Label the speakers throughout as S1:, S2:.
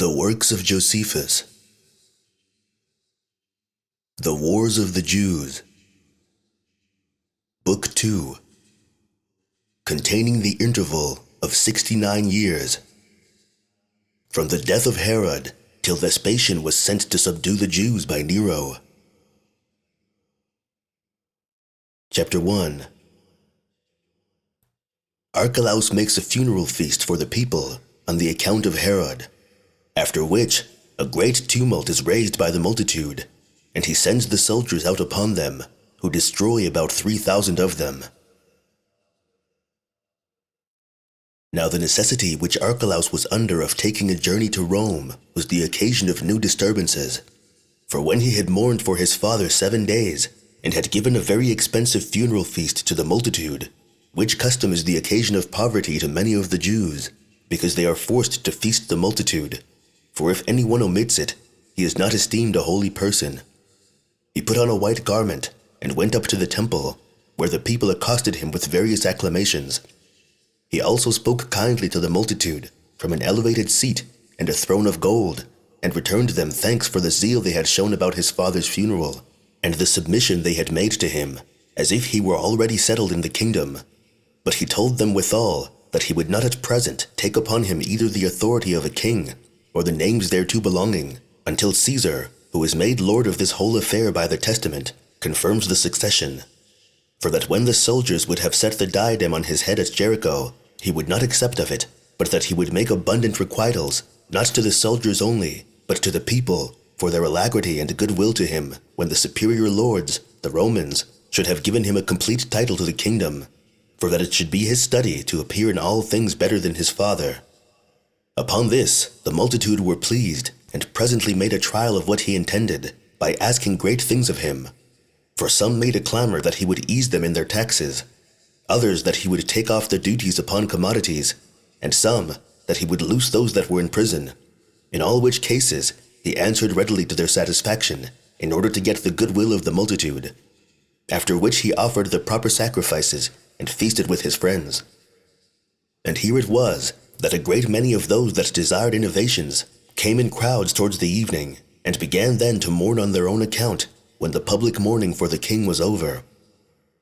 S1: The Works of Josephus. The Wars of the Jews. Book 2. Containing the interval of 69 years. From the death of Herod till Vespasian was sent to subdue the Jews by Nero. Chapter 1. Archelaus makes a funeral feast for the people on the account of Herod, after which a great tumult is raised by the multitude, and he sends the soldiers out upon them, who destroy about 3,000 of them. Now the necessity which Archelaus was under of taking a journey to Rome was the occasion of new disturbances. For when he had mourned for his father 7 days, and had given a very expensive funeral feast to the multitude, which custom is the occasion of poverty to many of the Jews, because they are forced to feast the multitude. For if anyone omits it, he is not esteemed a holy person. He put on a white garment, and went up to the temple, where the people accosted him with various acclamations. He also spoke kindly to the multitude, from an elevated seat and a throne of gold, and returned them thanks for the zeal they had shown about his father's funeral, and the submission they had made to him, as if he were already settled in the kingdom. But he told them withal that he would not at present take upon him either the authority of a king, or the names thereto belonging, until Caesar, who is made lord of this whole affair by the testament, confirms the succession. For that when the soldiers would have set the diadem on his head at Jericho, he would not accept of it, but that he would make abundant requitals, not to the soldiers only, but to the people, for their alacrity and goodwill to him, when the superior lords, the Romans, should have given him a complete title to the kingdom, for that it should be his study to appear in all things better than his father. Upon this the multitude were pleased, and presently made a trial of what he intended, by asking great things of him. For some made a clamor that he would ease them in their taxes, others that he would take off the duties upon commodities, and some that he would loose those that were in prison. In all which cases he answered readily to their satisfaction, in order to get the goodwill of the multitude. After which he offered the proper sacrifices, and feasted with his friends. And here it was that a great many of those that desired innovations came in crowds towards the evening, and began then to mourn on their own account, when the public mourning for the king was over.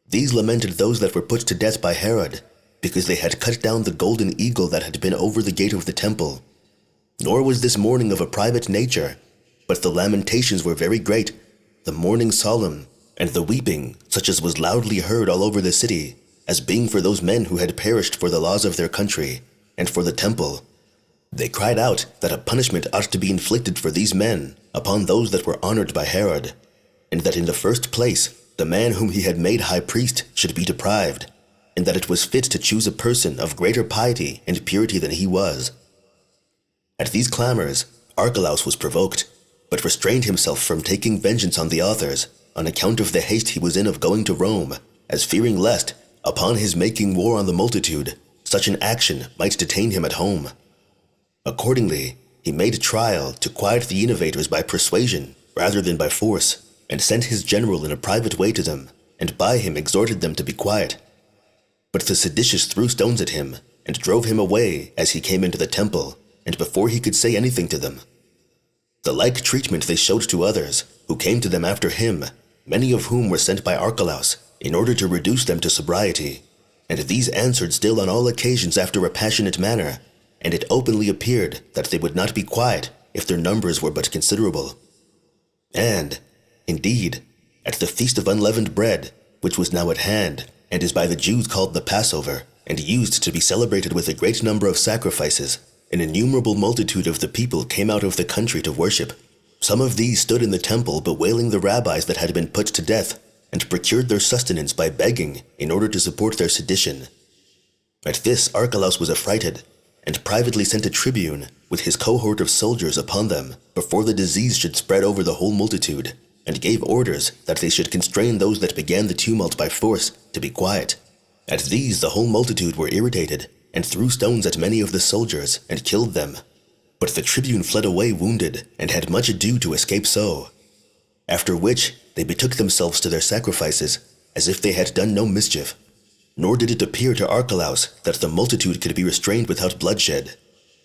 S1: These lamented those that were put to death by Herod, because they had cut down the golden eagle that had been over the gate of the temple. Nor was this mourning of a private nature, but the lamentations were very great, the mourning solemn, and the weeping such as was loudly heard all over the city, as being for those men who had perished for the laws of their country, and for the temple. They cried out that a punishment ought to be inflicted for these men upon those that were honored by Herod, and that in the first place the man whom he had made high priest should be deprived, and that it was fit to choose a person of greater piety and purity than he was. At these clamors Archelaus was provoked, but restrained himself from taking vengeance on the authors, on account of the haste he was in of going to Rome, as fearing lest, upon his making war on the multitude, such an action might detain him at home. Accordingly, he made trial to quiet the innovators by persuasion rather than by force, and sent his general in a private way to them, and by him exhorted them to be quiet. But the seditious threw stones at him, and drove him away as he came into the temple, and before he could say anything to them. The like treatment they showed to others, who came to them after him, many of whom were sent by Archelaus, in order to reduce them to sobriety. And these answered still on all occasions after a passionate manner, and it openly appeared that they would not be quiet if their numbers were but considerable. And, indeed, at the feast of unleavened bread, which was now at hand, and is by the Jews called the Passover, and used to be celebrated with a great number of sacrifices, an innumerable multitude of the people came out of the country to worship. Some of these stood in the temple bewailing the rabbis that had been put to death, and procured their sustenance by begging in order to support their sedition. At this Archelaus was affrighted, and privately sent a tribune with his cohort of soldiers upon them before the disease should spread over the whole multitude, and gave orders that they should constrain those that began the tumult by force to be quiet. At these the whole multitude were irritated, and threw stones at many of the soldiers, and killed them. But the tribune fled away wounded, and had much ado to escape so. After which they betook themselves to their sacrifices, as if they had done no mischief. Nor did it appear to Archelaus that the multitude could be restrained without bloodshed.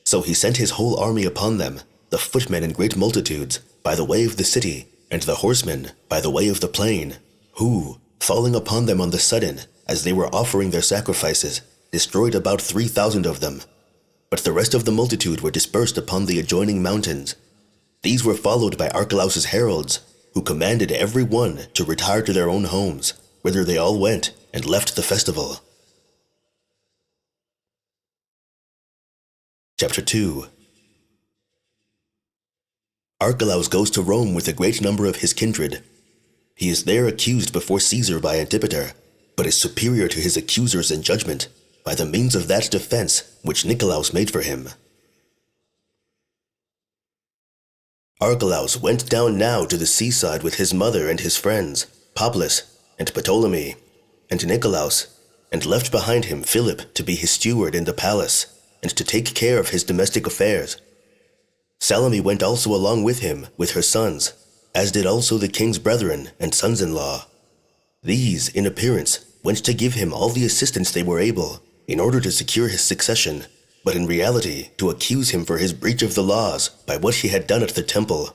S1: So he sent his whole army upon them, the footmen in great multitudes by the way of the city, and the horsemen by the way of the plain, who, falling upon them on the sudden, as they were offering their sacrifices, destroyed about 3,000 of them. But the rest of the multitude were dispersed upon the adjoining mountains. These were followed by Archelaus's heralds, who commanded every one to retire to their own homes, whither they all went and left the festival. Chapter 2. Archelaus goes to Rome with a great number of his kindred. He is there accused before Caesar by Antipater, but is superior to his accusers in judgment by the means of that defense which Nicolaus made for him. Archelaus went down now to the seaside with his mother and his friends, Publius and Ptolemy, and Nicolaus, and left behind him Philip to be his steward in the palace, and to take care of his domestic affairs. Salome went also along with him with her sons, as did also the king's brethren and sons-in-law. These, in appearance, went to give him all the assistance they were able, in order to secure his succession, but in reality to accuse him for his breach of the laws by what he had done at the temple.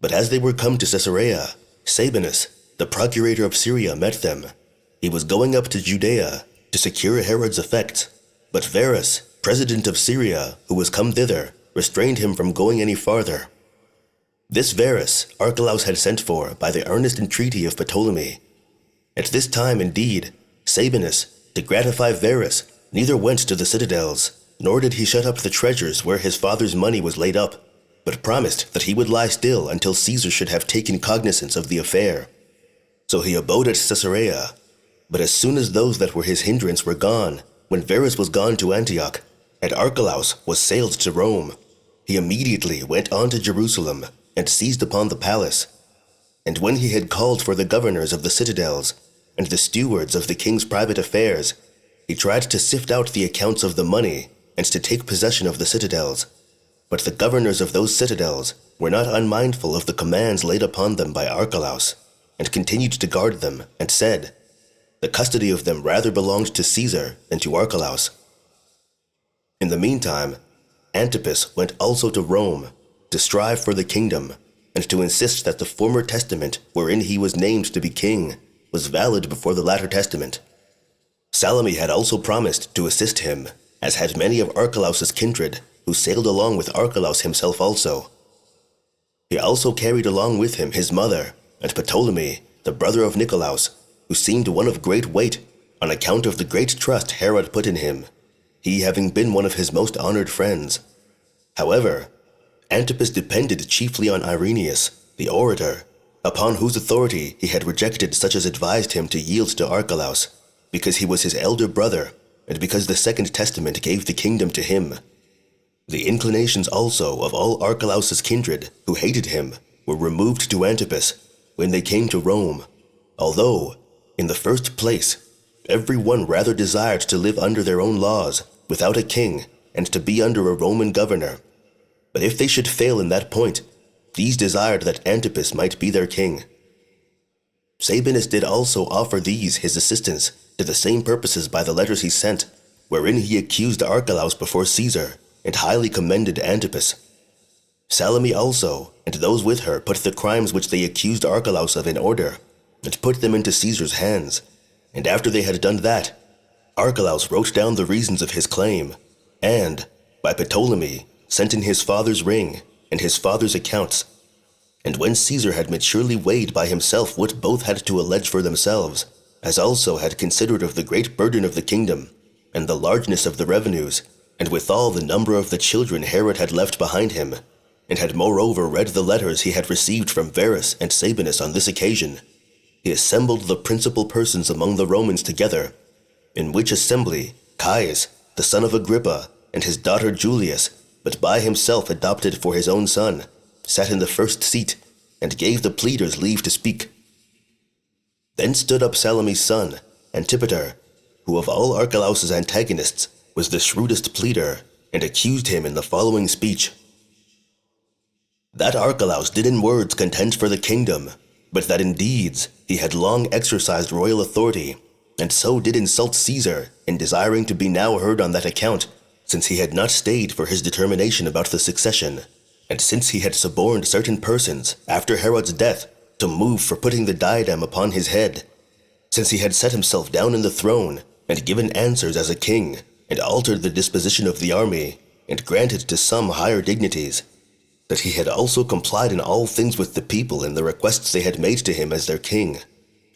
S1: But as they were come to Caesarea, Sabinus, the procurator of Syria, met them. He was going up to Judea to secure Herod's effects, but Varus, president of Syria, who was come thither, restrained him from going any farther. This Varus Archelaus had sent for by the earnest entreaty of Ptolemy. At this time, indeed, Sabinus, to gratify Varus, neither went to the citadels, nor did he shut up the treasures where his father's money was laid up, but promised that he would lie still until Caesar should have taken cognizance of the affair. So he abode at Caesarea. But as soon as those that were his hindrance were gone, when Varus was gone to Antioch, and Archelaus was sailed to Rome, he immediately went on to Jerusalem, and seized upon the palace. And when he had called for the governors of the citadels, and the stewards of the king's private affairs, he tried to sift out the accounts of the money, and to take possession of the citadels. But the governors of those citadels were not unmindful of the commands laid upon them by Archelaus, and continued to guard them, and said, the custody of them rather belonged to Caesar than to Archelaus. In the meantime, Antipas went also to Rome, to strive for the kingdom, and to insist that the former testament wherein he was named to be king was valid before the latter testament. Salome had also promised to assist him, as had many of Archelaus's kindred, who sailed along with Archelaus himself also. He also carried along with him his mother, and Ptolemy, the brother of Nicolaus, who seemed one of great weight, on account of the great trust Herod put in him, he having been one of his most honored friends. However, Antipas depended chiefly on Irenaeus, the orator, upon whose authority he had rejected such as advised him to yield to Archelaus, because he was his elder brother, and because the second testament gave the kingdom to him. The inclinations also of all Archelaus's kindred, who hated him, were removed to Antipas when they came to Rome, although, in the first place, every one rather desired to live under their own laws, without a king, and to be under a Roman governor. But if they should fail in that point, these desired that Antipas might be their king. Sabinus did also offer these his assistance to the same purposes by the letters he sent, wherein he accused Archelaus before Caesar, and highly commended Antipas. Salome also, and those with her, put the crimes which they accused Archelaus of in order, and put them into Caesar's hands. And after they had done that, Archelaus wrote down the reasons of his claim, and, by Ptolemy, sent in his father's ring, and his father's accounts. And when Caesar had maturely weighed by himself what both had to allege for themselves, as also had considered of the great burden of the kingdom, and the largeness of the revenues, and withal the number of the children Herod had left behind him, and had moreover read the letters he had received from Varus and Sabinus on this occasion, he assembled the principal persons among the Romans together, in which assembly Caius, the son of Agrippa, and his daughter Julius, but by himself adopted for his own son, sat in the first seat, and gave the pleaders leave to speak. Then stood up Salome's son, Antipater, who of all Archelaus's antagonists was the shrewdest pleader, and accused him in the following speech. That Archelaus did in words contend for the kingdom, but that in deeds he had long exercised royal authority, and so did insult Caesar in desiring to be now heard on that account, since he had not stayed for his determination about the succession, And since he had suborned certain persons after Herod's death to move for putting the diadem upon his head, since he had set himself down in the throne and given answers as a king, and altered the disposition of the army, and granted to some higher dignities, that he had also complied in all things with the people in the requests they had made to him as their king,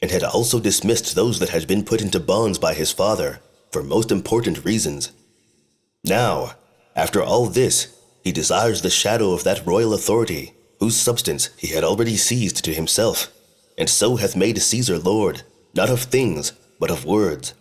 S1: and had also dismissed those that had been put into bonds by his father, for most important reasons. Now, after all this, he desires the shadow of that royal authority, whose substance he had already seized to himself, and so hath made Caesar Lord, not of things, but of words.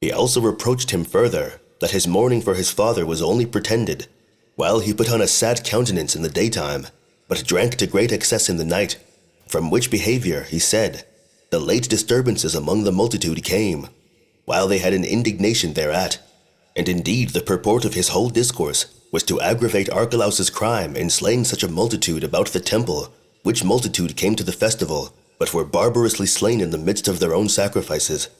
S1: He also reproached him further, that his mourning for his father was only pretended, while he put on a sad countenance in the daytime, but drank to great excess in the night, from which behavior, he said, the late disturbances among the multitude came, while they had an indignation thereat. And indeed the purport of his whole discourse was to aggravate Archelaus's crime in slaying such a multitude about the temple, which multitude came to the festival, but were barbarously slain in the midst of their own sacrifices.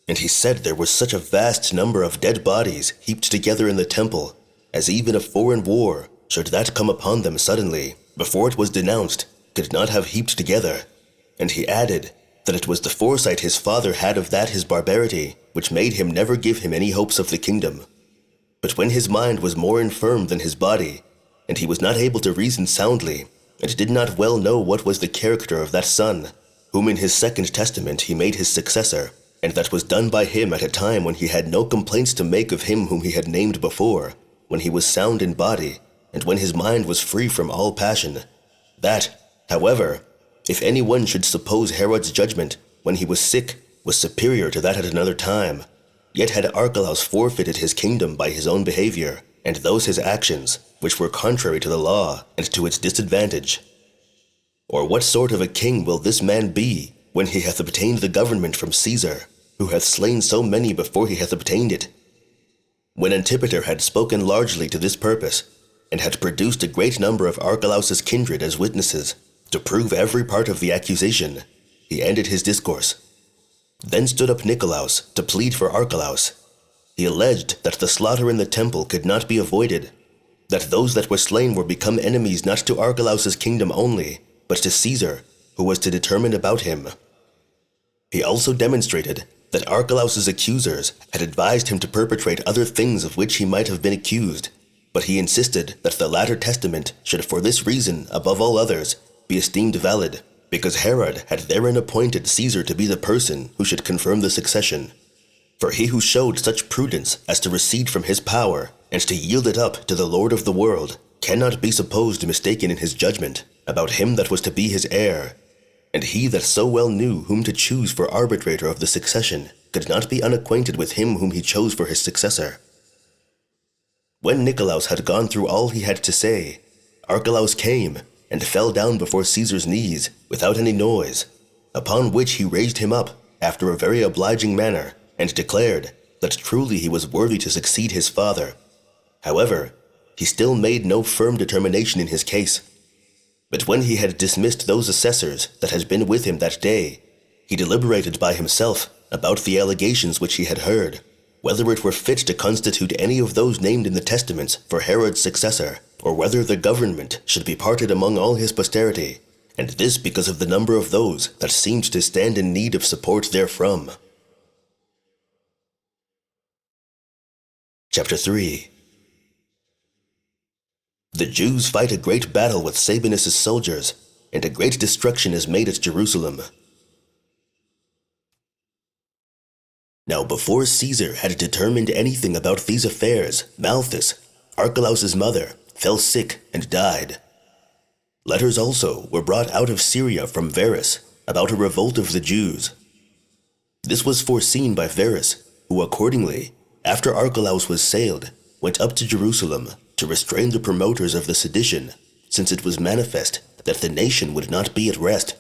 S1: And he said there was such a vast number of dead bodies heaped together in the temple, as even a foreign war, should that come upon them suddenly, before it was denounced, could not have heaped together. And he added, that it was the foresight his father had of that his barbarity, which made him never give him any hopes of the kingdom. But when his mind was more infirm than his body, and he was not able to reason soundly, and did not well know what was the character of that son, whom in his second testament he made his successor, and that was done by him at a time when he had no complaints to make of him whom he had named before, when he was sound in body, and when his mind was free from all passion, that, however, if any one should suppose Herod's judgment, when he was sick, was superior to that at another time, yet had Archelaus forfeited his kingdom by his own behavior, and those his actions, which were contrary to the law, and to its disadvantage. Or what sort of a king will this man be, when he hath obtained the government from Caesar, who hath slain so many before he hath obtained it? When Antipater had spoken largely to this purpose, and had produced a great number of Archelaus's kindred as witnesses, to prove every part of the accusation, he ended his discourse. Then stood up Nicolaus to plead for Archelaus. He alleged that the slaughter in the temple could not be avoided, that those that were slain were become enemies not to Archelaus's kingdom only, but to Caesar, who was to determine about him. He also demonstrated that Archelaus's accusers had advised him to perpetrate other things of which he might have been accused, but he insisted that the latter testament should for this reason, above all others, be esteemed valid, because Herod had therein appointed Caesar to be the person who should confirm the succession. For he who showed such prudence as to recede from his power, and to yield it up to the Lord of the world, cannot be supposed mistaken in his judgment about him that was to be his heir. And he that so well knew whom to choose for arbitrator of the succession could not be unacquainted with him whom he chose for his successor. When Nicolaus had gone through all he had to say, Archelaus came, and fell down before Caesar's knees, without any noise, upon which he raised him up, after a very obliging manner, and declared that truly he was worthy to succeed his father. However, he still made no firm determination in his case. But when he had dismissed those assessors that had been with him that day, he deliberated by himself about the allegations which he had heard, whether it were fit to constitute any of those named in the testaments for Herod's successor, or whether the government should be parted among all his posterity, and this because of the number of those that seemed to stand in need of support therefrom. Chapter 3. The Jews fight a great battle with Sabinus's soldiers, and a great destruction is made at Jerusalem. Now before Caesar had determined anything about these affairs, Malthus, Archelaus's mother, fell sick and died. Letters also were brought out of Syria from Varus about a revolt of the Jews. This was foreseen by Varus, who accordingly, after Archelaus was sailed, went up to Jerusalem to restrain the promoters of the sedition, since it was manifest that the nation would not be at rest.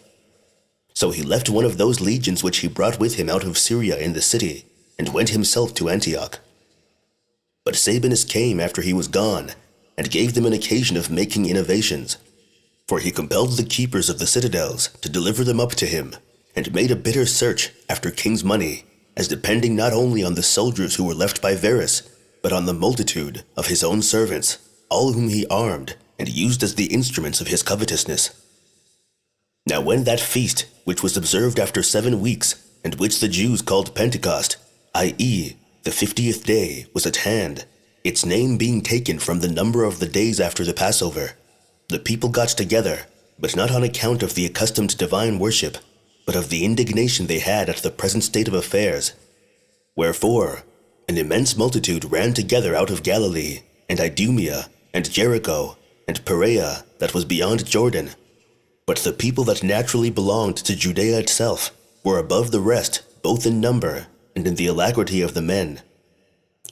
S1: So he left one of those legions which he brought with him out of Syria in the city, and went himself to Antioch. But Sabinus came after he was gone, and gave them an occasion of making innovations. For he compelled the keepers of the citadels to deliver them up to him, and made a bitter search after king's money, as depending not only on the soldiers who were left by Varus, but on the multitude of his own servants, all whom he armed, and used as the instruments of his covetousness. Now when that feast, which was observed after 7 weeks, and which the Jews called Pentecost, i.e., the 50th day, was at hand, its name being taken from the number of the days after the Passover, the people got together, but not on account of the accustomed divine worship, but of the indignation they had at the present state of affairs. Wherefore, an immense multitude ran together out of Galilee, and Idumea, and Jericho, and Perea that was beyond Jordan. But the people that naturally belonged to Judea itself were above the rest, both in number and in the alacrity of the men.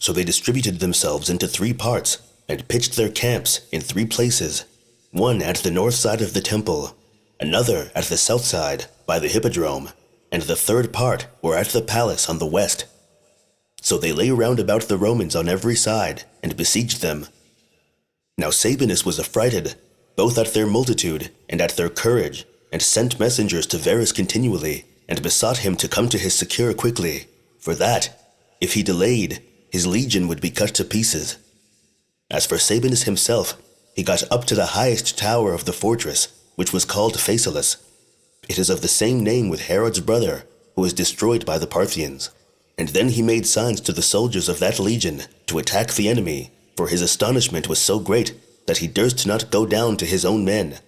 S1: So they distributed themselves into 3 parts, and pitched their camps in 3 places, one at the north side of the temple, another at the south side by the hippodrome, and the 3rd part were at the palace on the west. So they lay round about the Romans on every side, and besieged them. Now Sabinus was affrighted, both at their multitude and at their courage, and sent messengers to Varus continually, and besought him to come to his succour quickly, for that, if he delayed, his legion would be cut to pieces. As for Sabinus himself, he got up to the highest tower of the fortress, which was called Phasaelus. It is of the same name with Herod's brother, who was destroyed by the Parthians. And then he made signs to the soldiers of that legion to attack the enemy, for his astonishment was so great that he durst not go down to his own men.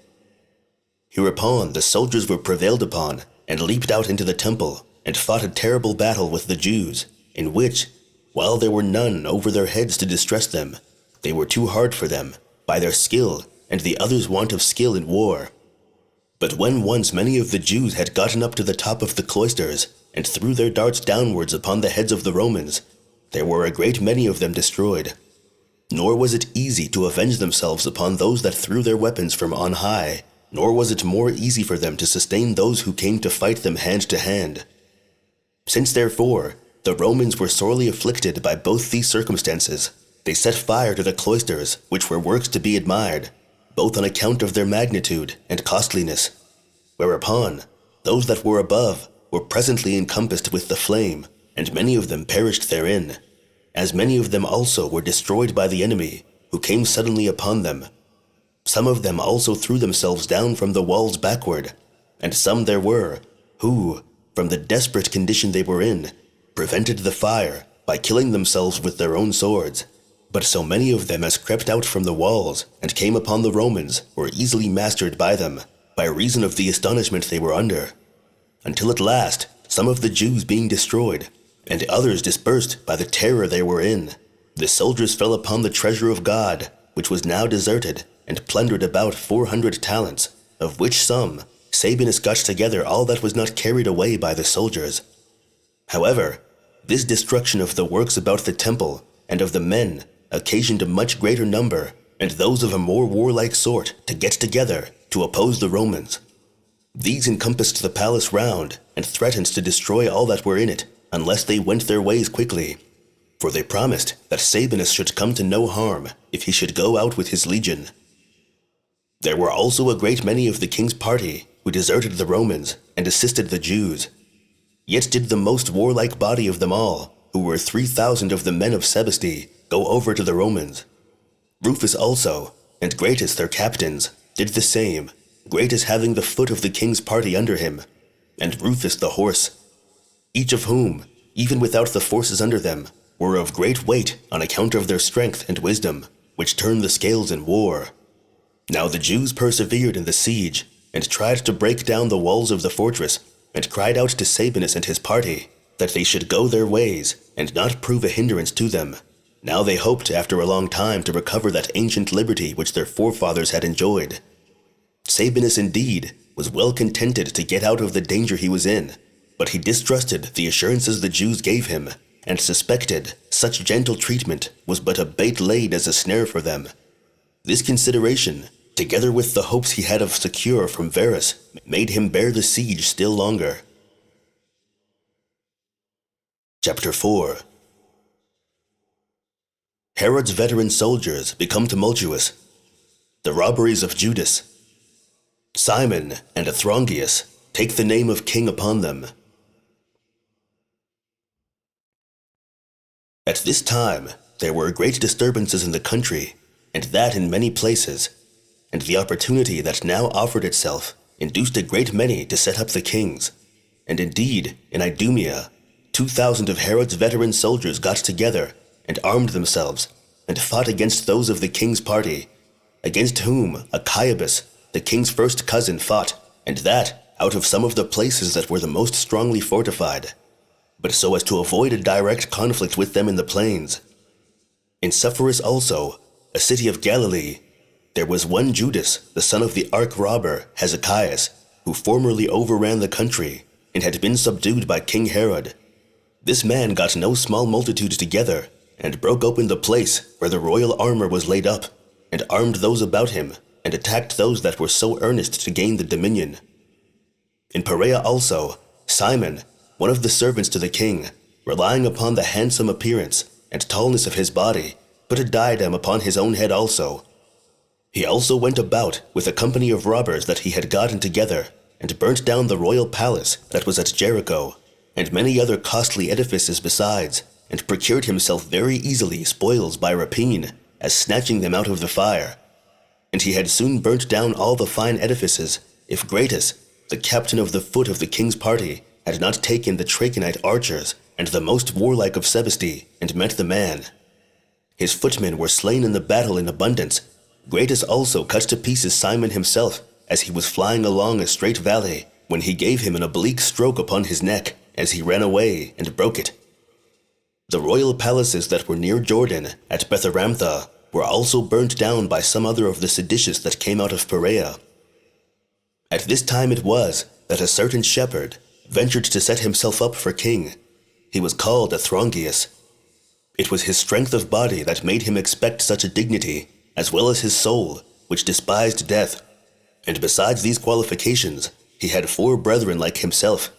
S1: Hereupon the soldiers were prevailed upon, and leaped out into the temple, and fought a terrible battle with the Jews, in which, while there were none over their heads to distress them, they were too hard for them, by their skill, and the others' want of skill in war. But when once many of the Jews had gotten up to the top of the cloisters, and threw their darts downwards upon the heads of the Romans, there were a great many of them destroyed. Nor was it easy to avenge themselves upon those that threw their weapons from on high, nor was it more easy for them to sustain those who came to fight them hand to hand. Since therefore the Romans were sorely afflicted by both these circumstances, they set fire to the cloisters, which were works to be admired, both on account of their magnitude and costliness. Whereupon those that were above were presently encompassed with the flame, and many of them perished therein, as many of them also were destroyed by the enemy, who came suddenly upon them. Some of them also threw themselves down from the walls backward, and some there were, who, from the desperate condition they were in, prevented the fire by killing themselves with their own swords. But so many of them as crept out from the walls, and came upon the Romans, were easily mastered by them, by reason of the astonishment they were under. Until at last, some of the Jews being destroyed, and others dispersed by the terror they were in, the soldiers fell upon the treasure of God, which was now deserted, and plundered about 400 talents, of which sum Sabinus got together all that was not carried away by the soldiers. However, this destruction of the works about the temple, and of the men, occasioned a much greater number, and those of a more warlike sort, to get together, to oppose the Romans. These encompassed the palace round, and threatened to destroy all that were in it, unless they went their ways quickly. For they promised that Sabinus should come to no harm, if he should go out with his legion. There were also a great many of the king's party, who deserted the Romans, and assisted the Jews. Yet did the most warlike body of them all, who were 3,000 of the men of Sebaste, go over to the Romans. Rufus also, and Gratus their captains, did the same, Gratus having the foot of the king's party under him, and Rufus the horse, each of whom, even without the forces under them, were of great weight on account of their strength and wisdom, which turned the scales in war. Now the Jews persevered in the siege, and tried to break down the walls of the fortress, and cried out to Sabinus and his party, that they should go their ways, and not prove a hindrance to them. Now they hoped after a long time to recover that ancient liberty which their forefathers had enjoyed. Sabinus indeed was well contented to get out of the danger he was in, but he distrusted the assurances the Jews gave him, and suspected such gentle treatment was but a bait laid as a snare for them. This consideration, together with the hopes he had of succour from Varus, made him bear the siege still longer. Chapter 4. Herod's veteran soldiers become tumultuous. The robberies of Judas. Simon and Athrongius take the name of king upon them. At this time there were great disturbances in the country, and that in many places. and the opportunity that now offered itself induced a great many to set up the kings. And indeed, in Idumea, 2,000 of Herod's veteran soldiers got together and armed themselves, and fought against those of the king's party, against whom Achiabus, the king's first cousin, fought, and that out of some of the places that were the most strongly fortified, but so as to avoid a direct conflict with them in the plains. In Sepphoris also, a city of Galilee, there was one Judas, the son of the arch-robber Hezekias, who formerly overran the country, and had been subdued by King Herod. This man got no small multitude together, and broke open the place where the royal armor was laid up, and armed those about him, and attacked those that were so earnest to gain the dominion. In Perea also, Simon, one of the servants to the king, relying upon the handsome appearance and tallness of his body, put a diadem upon his own head also. He also went about with a company of robbers that he had gotten together, and burnt down the royal palace that was at Jericho, and many other costly edifices besides, and procured himself very easily spoils by rapine, as snatching them out of the fire. And he had soon burnt down all the fine edifices, if Gratus, the captain of the foot of the king's party, had not taken the Trachonite archers, and the most warlike of Sebaste, and met the man. His footmen were slain in the battle in abundance. Gratus also cut to pieces Simon himself, as he was flying along a straight valley, when he gave him an oblique stroke upon his neck, as he ran away, and broke it. The royal palaces that were near Jordan, at Betharamtha, were also burnt down by some other of the seditious that came out of Perea. At this time it was that a certain shepherd ventured to set himself up for king. He was called Athrongeus. It was his strength of body that made him expect such a dignity, as well as his soul, which despised death. And besides these qualifications, he had 4 brethren like himself.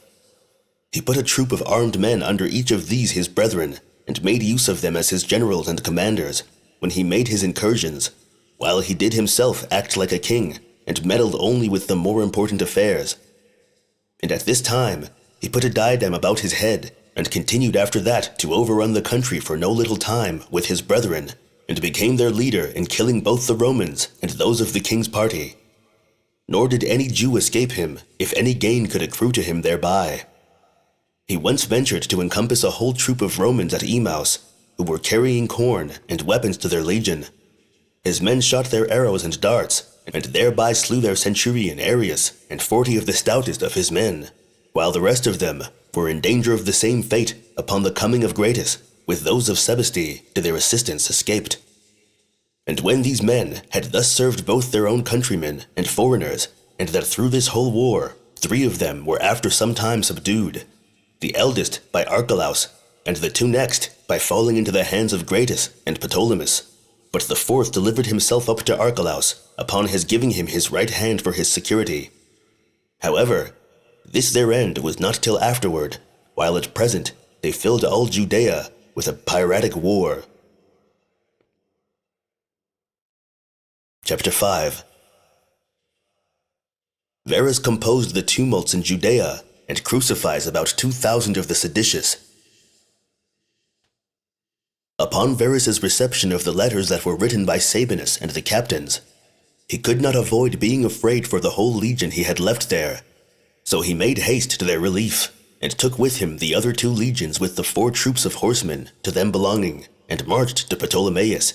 S1: He put a troop of armed men under each of these his brethren, and made use of them as his generals and commanders, when he made his incursions, while he did himself act like a king, and meddled only with the more important affairs. And at this time he put a diadem about his head, and continued after that to overrun the country for no little time with his brethren, and became their leader in killing both the Romans and those of the king's party. Nor did any Jew escape him, if any gain could accrue to him thereby. He once ventured to encompass a whole troop of Romans at Emmaus, who were carrying corn and weapons to their legion. His men shot their arrows and darts, and thereby slew their centurion Arius and 40 of the stoutest of his men, while the rest of them were in danger of the same fate upon the coming of Gratus, with those of Sebaste to their assistance escaped. And when these men had thus served both their own countrymen and foreigners, and that through this whole war 3 of them were after some time subdued, the eldest by Archelaus, and the 2 next by falling into the hands of Gratus and Ptolemy, but the 4th delivered himself up to Archelaus upon his giving him his right hand for his security. However, this their end was not till afterward, while at present they filled all Judea with a piratic war. Chapter 5. Varus composed the tumults in Judea, and crucifies about 2,000 of the seditious. Upon Varus's reception of the letters that were written by Sabinus and the captains, he could not avoid being afraid for the whole legion he had left there. So he made haste to their relief, and took with him the other 2 legions with the 4 troops of horsemen to them belonging, and marched to Ptolemais,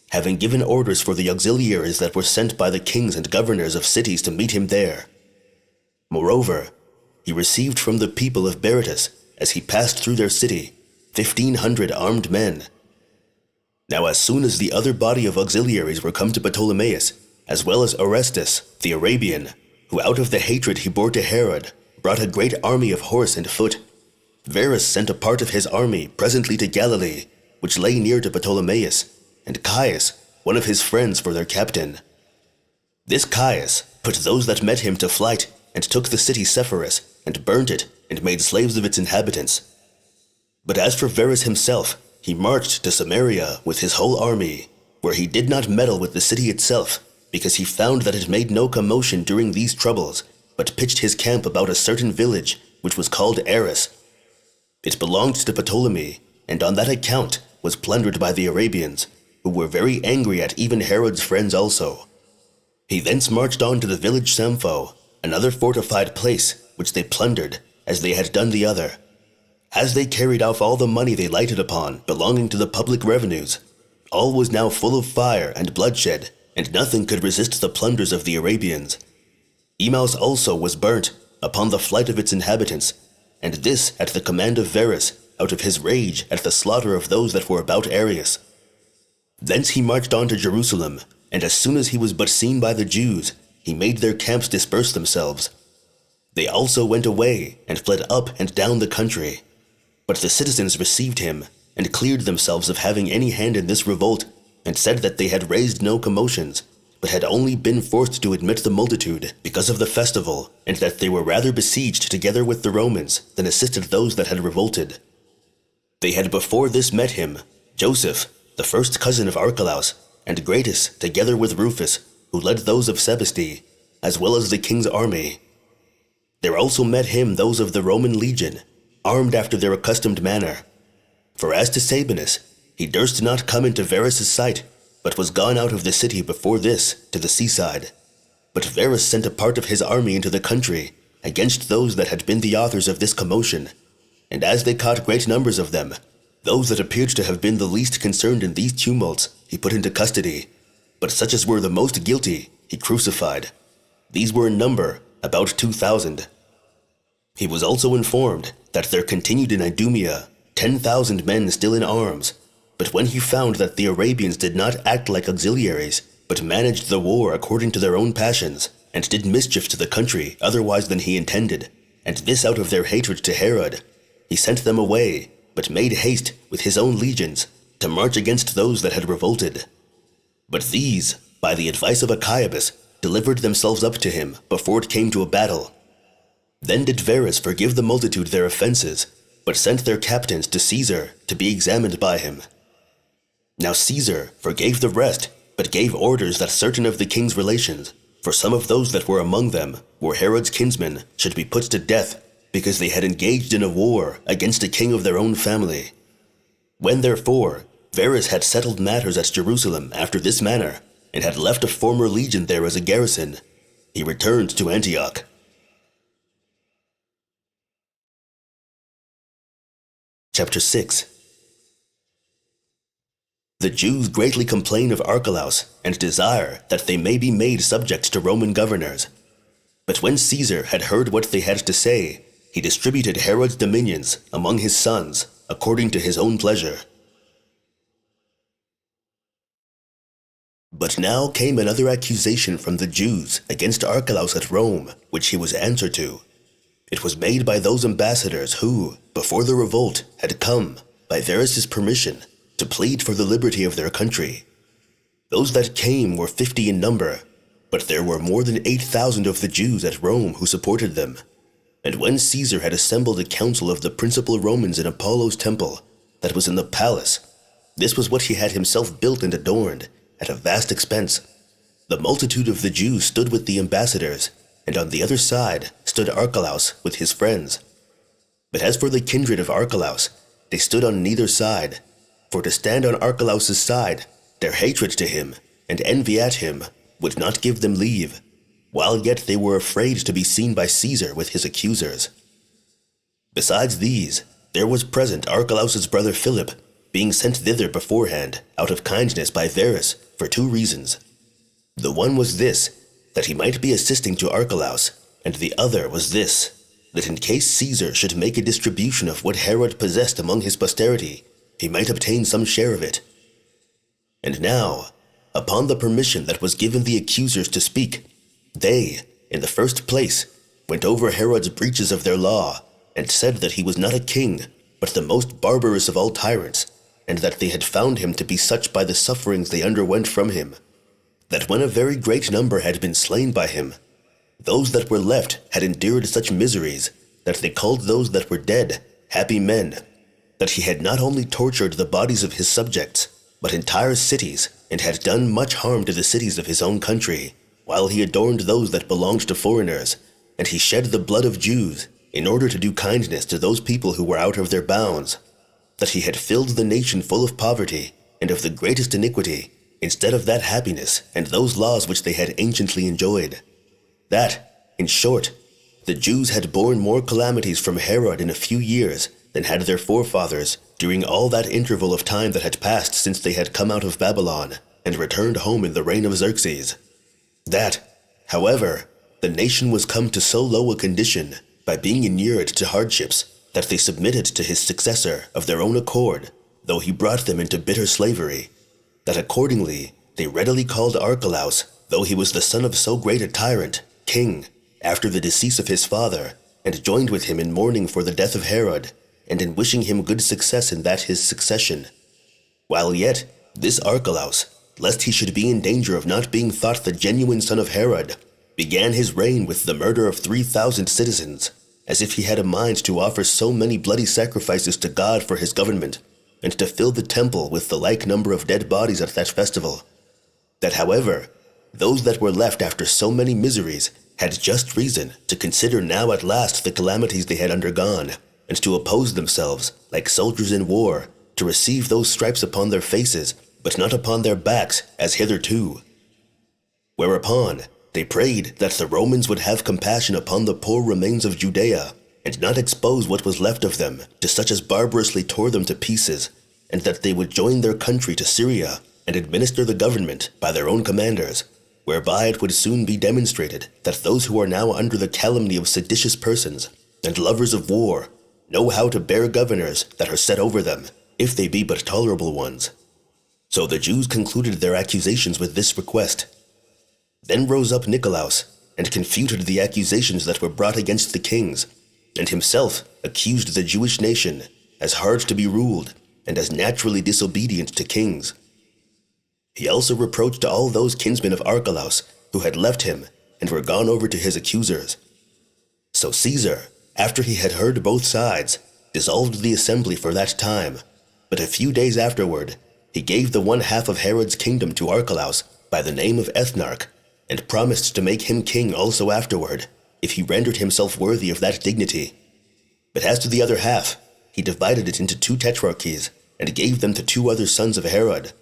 S1: having given orders for the auxiliaries that were sent by the kings and governors of cities to meet him there. Moreover, he received from the people of Berytus, as he passed through their city, 1,500 armed men. Now as soon as the other body of auxiliaries were come to Ptolemais, as well as Orestes, the Arabian, who out of the hatred he bore to Herod, brought a great army of horse and foot, Varus sent a part of his army presently to Galilee, which lay near to Ptolemais, and Caius, one of his friends, for their captain. This Caius put those that met him to flight, and took the city Sepphoris, and burnt it, and made slaves of its inhabitants. But as for Varus himself, he marched to Samaria with his whole army, where he did not meddle with the city itself, because he found that it made no commotion during these troubles, but pitched his camp about a certain village, which was called Aris. It belonged to Ptolemy, and on that account was plundered by the Arabians, who were very angry at even Herod's friends also. He thence marched on to the village Sampho, another fortified place, which they plundered, as they had done the other. As they carried off all the money they lighted upon, belonging to the public revenues, all was now full of fire and bloodshed, and nothing could resist the plunders of the Arabians. Emmaus also was burnt, upon the flight of its inhabitants, and this at the command of Verus, out of his rage at the slaughter of those that were about Arius. Thence he marched on to Jerusalem, and as soon as he was but seen by the Jews, he made their camps disperse themselves. They also went away, and fled up and down the country. But the citizens received him, and cleared themselves of having any hand in this revolt, and said that they had raised no commotions, but had only been forced to admit the multitude because of the festival, and that they were rather besieged together with the Romans than assisted those that had revolted. They had before this met him, Joseph, the first cousin of Archelaus, and Gratus, together with Rufus, who led those of Sebaste, as well as the king's army. There also met him those of the Roman legion, armed after their accustomed manner. For as to Sabinus, he durst not come into Verus' sight, but was gone out of the city before this to the seaside. But Verus sent a part of his army into the country, against those that had been the authors of this commotion. And as they caught great numbers of them, those that appeared to have been the least concerned in these tumults he put into custody, but such as were the most guilty he crucified. These were in number about 2,000. He was also informed that there continued in Idumea 10,000 men still in arms, but when he found that the Arabians did not act like auxiliaries, but managed the war according to their own passions, and did mischief to the country otherwise than he intended, and this out of their hatred to Herod, he sent them away, but made haste with his own legions to march against those that had revolted. But these, by the advice of Achiabus, delivered themselves up to him before it came to a battle. Then did Verus forgive the multitude their offenses, but sent their captains to Caesar to be examined by him. Now Caesar forgave the rest, but gave orders that certain of the king's relations, for some of those that were among them were Herod's kinsmen, should be put to death, because they had engaged in a war against a king of their own family. When therefore Verus had settled matters at Jerusalem after this manner, and had left a former legion there as a garrison, he returned to Antioch. Chapter 6. The Jews greatly complain of Archelaus, and desire that they may be made subject to Roman governors. But when Caesar had heard what they had to say, he distributed Herod's dominions among his sons, according to his own pleasure. But now came another accusation from the Jews against Archelaus at Rome, which he was answer to. It was made by those ambassadors who, before the revolt, had come, by Verus' permission, to plead for the liberty of their country. Those that came were 50 in number, but there were more than 8,000 of the Jews at Rome who supported them. And when Caesar had assembled a council of the principal Romans in Apollo's temple, that was in the palace, this was what he had himself built and adorned, at a vast expense. The multitude of the Jews stood with the ambassadors, and on the other side stood Archelaus with his friends. But as for the kindred of Archelaus, they stood on neither side, for to stand on Archelaus' side, their hatred to him and envy at him would not give them leave, while yet they were afraid to be seen by Caesar with his accusers. Besides these, there was present Archelaus' brother Philip, being sent thither beforehand, out of kindness by Verus, for 2 reasons. The one was this, that he might be assisting to Archelaus, and the other was this, that in case Caesar should make a distribution of what Herod possessed among his posterity, he might obtain some share of it. And now, upon the permission that was given the accusers to speak, they, in the first place, went over Herod's breaches of their law, and said that he was not a king, but the most barbarous of all tyrants, and that they had found him to be such by the sufferings they underwent from him, that when a very great number had been slain by him, those that were left had endured such miseries that they called those that were dead happy men, that he had not only tortured the bodies of his subjects, but entire cities, and had done much harm to the cities of his own country, while he adorned those that belonged to foreigners, and he shed the blood of Jews, in order to do kindness to those people who were out of their bounds, that he had filled the nation full of poverty, and of the greatest iniquity, instead of that happiness and those laws which they had anciently enjoyed. That, in short, the Jews had borne more calamities from Herod in a few years than had their forefathers during all that interval of time that had passed since they had come out of Babylon and returned home in the reign of Xerxes. That, however, the nation was come to so low a condition by being inured to hardships that they submitted to his successor of their own accord, though he brought them into bitter slavery, that accordingly they readily called Archelaus, though he was the son of so great a tyrant, king, after the decease of his father, and joined with him in mourning for the death of Herod, and in wishing him good success in that his succession. While yet this Archelaus, lest he should be in danger of not being thought the genuine son of Herod, began his reign with the murder of 3,000 citizens, as if he had a mind to offer so many bloody sacrifices to God for his government, and to fill the temple with the like number of dead bodies at that festival. That, however, those that were left after so many miseries had just reason to consider now at last the calamities they had undergone, and to oppose themselves, like soldiers in war, to receive those stripes upon their faces, but not upon their backs, as hitherto. Whereupon they prayed that the Romans would have compassion upon the poor remains of Judea, and not expose what was left of them to such as barbarously tore them to pieces, and that they would join their country to Syria, and administer the government by their own commanders, whereby it would soon be demonstrated that those who are now under the calumny of seditious persons and lovers of war know how to bear governors that are set over them, if they be but tolerable ones. So the Jews concluded their accusations with this request. Then rose up Nicolaus, and confuted the accusations that were brought against the kings, and himself accused the Jewish nation as hard to be ruled, and as naturally disobedient to kings. He also reproached all those kinsmen of Archelaus who had left him and were gone over to his accusers. So Caesar, after he had heard both sides, dissolved the assembly for that time, but a few days afterward he gave the one half of Herod's kingdom to Archelaus by the name of Ethnarch, and promised to make him king also afterward, if he rendered himself worthy of that dignity. But as to the other half, he divided it into 2 tetrarchies, and gave them to 2 other sons of Herod,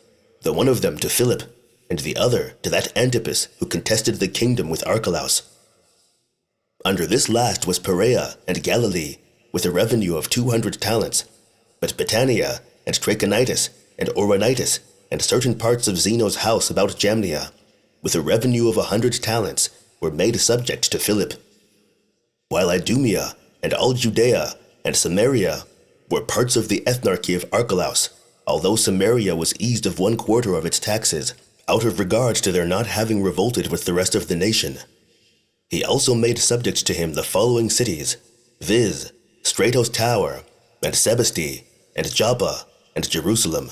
S1: the one of them to Philip, and the other to that Antipas who contested the kingdom with Archelaus. Under this last was Perea and Galilee, with a revenue of 200 talents, but Battania and Trachonitis and Auronitis and certain parts of Zeno's house about Jamnia, with a revenue of 100 talents, were made subject to Philip. While Idumea and all Judea and Samaria were parts of the ethnarchy of Archelaus, although Samaria was eased of 1/4 of its taxes, out of regard to their not having revolted with the rest of the nation. He also made subject to him the following cities, viz., Stratos Tower, and Sebaste, and Joppa, and Jerusalem.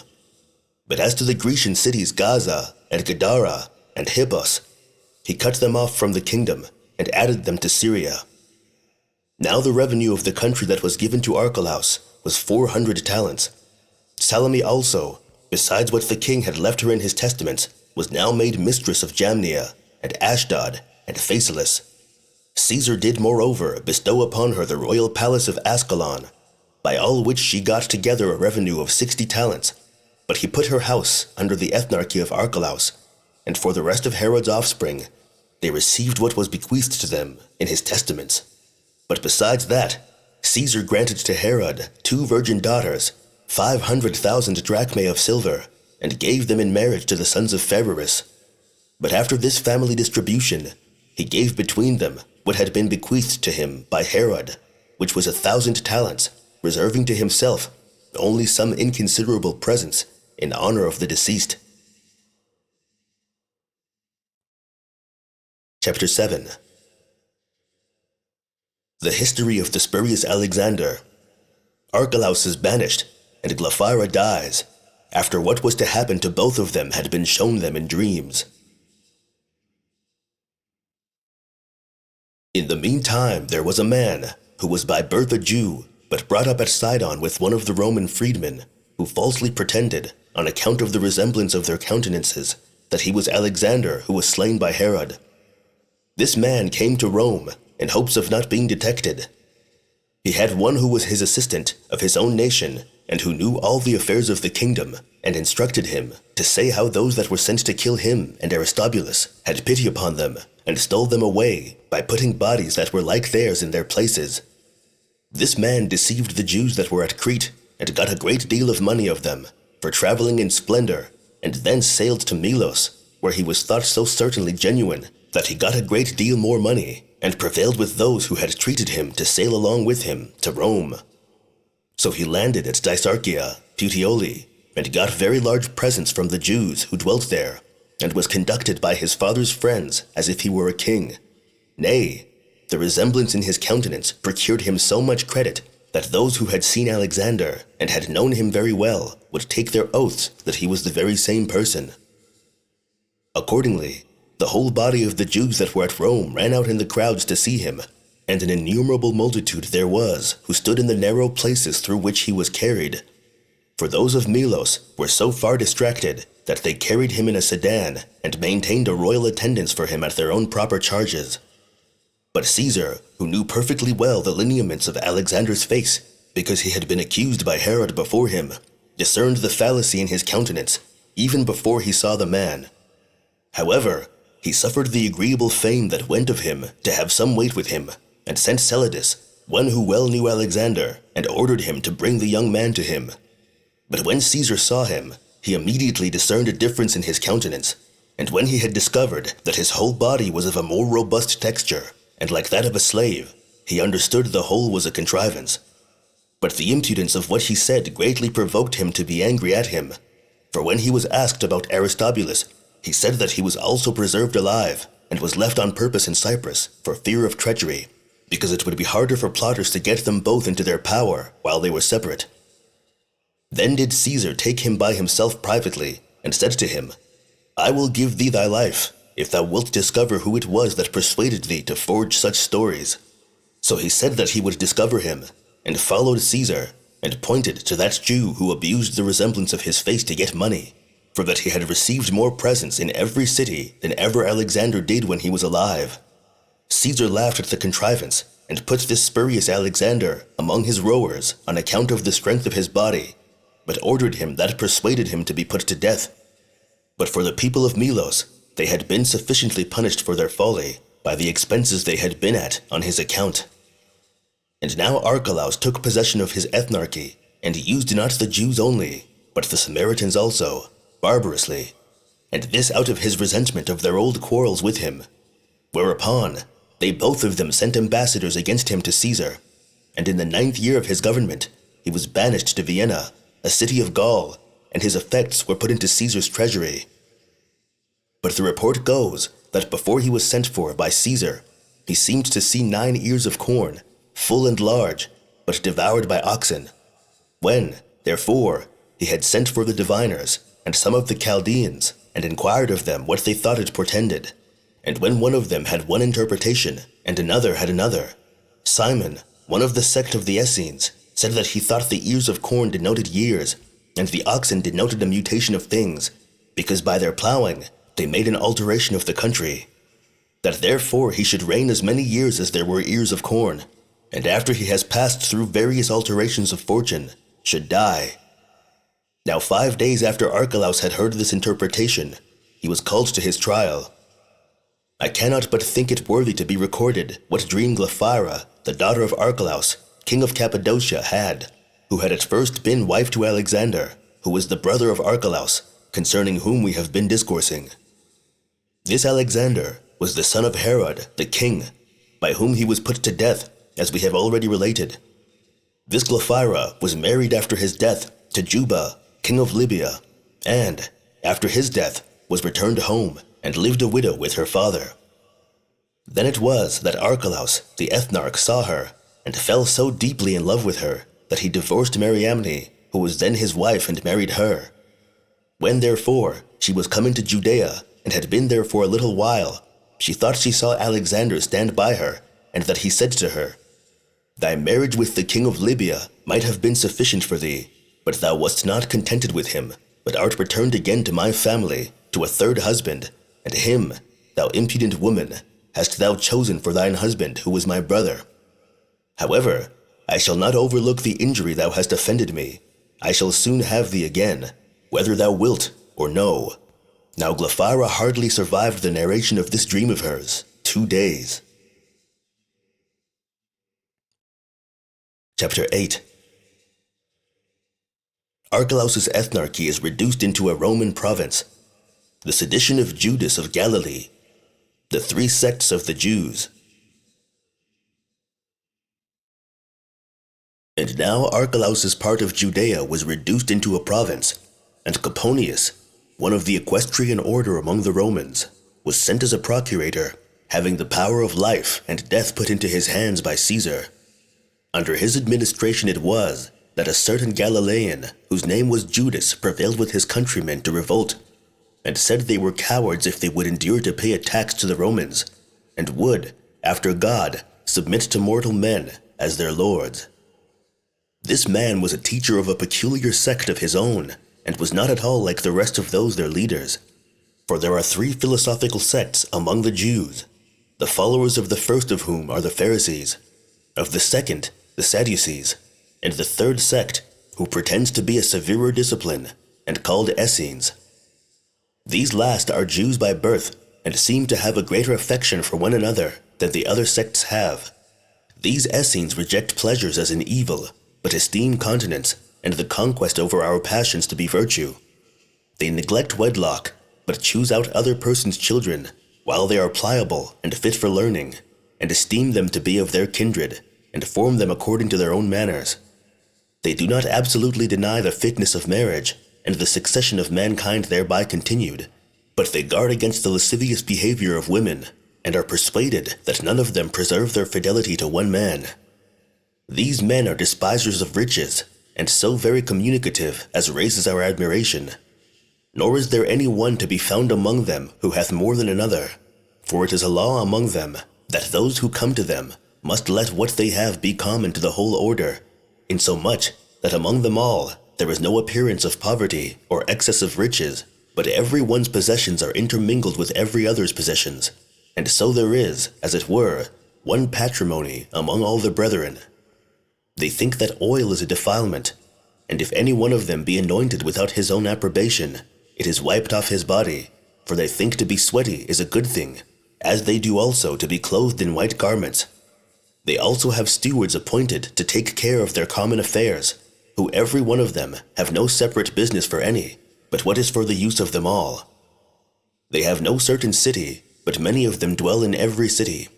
S1: But as to the Grecian cities Gaza, and Gadara, and Hippos, he cut them off from the kingdom, and added them to Syria. Now the revenue of the country that was given to Archelaus was 400 talents. Salome also, besides what the king had left her in his testaments, was now made mistress of Jamnia, and Ashdod, and Phasaelis. Caesar did moreover bestow upon her the royal palace of Ascalon, by all which she got together a revenue of 60 talents. But he put her house under the ethnarchy of Archelaus, and for the rest of Herod's offspring, they received what was bequeathed to them in his testaments. But besides that, Caesar granted to Herod 2 virgin daughters, 500,000 drachmae of silver, and gave them in marriage to the sons of Phaerus. But after this family distribution, he gave between them what had been bequeathed to him by Herod, which was 1,000 talents, reserving to himself only some inconsiderable presents in honor of the deceased. Chapter 7. The history of the spurious Alexander. Archelaus is banished, and Glaphyra dies, after what was to happen to both of them had been shown them in dreams. In the meantime there was a man, who was by birth a Jew, but brought up at Sidon with one of the Roman freedmen, who falsely pretended, on account of the resemblance of their countenances, that he was Alexander who was slain by Herod. This man came to Rome, in hopes of not being detected. He had one who was his assistant of his own nation, and who knew all the affairs of the kingdom, and instructed him to say how those that were sent to kill him and Aristobulus had pity upon them, and stole them away by putting bodies that were like theirs in their places. This man deceived the Jews that were at Crete, and got a great deal of money of them, for traveling in splendor, and then sailed to Melos, where he was thought so certainly genuine that he got a great deal more money, and prevailed with those who had treated him to sail along with him to Rome. So he landed at Dicearchia, Puteoli, and got very large presents from the Jews who dwelt there, and was conducted by his father's friends as if he were a king. Nay, the resemblance in his countenance procured him so much credit that those who had seen Alexander and had known him very well would take their oaths that he was the very same person. Accordingly, the whole body of the Jews that were at Rome ran out in the crowds to see him, and an innumerable multitude there was who stood in the narrow places through which he was carried. For those of Melos were so far distracted that they carried him in a sedan and maintained a royal attendance for him at their own proper charges. But Caesar, who knew perfectly well the lineaments of Alexander's face, because he had been accused by Herod before him, discerned the fallacy in his countenance, even before he saw the man. However, he suffered the agreeable fame that went of him to have some weight with him, and sent Celadus, one who well knew Alexander, and ordered him to bring the young man to him. But when Caesar saw him, he immediately discerned a difference in his countenance, and when he had discovered that his whole body was of a more robust texture, and like that of a slave, he understood the whole was a contrivance. But the impudence of what he said greatly provoked him to be angry at him. For when he was asked about Aristobulus, he said that he was also preserved alive, and was left on purpose in Cyprus, for fear of treachery, because it would be harder for plotters to get them both into their power while they were separate. Then did Caesar take him by himself privately, and said to him, I will give thee thy life, if thou wilt discover who it was that persuaded thee to forge such stories. So he said that he would discover him, and followed Caesar, and pointed to that Jew who abused the resemblance of his face to get money, for that he had received more presents in every city than ever Alexander did when he was alive. Caesar laughed at the contrivance, and put this spurious Alexander among his rowers on account of the strength of his body, but ordered him that persuaded him to be put to death. But for the people of Melos, they had been sufficiently punished for their folly by the expenses they had been at on his account. And now Archelaus took possession of his ethnarchy, and used not the Jews only, but the Samaritans also, barbarously, and this out of his resentment of their old quarrels with him. Whereupon they both of them sent ambassadors against him to Caesar, and in the 9th year of his government he was banished to Vienna, a city of Gaul, and his effects were put into Caesar's treasury. But the report goes that before he was sent for by Caesar, he seemed to see 9 ears of corn, full and large, but devoured by oxen. When, therefore, he had sent for the diviners, and some of the Chaldeans, and inquired of them what they thought it portended. And when one of them had one interpretation, and another had another, Simon, one of the sect of the Essenes, said that he thought the ears of corn denoted years, and the oxen denoted a mutation of things, because by their plowing they made an alteration of the country, that therefore he should reign as many years as there were ears of corn, and after he has passed through various alterations of fortune, should die. Now 5 days after Archelaus had heard this interpretation, he was called to his trial. I cannot but think it worthy to be recorded what dream Glaphyra, the daughter of Archelaus, king of Cappadocia, had, who had at first been wife to Alexander, who was the brother of Archelaus, concerning whom we have been discoursing. This Alexander was the son of Herod, the king, by whom he was put to death, as we have already related. This Glaphyra was married after his death to Juba, king of Libya, and, after his death, was returned home, and lived a widow with her father. Then it was that Archelaus, the ethnarch, saw her, and fell so deeply in love with her, that he divorced Mariamne, who was then his wife, and married her. When therefore she was come into Judea, and had been there for a little while, she thought she saw Alexander stand by her, and that he said to her, Thy marriage with the king of Libya might have been sufficient for thee, but thou wast not contented with him, but art returned again to my family, to a third husband, and him, thou impudent woman, hast thou chosen for thine husband, who was my brother. However, I shall not overlook the injury thou hast offended me, I shall soon have thee again, whether thou wilt or no." Now Glaphyra hardly survived the narration of this dream of hers 2 days. Chapter 8. Archelaus's ethnarchy is reduced into a Roman province. The sedition of Judas of Galilee. The 3 sects of the Jews. And now Archelaus's part of Judea was reduced into a province, and Coponius, one of the equestrian order among the Romans, was sent as a procurator, having the power of life and death put into his hands by Caesar. Under his administration it was that a certain Galilean, whose name was Judas, prevailed with his countrymen to revolt, and said they were cowards if they would endure to pay a tax to the Romans, and would, after God, submit to mortal men as their lords. This man was a teacher of a peculiar sect of his own, and was not at all like the rest of those their leaders. For there are 3 philosophical sects among the Jews, the followers of the first of whom are the Pharisees, of the second, the Sadducees, and the third sect, who pretends to be a severer discipline, and called Essenes. These last are Jews by birth, and seem to have a greater affection for one another than the other sects have. These Essenes reject pleasures as an evil, but esteem continence and the conquest over our passions to be virtue. They neglect wedlock, but choose out other persons' children, while they are pliable and fit for learning, and esteem them to be of their kindred, and form them according to their own manners. They do not absolutely deny the fitness of marriage, and the succession of mankind thereby continued, but they guard against the lascivious behavior of women, and are persuaded that none of them preserve their fidelity to one man. These men are despisers of riches, and so very communicative as raises our admiration. Nor is there any one to be found among them who hath more than another, for it is a law among them that those who come to them must let what they have be common to the whole order, insomuch that among them all there is no appearance of poverty or excess of riches, but every one's possessions are intermingled with every other's possessions, and so there is, as it were, one patrimony among all the brethren. They think that oil is a defilement, and if any one of them be anointed without his own approbation, it is wiped off his body, for they think to be sweaty is a good thing, as they do also to be clothed in white garments. They also have stewards appointed to take care of their common affairs, who every one of them have no separate business for any, but what is for the use of them all. They have no certain city, but many of them dwell in every city,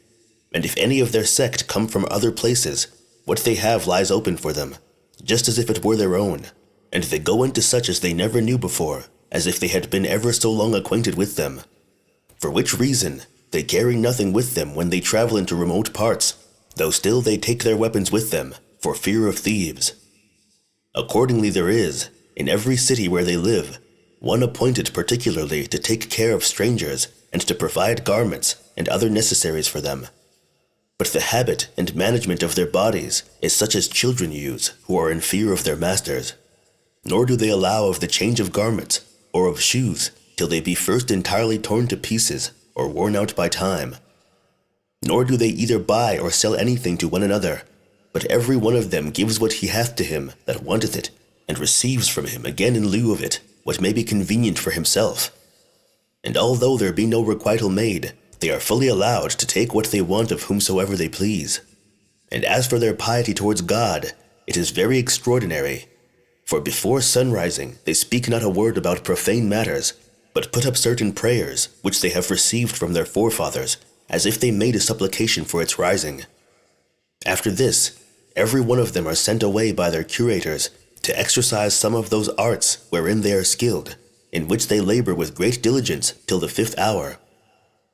S1: and if any of their sect come from other places, what they have lies open for them, just as if it were their own, and they go into such as they never knew before, as if they had been ever so long acquainted with them. For which reason, they carry nothing with them when they travel into remote parts, though still they take their weapons with them, for fear of thieves. Accordingly there is, in every city where they live, one appointed particularly to take care of strangers, and to provide garments and other necessaries for them. But the habit and management of their bodies is such as children use who are in fear of their masters. Nor do they allow of the change of garments, or of shoes, till they be first entirely torn to pieces, or worn out by time. Nor do they either buy or sell anything to one another, but every one of them gives what he hath to him that wanteth it, and receives from him again in lieu of it what may be convenient for himself. And although there be no requital made, they are fully allowed to take what they want of whomsoever they please. And as for their piety towards God, it is very extraordinary. For before sunrising they speak not a word about profane matters, but put up certain prayers which they have received from their forefathers, as if they made a supplication for its rising. After this, every one of them are sent away by their curators to exercise some of those arts wherein they are skilled, in which they labor with great diligence till the 5th hour.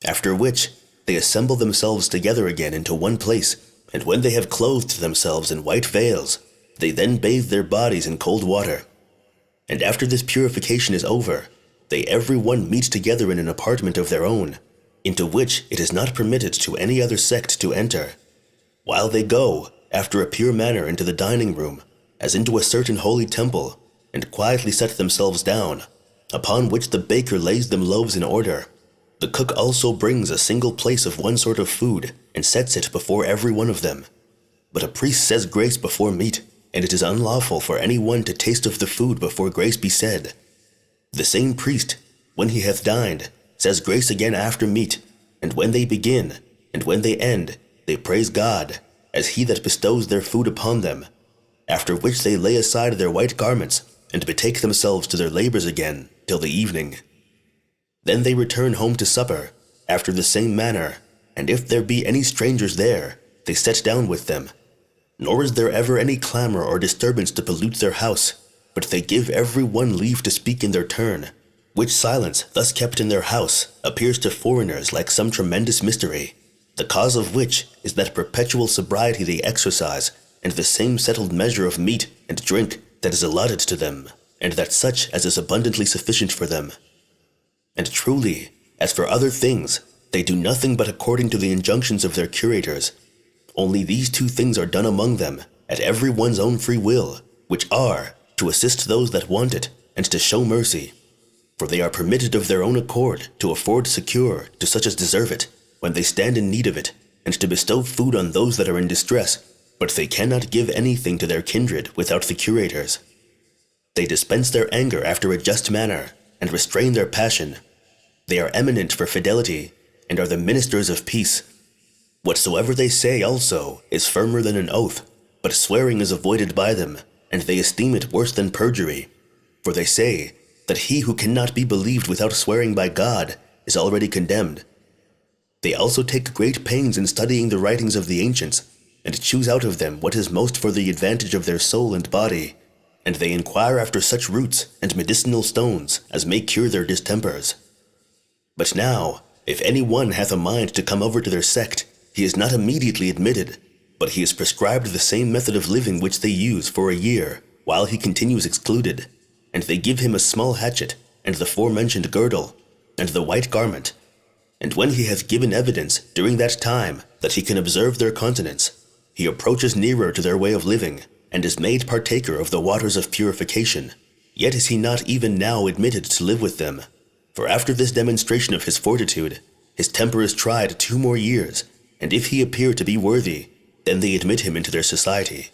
S1: After which, they assemble themselves together again into one place, and when they have clothed themselves in white veils, they then bathe their bodies in cold water. And after this purification is over, they every one meet together in an apartment of their own, into which it is not permitted to any other sect to enter, while they go, after a pure manner, into the dining room, as into a certain holy temple, and quietly set themselves down, upon which the baker lays them loaves in order. The cook also brings a single place of one sort of food, and sets it before every one of them. But a priest says grace before meat, and it is unlawful for any one to taste of the food before grace be said. The same priest, when he hath dined, says grace again after meat, and when they begin, and when they end, they praise God, as he that bestows their food upon them, after which they lay aside their white garments, and betake themselves to their labors again, till the evening. Then they return home to supper, after the same manner, and if there be any strangers there, they set down with them. Nor is there ever any clamor or disturbance to pollute their house, but they give every one leave to speak in their turn, which silence, thus kept in their house, appears to foreigners like some tremendous mystery, the cause of which is that perpetual sobriety they exercise, and the same settled measure of meat and drink that is allotted to them, and that such as is abundantly sufficient for them. And truly, as for other things, they do nothing but according to the injunctions of their curators. Only these two things are done among them, at every one's own free will, which are, to assist those that want it, and to show mercy. For they are permitted of their own accord to afford succor to such as deserve it, when they stand in need of it, and to bestow food on those that are in distress, but they cannot give anything to their kindred without the curators. They dispense their anger after a just manner, and restrain their passion. They are eminent for fidelity, and are the ministers of peace. Whatsoever they say also is firmer than an oath, but swearing is avoided by them, and they esteem it worse than perjury. For they say that he who cannot be believed without swearing by God is already condemned. They also take great pains in studying the writings of the ancients, and choose out of them what is most for the advantage of their soul and body, and they inquire after such roots and medicinal stones as may cure their distempers. But now, if any one hath a mind to come over to their sect, he is not immediately admitted, but he is prescribed the same method of living which they use for a year, while he continues excluded, and they give him a small hatchet, and the forementioned girdle, and the white garment. And when he hath given evidence during that time that he can observe their continence, he approaches nearer to their way of living, and is made partaker of the waters of purification. Yet is he not even now admitted to live with them. For after this demonstration of his fortitude, his temper is tried 2 more years, and if he appear to be worthy, then they admit him into their society.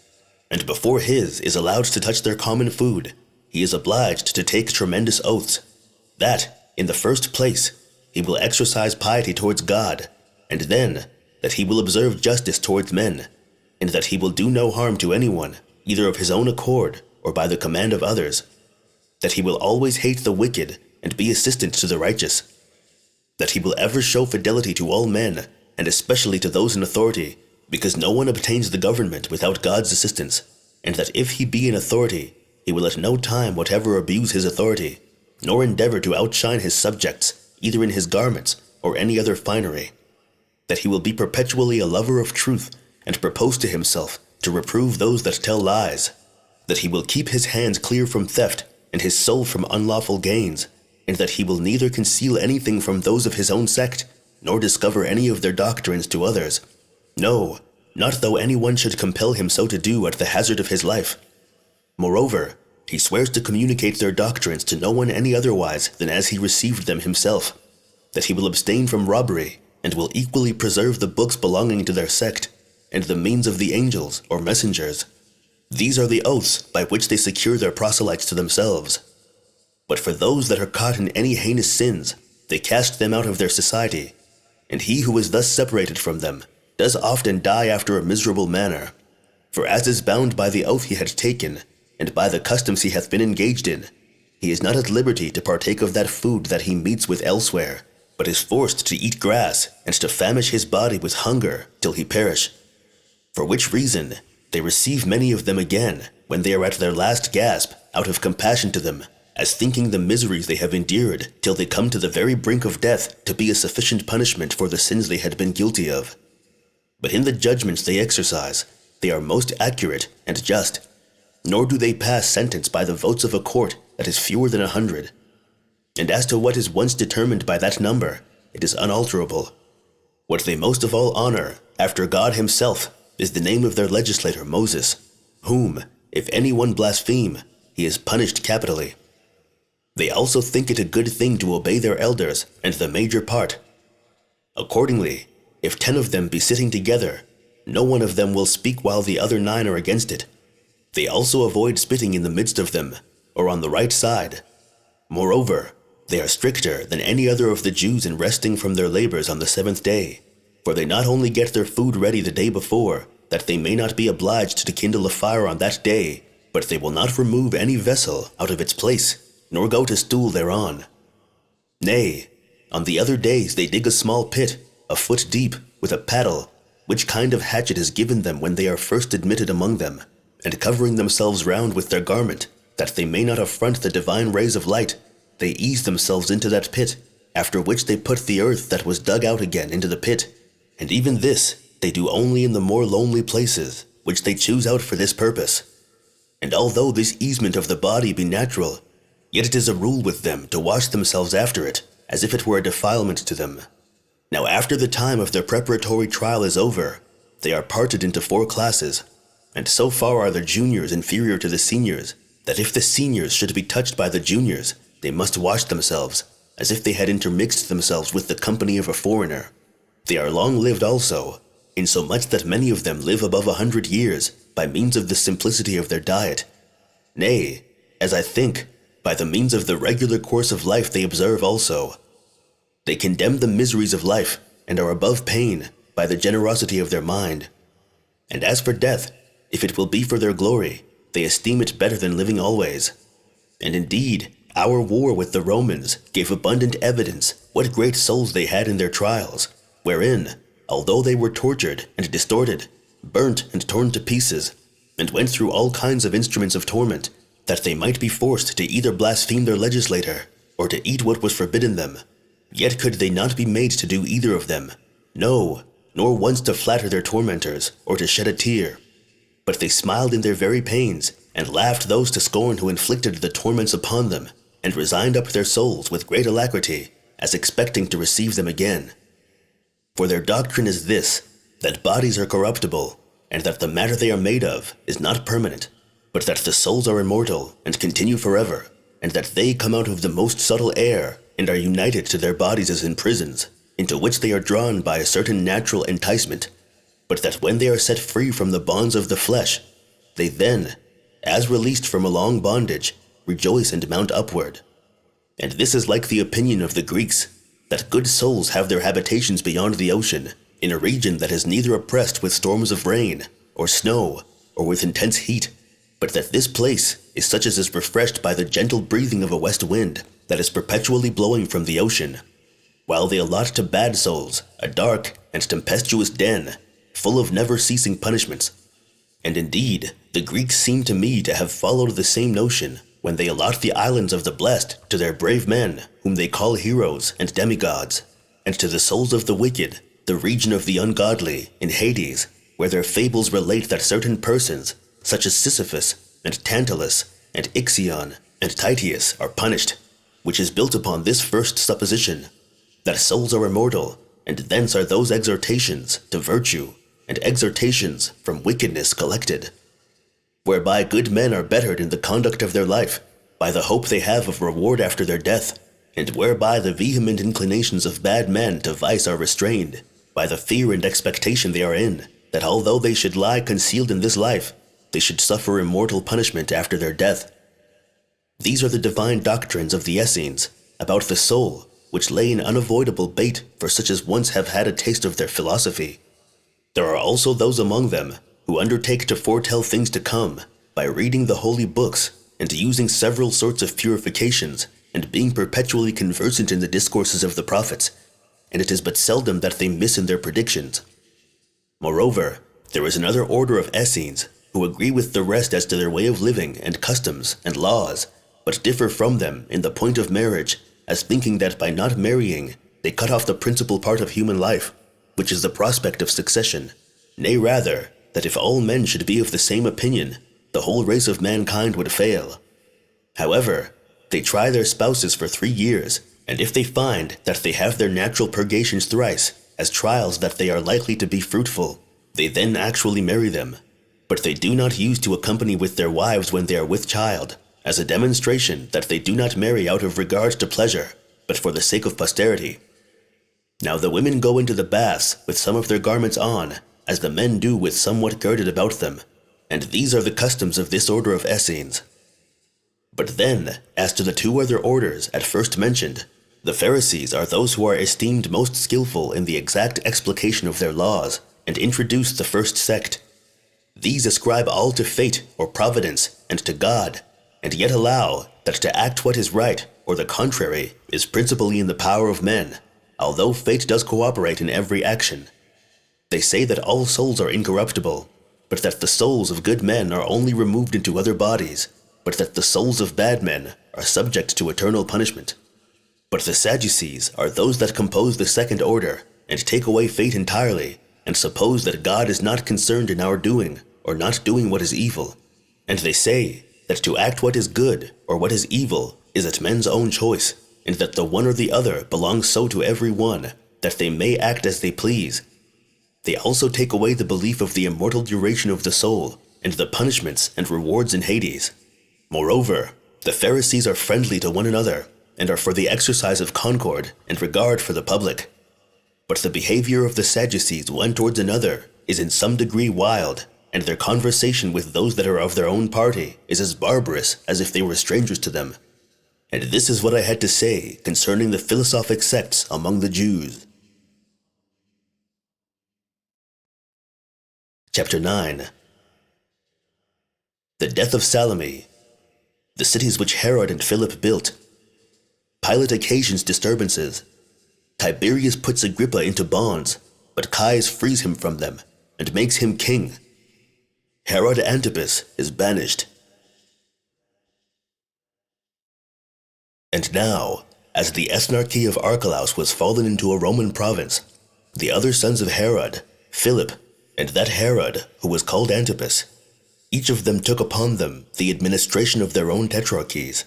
S1: And before his is allowed to touch their common food, he is obliged to take tremendous oaths, that, in the first place, he will exercise piety towards God, and then, that he will observe justice towards men, and that he will do no harm to anyone, either of his own accord or by the command of others, that he will always hate the wicked and be assistant to the righteous, that he will ever show fidelity to all men, and especially to those in authority, because no one obtains the government without God's assistance, and that if he be in authority, he will at no time whatever abuse his authority, nor endeavor to outshine his subjects, either in his garments or any other finery, that he will be perpetually a lover of truth, and propose to himself to reprove those that tell lies, that he will keep his hands clear from theft, and his soul from unlawful gains, and that he will neither conceal anything from those of his own sect, nor discover any of their doctrines to others. No, not though anyone should compel him so to do at the hazard of his life. Moreover, he swears to communicate their doctrines to no one any otherwise than as he received them himself, that he will abstain from robbery, and will equally preserve the books belonging to their sect, and the means of the angels or messengers. These are the oaths by which they secure their proselytes to themselves. But for those that are caught in any heinous sins, they cast them out of their society, and he who is thus separated from them does often die after a miserable manner. For as is bound by the oath he had taken, and by the customs he hath been engaged in, he is not at liberty to partake of that food that he meets with elsewhere, but is forced to eat grass, and to famish his body with hunger till he perish. For which reason they receive many of them again, when they are at their last gasp, out of compassion to them, as thinking the miseries they have endured till they come to the very brink of death to be a sufficient punishment for the sins they had been guilty of. But in the judgments they exercise, they are most accurate and just, nor do they pass sentence by the votes of a court that is fewer than 100. And as to what is once determined by that number, it is unalterable. What they most of all honor, after God himself, is the name of their legislator Moses, whom, if anyone blaspheme, he is punished capitally. They also think it a good thing to obey their elders and the major part. Accordingly, if 10 of them be sitting together, no one of them will speak while the other 9 are against it. They also avoid spitting in the midst of them, or on the right side. Moreover, they are stricter than any other of the Jews in resting from their labors on the seventh day, for they not only get their food ready the day before, that they may not be obliged to kindle a fire on that day, but they will not remove any vessel out of its place, nor go to stool thereon. Nay, on the other days they dig a small pit, a foot deep, with a paddle, which kind of hatchet is given them when they are first admitted among them, and covering themselves round with their garment, that they may not affront the divine rays of light, they ease themselves into that pit, after which they put the earth that was dug out again into the pit, and even this they do only in the more lonely places, which they choose out for this purpose. And although this easement of the body be natural, yet it is a rule with them to wash themselves after it, as if it were a defilement to them. Now after the time of their preparatory trial is over, they are parted into 4 classes, and so far are the juniors inferior to the seniors, that if the seniors should be touched by the juniors, they must wash themselves, as if they had intermixed themselves with the company of a foreigner. They are long-lived also, insomuch that many of them live above 100 years, by means of the simplicity of their diet. Nay, as I think, by the means of the regular course of life they observe also. They condemn the miseries of life, and are above pain, by the generosity of their mind. And as for death, if it will be for their glory, they esteem it better than living always. And indeed, our war with the Romans gave abundant evidence what great souls they had in their trials, wherein, although they were tortured and distorted, burnt and torn to pieces, and went through all kinds of instruments of torment, that they might be forced to either blaspheme their legislator, or to eat what was forbidden them, yet could they not be made to do either of them, no, nor once to flatter their tormentors, or to shed a tear. But they smiled in their very pains, and laughed those to scorn who inflicted the torments upon them, and resigned up their souls with great alacrity, as expecting to receive them again. For their doctrine is this, that bodies are corruptible, and that the matter they are made of is not permanent, but that the souls are immortal and continue forever, and that they come out of the most subtle air, and are united to their bodies as in prisons, into which they are drawn by a certain natural enticement, but that when they are set free from the bonds of the flesh, they then, as released from a long bondage, rejoice and mount upward. And this is like the opinion of the Greeks, that good souls have their habitations beyond the ocean, in a region that is neither oppressed with storms of rain, or snow, or with intense heat, but that this place is such as is refreshed by the gentle breathing of a west wind that is perpetually blowing from the ocean, while they allot to bad souls a dark and tempestuous den, full of never-ceasing punishments. And indeed, the Greeks seem to me to have followed the same notion when they allot the islands of the blessed to their brave men, whom they call heroes and demigods, and to the souls of the wicked, the region of the ungodly, in Hades, where their fables relate that certain persons, such as Sisyphus, and Tantalus, and Ixion, and Titius, are punished, which is built upon this first supposition, that souls are immortal, and thence are those exhortations to virtue, and exhortations from wickedness collected, whereby good men are bettered in the conduct of their life, by the hope they have of reward after their death, and whereby the vehement inclinations of bad men to vice are restrained, by the fear and expectation they are in, that although they should lie concealed in this life, they should suffer immortal punishment after their death. These are the divine doctrines of the Essenes, about the soul, which lay an unavoidable bait for such as once have had a taste of their philosophy. There are also those among them who undertake to foretell things to come by reading the holy books and using several sorts of purifications and being perpetually conversant in the discourses of the prophets, and it is but seldom that they miss in their predictions. Moreover, there is another order of Essenes who agree with the rest as to their way of living and customs and laws, but differ from them in the point of marriage, as thinking that by not marrying they cut off the principal part of human life, which is the prospect of succession. Nay, rather, that if all men should be of the same opinion, the whole race of mankind would fail. However, they try their spouses for 3 years, and if they find that they have their natural purgations thrice, as trials that they are likely to be fruitful, they then actually marry them. But they do not use to accompany with their wives when they are with child, as a demonstration that they do not marry out of regard to pleasure, but for the sake of posterity. Now the women go into the baths with some of their garments on, as the men do with somewhat girded about them, and these are the customs of this order of Essenes. But then, as to the two other orders at first mentioned, the Pharisees are those who are esteemed most skillful in the exact explication of their laws, and introduce the first sect. These ascribe all to fate or providence and to God, and yet allow that to act what is right or the contrary is principally in the power of men, although fate does cooperate in every action. They say that all souls are incorruptible, but that the souls of good men are only removed into other bodies, but that the souls of bad men are subject to eternal punishment. But the Sadducees are those that compose the second order, and take away fate entirely, and suppose that God is not concerned in our doing, or not doing what is evil. And they say that to act what is good, or what is evil, is at men's own choice, and that the one or the other belongs so to every one, that they may act as they please. They also take away the belief of the immortal duration of the soul, and the punishments and rewards in Hades. Moreover, the Pharisees are friendly to one another, and are for the exercise of concord and regard for the public. But the behavior of the Sadducees one towards another is in some degree wild, and their conversation with those that are of their own party is as barbarous as if they were strangers to them. And this is what I had to say concerning the philosophic sects among the Jews. Chapter 9. The death of Salome. The cities which Herod and Philip built. Pilate occasions disturbances. Tiberius puts Agrippa into bonds, but Caius frees him from them and makes him king. Herod Antipas is banished. And now, as the ethnarchy of Archelaus was fallen into a Roman province, the other sons of Herod, Philip, and that Herod who was called Antipas, each of them took upon them the administration of their own tetrarchies.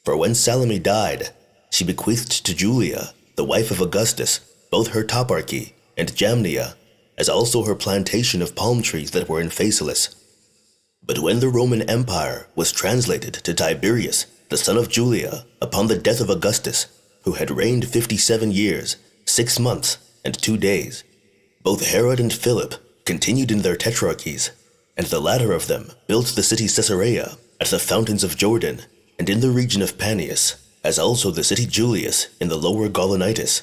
S1: For when Salome died, she bequeathed to Julia, the wife of Augustus, both her toparchy and Jamnia, as also her plantation of palm trees that were in Phasaelis. But when the Roman Empire was translated to Tiberius, the son of Julia, upon the death of Augustus, who had reigned 57 years, 6 months, and 2 days, both Herod and Philip continued in their tetrarchies, and the latter of them built the city Caesarea at the fountains of Jordan, and in the region of Panias, as also the city Julius in the lower Gaulonitis.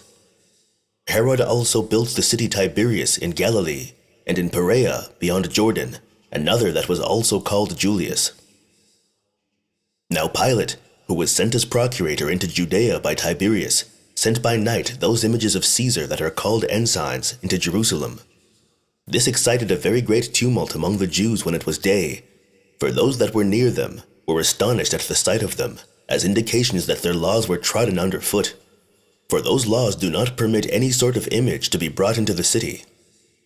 S1: Herod also built the city Tiberias in Galilee, and in Perea beyond Jordan, another that was also called Julius. Now Pilate, who was sent as procurator into Judea by Tiberius, sent by night those images of Caesar that are called ensigns into Jerusalem. This excited a very great tumult among the Jews when it was day, for those that were near them were astonished at the sight of them, as indications that their laws were trodden under foot. For those laws do not permit any sort of image to be brought into the city.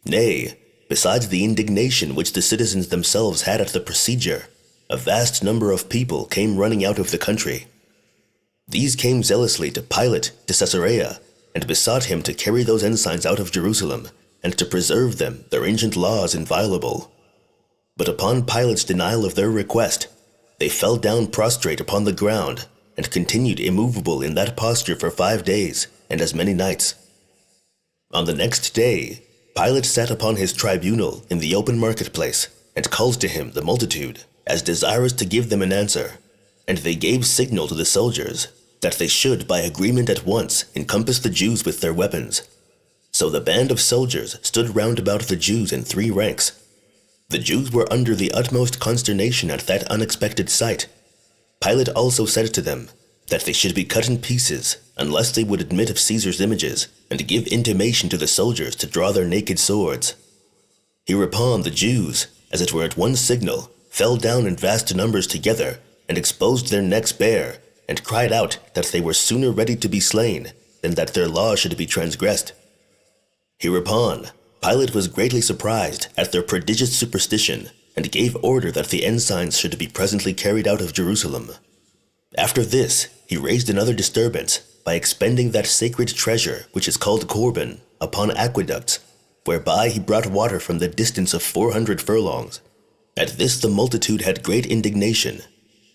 S1: Nay, besides the indignation which the citizens themselves had at the procedure, a vast number of people came running out of the country. These came zealously to Pilate to Caesarea, and besought him to carry those ensigns out of Jerusalem, and to preserve them, their ancient laws inviolable. But upon Pilate's denial of their request, they fell down prostrate upon the ground, and continued immovable in that posture for 5 days, and as many nights. On the next day, Pilate sat upon his tribunal in the open marketplace, and called to him the multitude, as desirous to give them an answer. And they gave signal to the soldiers, that they should by agreement at once encompass the Jews with their weapons. So the band of soldiers stood round about the Jews in 3 ranks. The Jews were under the utmost consternation at that unexpected sight. Pilate also said to them, that they should be cut in pieces, unless they would admit of Caesar's images, and give intimation to the soldiers to draw their naked swords. Hereupon the Jews, as it were at one signal, fell down in vast numbers together, and exposed their necks bare, and cried out that they were sooner ready to be slain, than that their law should be transgressed. Hereupon Pilate was greatly surprised at their prodigious superstition, and gave order that the ensigns should be presently carried out of Jerusalem. After this, he raised another disturbance, by expending that sacred treasure which is called Corban upon aqueducts, whereby he brought water from the distance of 400 furlongs. At this the multitude had great indignation,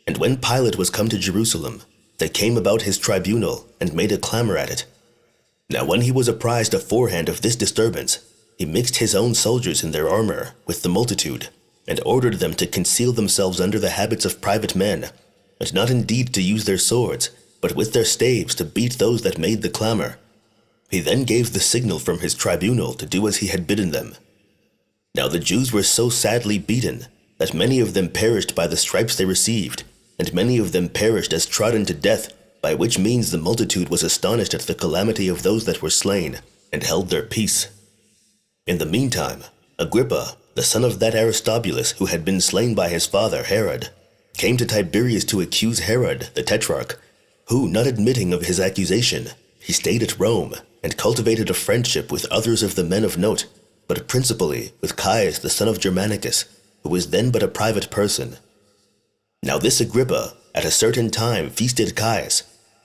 S1: and when Pilate was come to Jerusalem, they came about his tribunal, and made a clamor at it. Now when he was apprised aforehand of this disturbance, he mixed his own soldiers in their armor with the multitude, and ordered them to conceal themselves under the habits of private men, and not indeed to use their swords, but with their staves to beat those that made the clamor. He then gave the signal from his tribunal to do as he had bidden them. Now the Jews were so sadly beaten that many of them perished by the stripes they received, and many of them perished as trodden to death, by which means the multitude was astonished at the calamity of those that were slain, and held their peace. In the meantime, Agrippa, the son of that Aristobulus who had been slain by his father Herod, came to Tiberias to accuse Herod, the tetrarch, who, not admitting of his accusation, he stayed at Rome and cultivated a friendship with others of the men of note, but principally with Caius the son of Germanicus, who was then but a private person. Now this Agrippa at a certain time feasted Caius,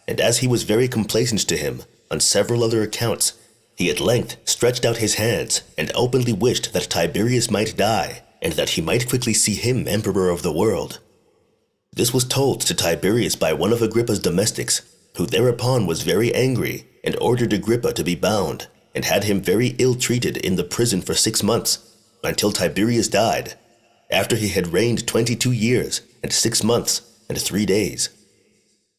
S1: and as he was very complaisant to him on several other accounts, he at length stretched out his hands and openly wished that Tiberius might die, and that he might quickly see him emperor of the world. This was told to Tiberius by one of Agrippa's domestics, who thereupon was very angry and ordered Agrippa to be bound, and had him very ill-treated in the prison for 6 months, until Tiberius died, after he had reigned 22 years and 6 months and 3 days.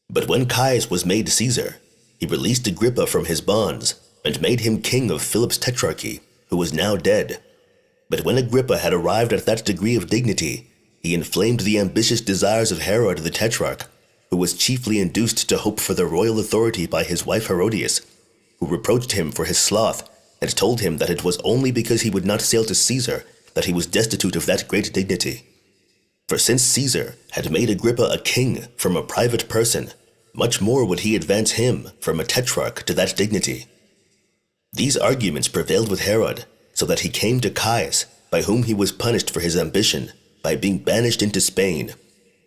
S1: But when Caius was made Caesar, he released Agrippa from his bonds, and made him king of Philip's tetrarchy, who was now dead. But when Agrippa had arrived at that degree of dignity, he inflamed the ambitious desires of Herod the tetrarch, who was chiefly induced to hope for the royal authority by his wife Herodias, who reproached him for his sloth, and told him that it was only because he would not sail to Caesar that he was destitute of that great dignity. For since Caesar had made Agrippa a king from a private person, much more would he advance him from a tetrarch to that dignity. These arguments prevailed with Herod, so that he came to Caius, by whom he was punished for his ambition, by being banished into Spain.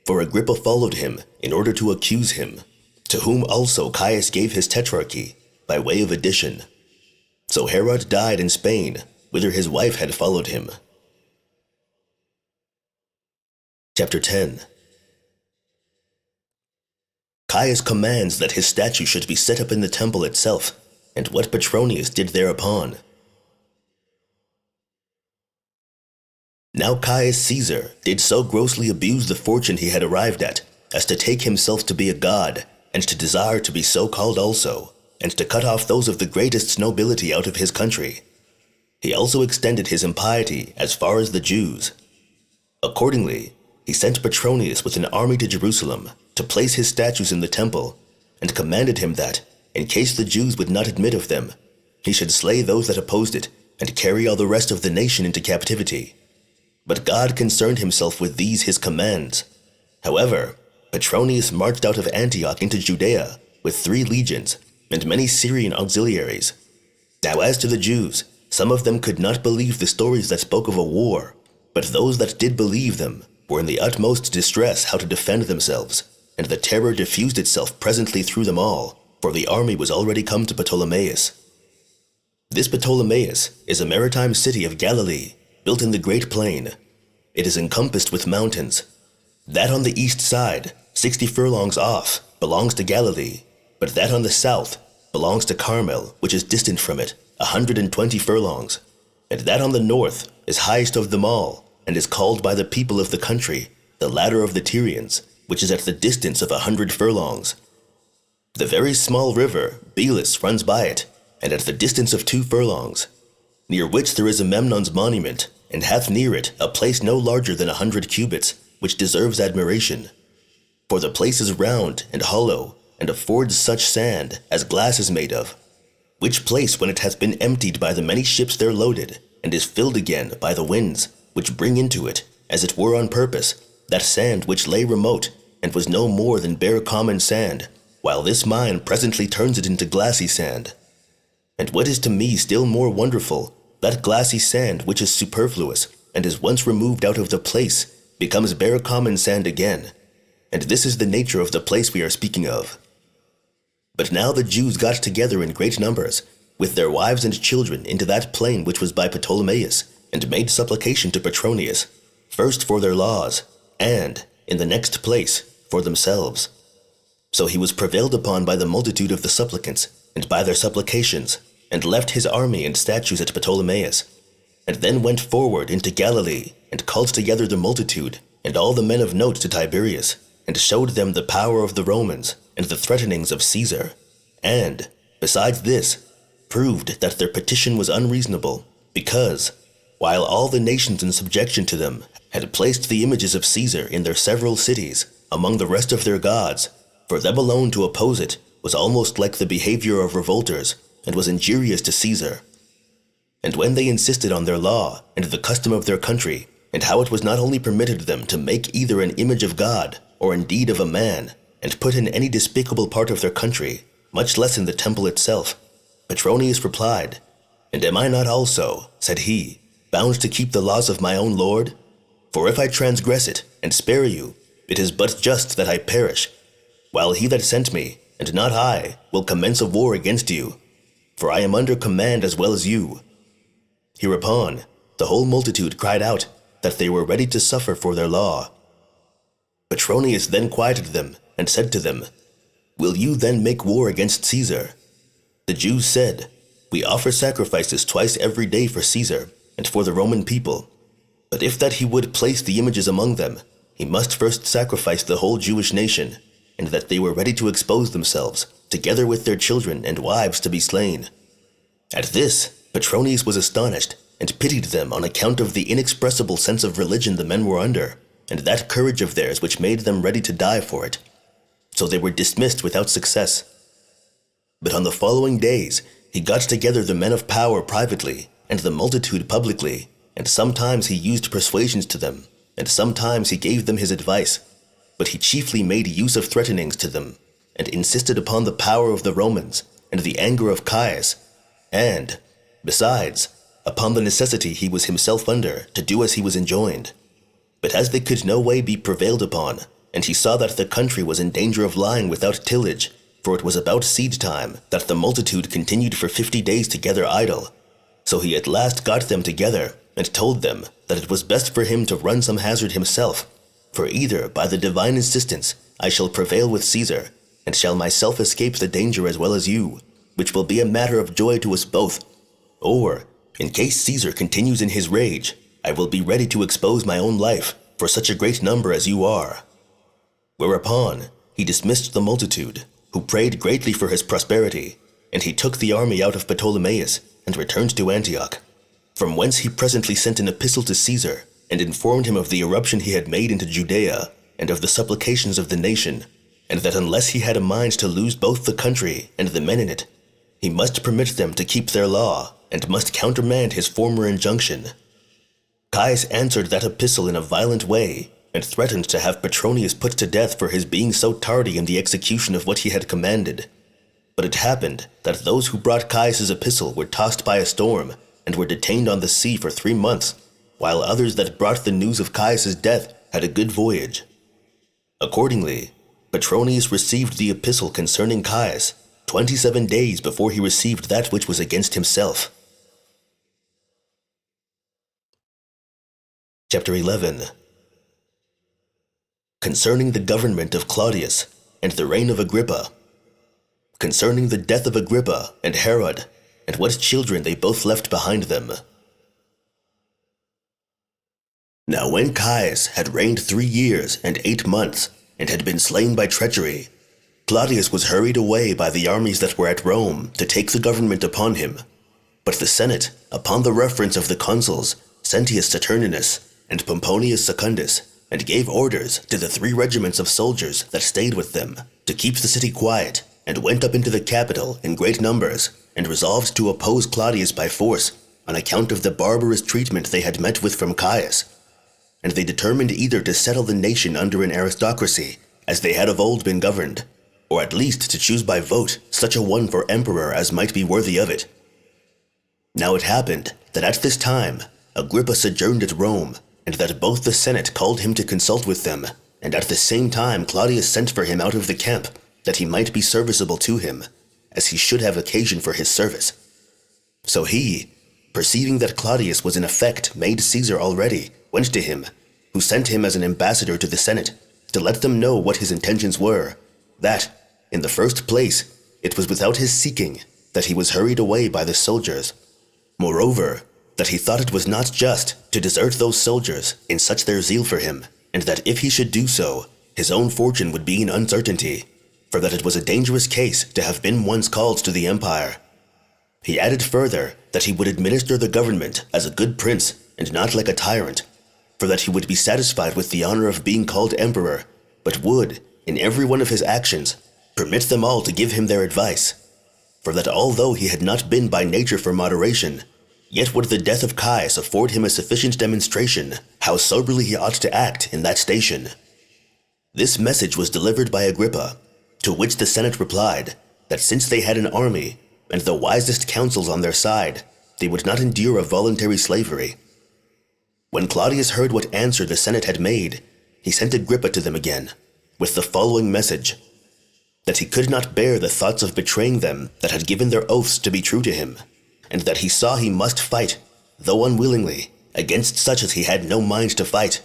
S1: For Agrippa followed him in order to accuse him, to whom also Caius gave his tetrarchy, by way of addition. So Herod died in Spain, whither his wife had followed him. Chapter 10. Caius commands that his statue should be set up in the temple itself, and what Petronius did thereupon. Now Caius Caesar did so grossly abuse the fortune he had arrived at, as to take himself to be a god, and to desire to be so called also, and to cut off those of the greatest nobility out of his country. He also extended his impiety as far as the Jews. Accordingly, he sent Petronius with an army to Jerusalem to place his statues in the temple, and commanded him that, in case the Jews would not admit of them, he should slay those that opposed it, and carry all the rest of the nation into captivity. But God concerned himself with these his commands. However, Petronius marched out of Antioch into Judea with 3 legions and many Syrian auxiliaries. Now as to the Jews, some of them could not believe the stories that spoke of a war, but those that did believe them were in the utmost distress how to defend themselves, and the terror diffused itself presently through them all, for the army was already come to Ptolemais. This Ptolemais is a maritime city of Galilee, built in the great plain. It is encompassed with mountains. That on the east side, 60 furlongs off, belongs to Galilee, but that on the south belongs to Carmel, which is distant from it, 120 furlongs. And that on the north is highest of them all, and is called by the people of the country the ladder of the Tyrians, which is at the distance of 100 furlongs. The very small river, Belus, runs by it, and at the distance of 2 furlongs, near which there is a Memnon's monument, and hath near it a place no larger than 100 cubits, which deserves admiration. For the place is round and hollow, and affords such sand as glass is made of, which place when it hath been emptied by the many ships there loaded, and is filled again by the winds, which bring into it, as it were on purpose, that sand which lay remote, and was no more than bare common sand, while this mine presently turns it into glassy sand. And what is to me still more wonderful, that glassy sand which is superfluous, and is once removed out of the place, becomes bare common sand again. And this is the nature of the place we are speaking of. But now the Jews got together in great numbers, with their wives and children, into that plain which was by Ptolemais, and made supplication to Petronius, first for their laws, and, in the next place, for themselves. So he was prevailed upon by the multitude of the supplicants, and by their supplications, and left his army and statues at Ptolemais, and then went forward into Galilee, and called together the multitude and all the men of note to Tiberias, and showed them the power of the Romans and the threatenings of Caesar, and, besides this, proved that their petition was unreasonable, because, while all the nations in subjection to them had placed the images of Caesar in their several cities among the rest of their gods, for them alone to oppose it was almost like the behavior of revolters, and was injurious to Caesar. And when they insisted on their law and the custom of their country, and how it was not only permitted them to make either an image of God or indeed of a man, and put in any despicable part of their country, much less in the temple itself, Petronius replied, "And am I not also," said he, "bound to keep the laws of my own Lord? For if I transgress it and spare you, it is but just that I perish, while he that sent me, and not I, will commence a war against you, for I am under command as well as you." Hereupon, the whole multitude cried out that they were ready to suffer for their law. Petronius then quieted them and said to them, "Will you then make war against Caesar?" The Jews said, "We offer sacrifices twice every day for Caesar and for the Roman people. But if that he would place the images among them, he must first sacrifice the whole Jewish nation, and that they were ready to expose themselves, together with their children and wives, to be slain." At this, Petronius was astonished, and pitied them on account of the inexpressible sense of religion the men were under, and that courage of theirs which made them ready to die for it. So they were dismissed without success. But on the following days, he got together the men of power privately, and the multitude publicly, and sometimes he used persuasions to them, and sometimes he gave them his advice. But he chiefly made use of threatenings to them, and insisted upon the power of the Romans, and the anger of Caius, and, besides, upon the necessity he was himself under to do as he was enjoined. But as they could no way be prevailed upon, and he saw that the country was in danger of lying without tillage, for it was about seed time that the multitude continued for 50 days together idle, so he at last got them together, and told them that it was best for him to run some hazard himself, for either by the divine insistence I shall prevail with Caesar, and shall myself escape the danger as well as you, which will be a matter of joy to us both, or, in case Caesar continues in his rage, I will be ready to expose my own life for such a great number as you are." Whereupon he dismissed the multitude, who prayed greatly for his prosperity, and he took the army out of Ptolemais and returned to Antioch, from whence he presently sent an epistle to Caesar, and informed him of the eruption he had made into Judea, and of the supplications of the nation, and that unless he had a mind to lose both the country and the men in it, he must permit them to keep their law, and must countermand his former injunction. Caius answered that epistle in a violent way, and threatened to have Petronius put to death for his being so tardy in the execution of what he had commanded. But it happened that those who brought Caius's epistle were tossed by a storm, and were detained on the sea for 3 months, while others that brought the news of Caius's death had a good voyage. Accordingly, Petronius received the epistle concerning Caius 27 days before he received that which was against himself. Chapter 11. Concerning the government of Claudius, and the reign of Agrippa. Concerning the death of Agrippa and Herod, and what children they both left behind them. Now when Caius had reigned 3 years and 8 months, and had been slain by treachery, Claudius was hurried away by the armies that were at Rome to take the government upon him. But the Senate, upon the reference of the consuls, Sentius Saturninus and Pomponius Secundus, and gave orders to the 3 regiments of soldiers that stayed with them to keep the city quiet, and went up into the capital in great numbers, and resolved to oppose Claudius by force, on account of the barbarous treatment they had met with from Caius. And they determined either to settle the nation under an aristocracy, as they had of old been governed, or at least to choose by vote such a one for emperor as might be worthy of it. Now it happened that at this time Agrippa sojourned at Rome, and that both the Senate called him to consult with them, and at the same time Claudius sent for him out of the camp, that he might be serviceable to him, as he should have occasion for his service. So he, perceiving that Claudius was in effect made Caesar already, went to him, who sent him as an ambassador to the Senate, to let them know what his intentions were, that, in the first place, it was without his seeking that he was hurried away by the soldiers. Moreover, that he thought it was not just to desert those soldiers in such their zeal for him, and that if he should do so, his own fortune would be in uncertainty, for that it was a dangerous case to have been once called to the empire. He added further that he would administer the government as a good prince and not like a tyrant, for that he would be satisfied with the honor of being called emperor, but would, in every one of his actions, permit them all to give him their advice, for that although he had not been by nature for moderation, yet would the death of Caius afford him a sufficient demonstration how soberly he ought to act in that station. This message was delivered by Agrippa, to which the Senate replied that since they had an army and the wisest counsels on their side, they would not endure a voluntary slavery. When Claudius heard what answer the Senate had made, he sent Agrippa to them again, with the following message: that he could not bear the thoughts of betraying them that had given their oaths to be true to him, and that he saw he must fight, though unwillingly, against such as he had no mind to fight.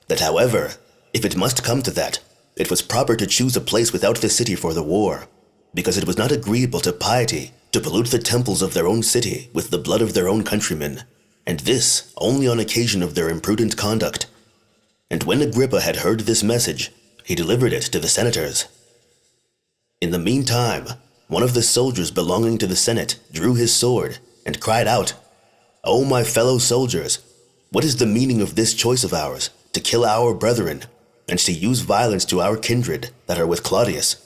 S1: That however, if it must come to that, it was proper to choose a place without the city for the war, because it was not agreeable to piety to pollute the temples of their own city with the blood of their own countrymen, and this only on occasion of their imprudent conduct. And when Agrippa had heard this message, he delivered it to the senators. In the meantime, one of the soldiers belonging to the Senate drew his sword and cried out, "O my fellow soldiers, what is the meaning of this choice of ours, to kill our brethren, and to use violence to our kindred that are with Claudius?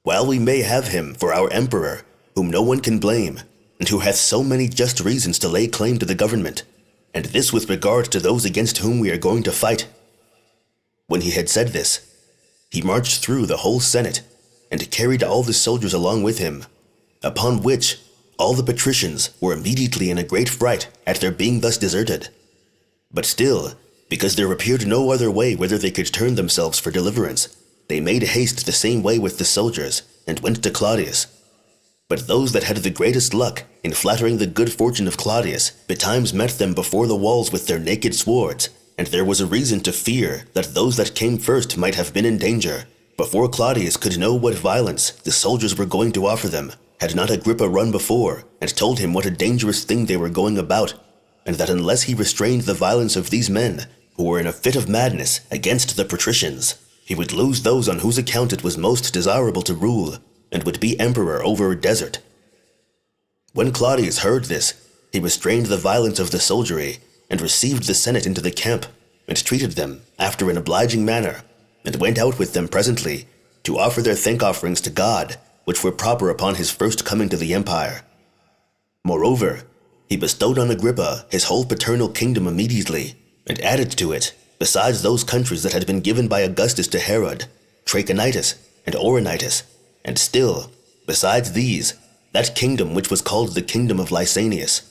S1: While we may have him for our emperor, whom no one can blame, and who hath so many just reasons to lay claim to the government, and this with regard to those against whom we are going to fight." When he had said this, he marched through the whole Senate, and carried all the soldiers along with him, upon which all the patricians were immediately in a great fright at their being thus deserted. But still, because there appeared no other way whither they could turn themselves for deliverance, they made haste the same way with the soldiers, and went to Claudius. But those that had the greatest luck in flattering the good fortune of Claudius betimes met them before the walls with their naked swords, and there was a reason to fear that those that came first might have been in danger, before Claudius could know what violence the soldiers were going to offer them, had not Agrippa run before and told him what a dangerous thing they were going about, and that unless he restrained the violence of these men, who were in a fit of madness against the patricians, he would lose those on whose account it was most desirable to rule, and would be emperor over a desert. When Claudius heard this, he restrained the violence of the soldiery, and received the Senate into the camp, and treated them after an obliging manner, and went out with them presently to offer their thank offerings to God, which were proper upon his first coming to the empire. Moreover, he bestowed on Agrippa his whole paternal kingdom immediately, and added to it, besides those countries that had been given by Augustus to Herod, Trachonitis and Auronitis, and still, besides these, that kingdom which was called the kingdom of Lysanias.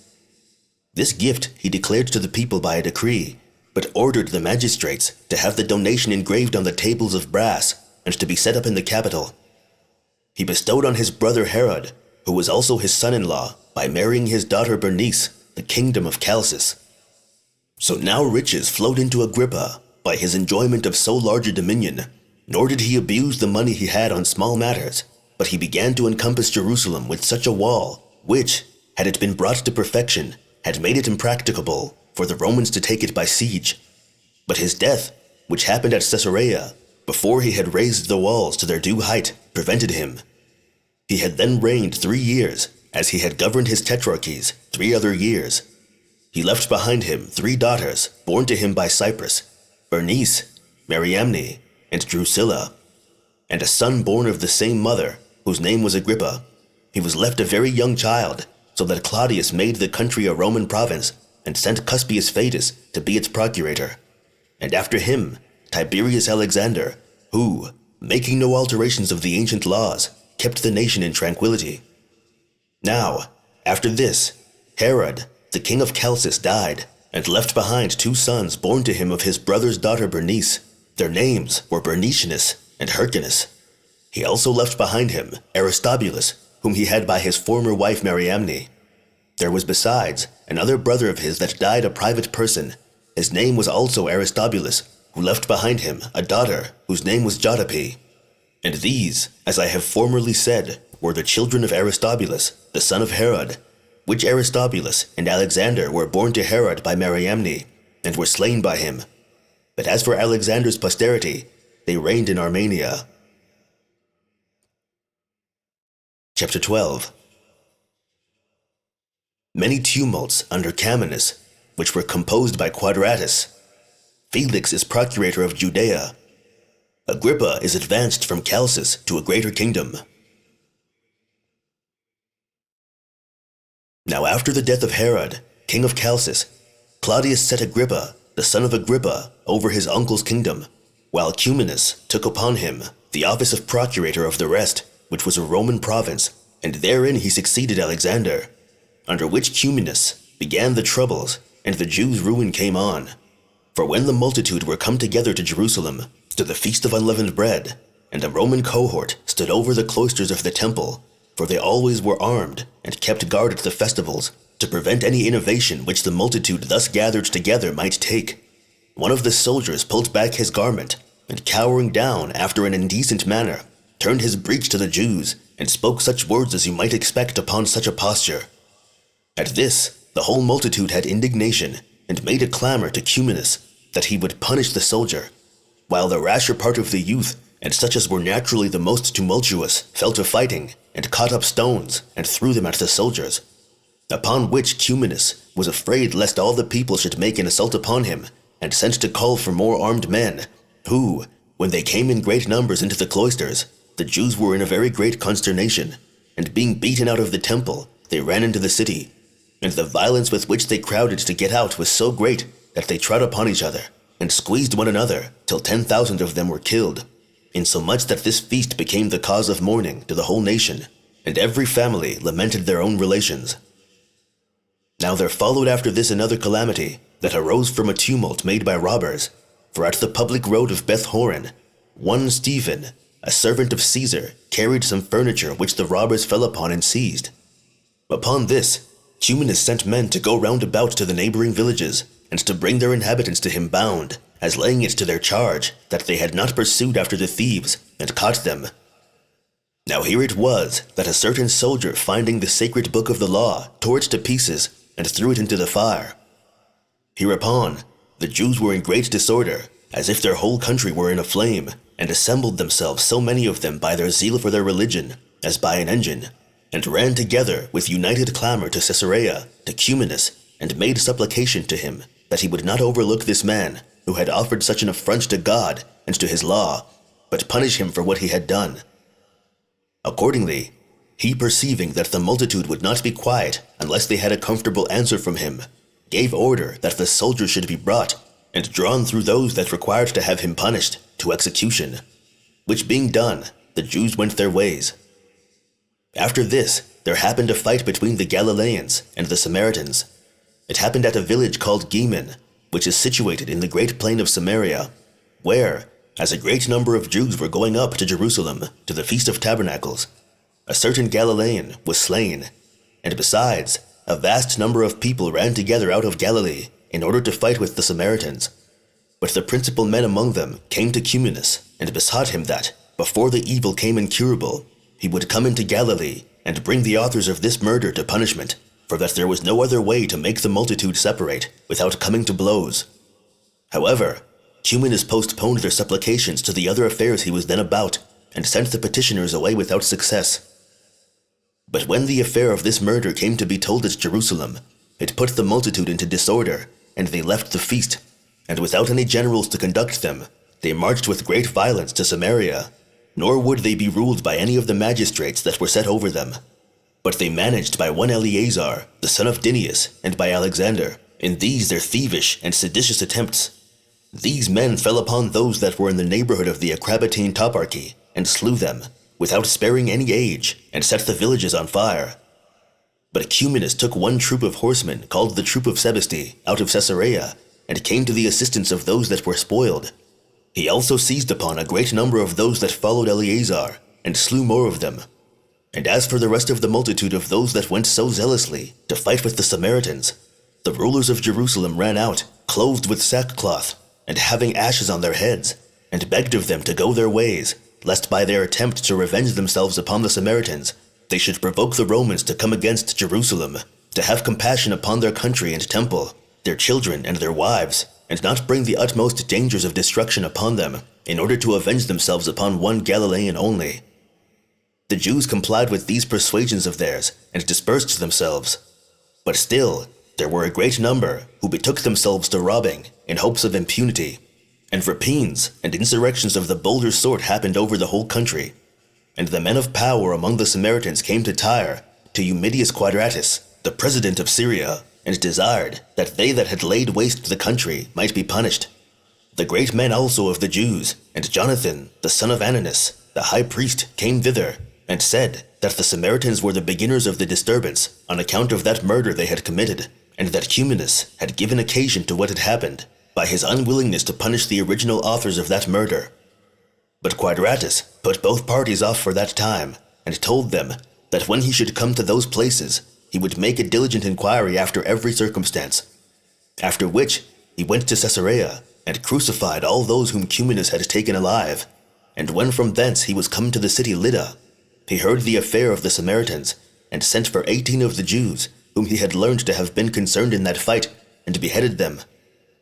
S1: This gift he declared to the people by a decree, but ordered the magistrates to have the donation engraved on the tables of brass, and to be set up in the Capitol. He bestowed on his brother Herod, who was also his son-in-law, by marrying his daughter Bernice, the kingdom of Chalcis. So now riches flowed into Agrippa by his enjoyment of so large a dominion, nor did he abuse the money he had on small matters, but he began to encompass Jerusalem with such a wall, which, had it been brought to perfection, had made it impracticable for the Romans to take it by siege. But his death, which happened at Caesarea, before he had raised the walls to their due height, prevented him. He had then reigned 3 years, as he had governed his tetrarchies 3 other years. He left behind him 3 daughters, born to him by Cyprus, Bernice, Mariamne, and Drusilla, and a son born of the same mother, whose name was Agrippa. He was left a very young child, so that Claudius made the country a Roman province, and sent Cuspius Fadus to be its procurator, and after him Tiberius Alexander, who, making no alterations of the ancient laws, kept the nation in tranquility. Now, after this, Herod, the king of Chalcis, died, and left behind 2 sons born to him of his brother's daughter Bernice. Their names were Bernicianus and Hyrcanus. He also left behind him Aristobulus, whom he had by his former wife Mariamne. There was besides another brother of his that died a private person. His name was also Aristobulus, who left behind him a daughter whose name was Jotape. And these, as I have formerly said, were the children of Aristobulus, the son of Herod. which Aristobulus and Alexander were born to Herod by Mariamne, and were slain by him. But as for Alexander's posterity, they reigned in Armenia. Chapter 12. Many tumults under Caminus, which were composed by Quadratus. Felix is procurator of Judea. Agrippa is advanced from Chalcis to a greater kingdom. Now after the death of Herod, king of Chalcis, Claudius set Agrippa, the son of Agrippa, over his uncle's kingdom, while Cumanus took upon him the office of procurator of the rest, which was a Roman province, and therein he succeeded Alexander, under which Cumanus began the troubles, and the Jews' ruin came on. For when the multitude were come together to Jerusalem, to the feast of unleavened bread, and a Roman cohort stood over the cloisters of the temple, for they always were armed, and kept guard at the festivals, to prevent any innovation which the multitude thus gathered together might take, one of the soldiers pulled back his garment, and cowering down after an indecent manner, turned his breech to the Jews, and spoke such words as you might expect upon such a posture. At this, the whole multitude had indignation, and made a clamor to Cumanus, that he would punish the soldier, while the rasher part of the youth, and such as were naturally the most tumultuous, fell to fighting, and caught up stones, and threw them at the soldiers. Upon which Cumanus was afraid lest all the people should make an assault upon him, and sent to call for more armed men, who, when they came in great numbers into the cloisters, the Jews were in a very great consternation, and being beaten out of the temple, they ran into the city, and the violence with which they crowded to get out was so great that they trod upon each other, and squeezed one another, till 10,000 of them were killed, insomuch that this feast became the cause of mourning to the whole nation, and every family lamented their own relations. Now there followed after this another calamity, that arose from a tumult made by robbers, for at the public road of Beth-horon, one Stephen, a servant of Caesar, carried some furniture which the robbers fell upon and seized. Upon this, Cumanus sent men to go round about to the neighboring villages, and to bring their inhabitants to him bound, as laying it to their charge, that they had not pursued after the thieves, and caught them. Now here it was, that a certain soldier, finding the sacred book of the law, tore it to pieces, and threw it into the fire. Hereupon, the Jews were in great disorder, as if their whole country were in a flame, and assembled themselves so many of them by their zeal for their religion, as by an engine, and ran together with united clamor to Caesarea, to Cumanus, and made supplication to him, that he would not overlook this man, who had offered such an affront to God and to his law, but punish him for what he had done. Accordingly, he, perceiving that the multitude would not be quiet unless they had a comfortable answer from him, gave order that the soldier should be brought, and drawn through those that required to have him punished, to execution. Which being done, the Jews went their ways. After this, there happened a fight between the Galileans and the Samaritans. It happened at a village called Gemon, which is situated in the great plain of Samaria, where, as a great number of Jews were going up to Jerusalem to the Feast of Tabernacles, a certain Galilean was slain, and besides, a vast number of people ran together out of Galilee in order to fight with the Samaritans. But the principal men among them came to Cumanus and besought him that, before the evil came incurable, he would come into Galilee and bring the authors of this murder to punishment, for that there was no other way to make the multitude separate without coming to blows. However, Cumanus postponed their supplications to the other affairs he was then about, and sent the petitioners away without success. But when the affair of this murder came to be told at Jerusalem, it put the multitude into disorder, and they left the feast, and without any generals to conduct them, they marched with great violence to Samaria, nor would they be ruled by any of the magistrates that were set over them. But they managed by one Eleazar, the son of Dineus, and by Alexander, in these their thievish and seditious attempts. These men fell upon those that were in the neighborhood of the Acrabatine toparchy, and slew them, without sparing any age, and set the villages on fire. But Cumanus took one troop of horsemen, called the troop of Sebaste, out of Caesarea, and came to the assistance of those that were spoiled. He also seized upon a great number of those that followed Eleazar, and slew more of them. And as for the rest of the multitude of those that went so zealously to fight with the Samaritans, the rulers of Jerusalem ran out, clothed with sackcloth, and having ashes on their heads, and begged of them to go their ways, lest by their attempt to revenge themselves upon the Samaritans, they should provoke the Romans to come against Jerusalem, to have compassion upon their country and temple, their children and their wives, and not bring the utmost dangers of destruction upon them, in order to avenge themselves upon one Galilean only. The Jews complied with these persuasions of theirs, and dispersed themselves. But still, there were a great number who betook themselves to robbing, in hopes of impunity, and rapines and insurrections of the bolder sort happened over the whole country. And the men of power among the Samaritans came to Tyre, to Eumidius Quadratus, the president of Syria, and desired that they that had laid waste the country might be punished. The great men also of the Jews, and Jonathan, the son of Ananus, the high priest, came thither, and said that the Samaritans were the beginners of the disturbance, on account of that murder they had committed, and that Cumanus had given occasion to what had happened, by his unwillingness to punish the original authors of that murder. But Quadratus put both parties off for that time, and told them that when he should come to those places, he would make a diligent inquiry after every circumstance. After which he went to Caesarea, and crucified all those whom Cumanus had taken alive. And when from thence he was come to the city Lydda, he heard the affair of the Samaritans, and sent for 18 of the Jews, whom he had learned to have been concerned in that fight, and beheaded them.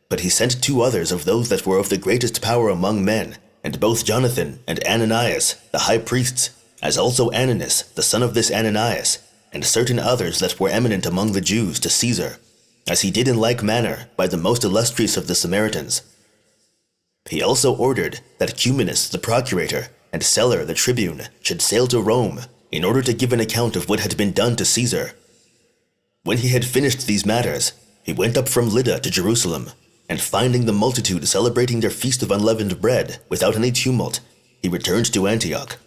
S1: But he sent 2 others of those that were of the greatest power among men, and both Jonathan and Ananias, the high priests, as also Ananus, the son of this Ananias, and certain others that were eminent among the Jews, to Caesar, as he did in like manner by the most illustrious of the Samaritans. He also ordered that Cumanus the procurator, and Celer the tribune, should sail to Rome, in order to give an account of what had been done to Caesar. When he had finished these matters, he went up from Lydda to Jerusalem, and finding the multitude celebrating their feast of unleavened bread without any tumult, he returned to Antioch.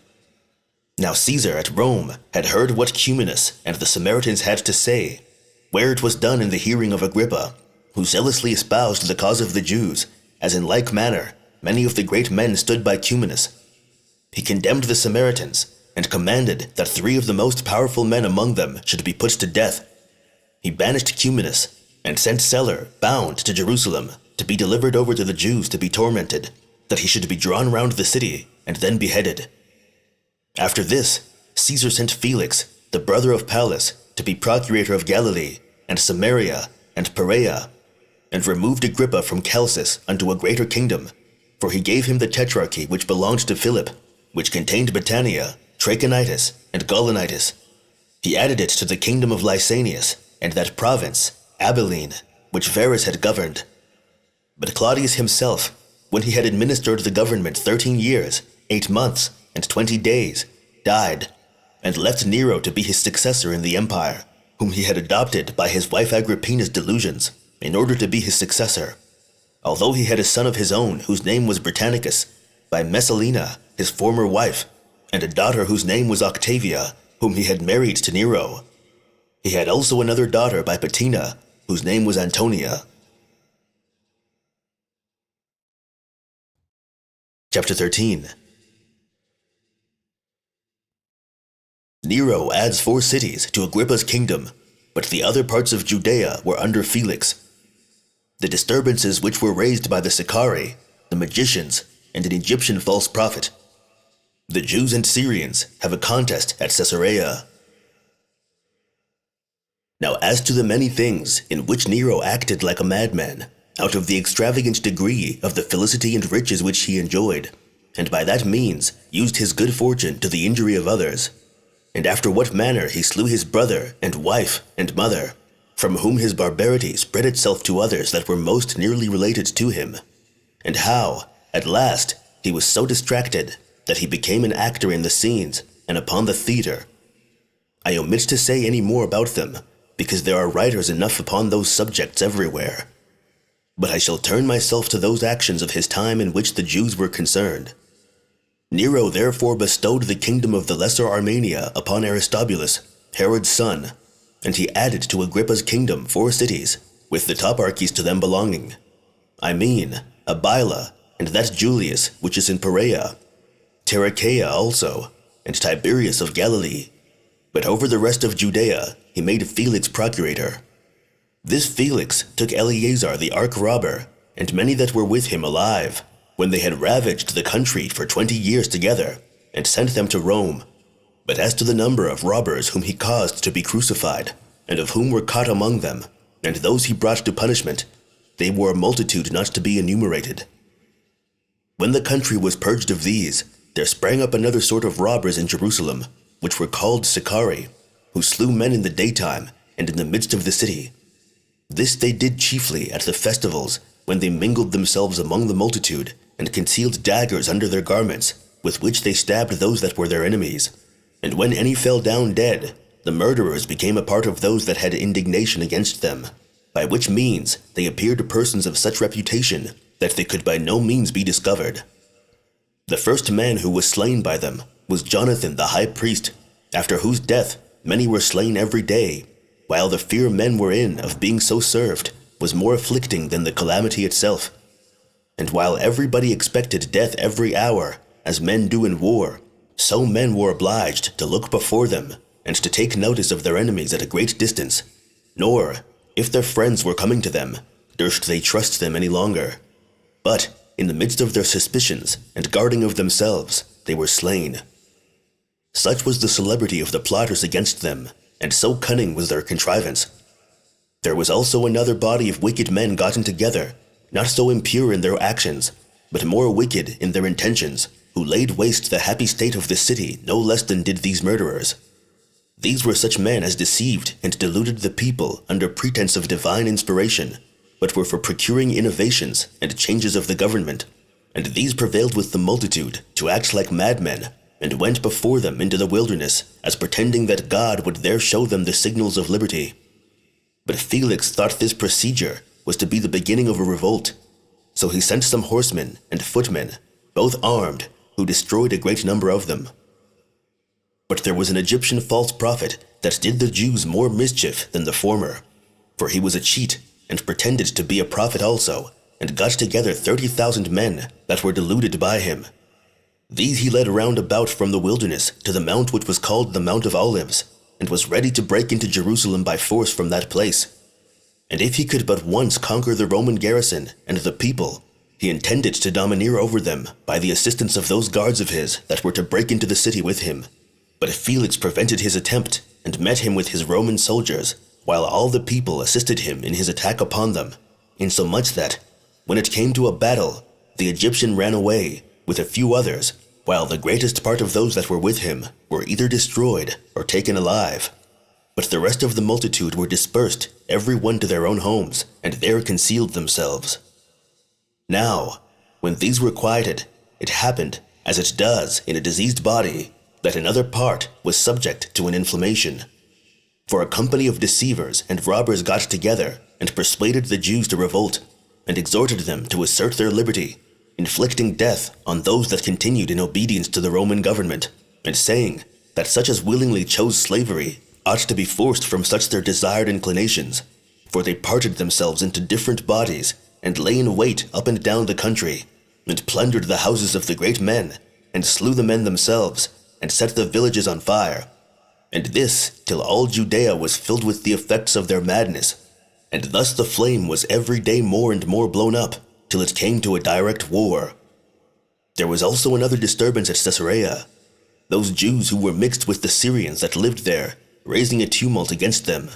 S1: Now Caesar at Rome had heard what Cumanus and the Samaritans had to say, where it was done in the hearing of Agrippa, who zealously espoused the cause of the Jews, as in like manner many of the great men stood by Cumanus. He condemned the Samaritans, and commanded that 3 of the most powerful men among them should be put to death. He banished Cumanus, and sent Celer bound to Jerusalem, to be delivered over to the Jews to be tormented, that he should be drawn round the city, and then beheaded. After this, Caesar sent Felix, the brother of Pallas, to be procurator of Galilee, and Samaria, and Perea, and removed Agrippa from Chalcis unto a greater kingdom, for he gave him the tetrarchy which belonged to Philip, which contained Battania, Trachonitis, and Gaulonitis. He added it to the kingdom of Lysanias, and that province, Abilene, which Varus had governed. But Claudius himself, when he had administered the government 13 years, 8 months, and 20 days, died, and left Nero to be his successor in the empire, whom he had adopted by his wife Agrippina's delusions, in order to be his successor, although he had a son of his own whose name was Britannicus, by Messalina, his former wife, and a daughter whose name was Octavia, whom he had married to Nero. He had also another daughter by Patina, whose name was Antonia. Chapter 13. Nero adds 4 cities to Agrippa's kingdom, but the other parts of Judea were under Felix. The disturbances which were raised by the Sicarii, the magicians, and an Egyptian false prophet. The Jews and Syrians have a contest at Caesarea. Now as to the many things in which Nero acted like a madman, out of the extravagant degree of the felicity and riches which he enjoyed, and by that means used his good fortune to the injury of others, and after what manner he slew his brother and wife and mother, from whom his barbarity spread itself to others that were most nearly related to him, and how, at last, he was so distracted that he became an actor in the scenes and upon the theater. I omit to say any more about them, because there are writers enough upon those subjects everywhere. But I shall turn myself to those actions of his time in which the Jews were concerned. Nero therefore bestowed the kingdom of the Lesser Armenia upon Aristobulus, Herod's son, and he added to Agrippa's kingdom 4 cities, with the toparchies to them belonging. I mean, Abila, and that Julius, which is in Perea, Tarichaea also, and Tiberias of Galilee. But over the rest of Judea he made Felix procurator. This Felix took Eleazar the arch-robber, and many that were with him alive, when they had ravaged the country for 20 years together, and sent them to Rome. But as to the number of robbers whom he caused to be crucified, and of whom were caught among them, and those he brought to punishment, they were a multitude not to be enumerated. When the country was purged of these, there sprang up another sort of robbers in Jerusalem, which were called Sicarii, who slew men in the daytime and in the midst of the city. This they did chiefly at the festivals, when they mingled themselves among the multitude, and concealed daggers under their garments, with which they stabbed those that were their enemies. And when any fell down dead, the murderers became a part of those that had indignation against them, by which means they appeared persons of such reputation that they could by no means be discovered. The first man who was slain by them was Jonathan the high priest, after whose death many were slain every day, while the fear men were in of being so served was more afflicting than the calamity itself. And while everybody expected death every hour, as men do in war, so men were obliged to look before them, and to take notice of their enemies at a great distance, nor, if their friends were coming to them, durst they trust them any longer. But, in the midst of their suspicions, and guarding of themselves, they were slain. Such was the celebrity of the plotters against them, and so cunning was their contrivance. There was also another body of wicked men gotten together, not so impure in their actions, but more wicked in their intentions, who laid waste the happy state of the city no less than did these murderers. These were such men as deceived and deluded the people under pretense of divine inspiration, but were for procuring innovations and changes of the government, and these prevailed with the multitude to act like madmen, and went before them into the wilderness, as pretending that God would there show them the signals of liberty. But Felix thought this procedure was to be the beginning of a revolt, so he sent some horsemen and footmen, both armed, who destroyed a great number of them. But there was an Egyptian false prophet that did the Jews more mischief than the former, for he was a cheat, and pretended to be a prophet also, and got together 30,000 men that were deluded by him. These he led round about from the wilderness to the mount which was called the Mount of Olives, and was ready to break into Jerusalem by force from that place. And if he could but once conquer the Roman garrison and the people, he intended to domineer over them by the assistance of those guards of his that were to break into the city with him. But Felix prevented his attempt, and met him with his Roman soldiers, while all the people assisted him in his attack upon them, insomuch that, when it came to a battle, the Egyptian ran away, with a few others, while the greatest part of those that were with him were either destroyed or taken alive. But the rest of the multitude were dispersed, every one to their own homes, and there concealed themselves. Now, when these were quieted, it happened, as it does in a diseased body, that another part was subject to an inflammation. For a company of deceivers and robbers got together, and persuaded the Jews to revolt, and exhorted them to assert their liberty, inflicting death on those that continued in obedience to the Roman government, and saying that such as willingly chose slavery ought to be forced from such their desired inclinations, for they parted themselves into different bodies, and lay in wait up and down the country, and plundered the houses of the great men, and slew the men themselves, and set the villages on fire. And this till all Judea was filled with the effects of their madness, and thus the flame was every day more and more blown up, till it came to a direct war. There was also another disturbance at Caesarea, those Jews who were mixed with the Syrians that lived there, raising a tumult against them.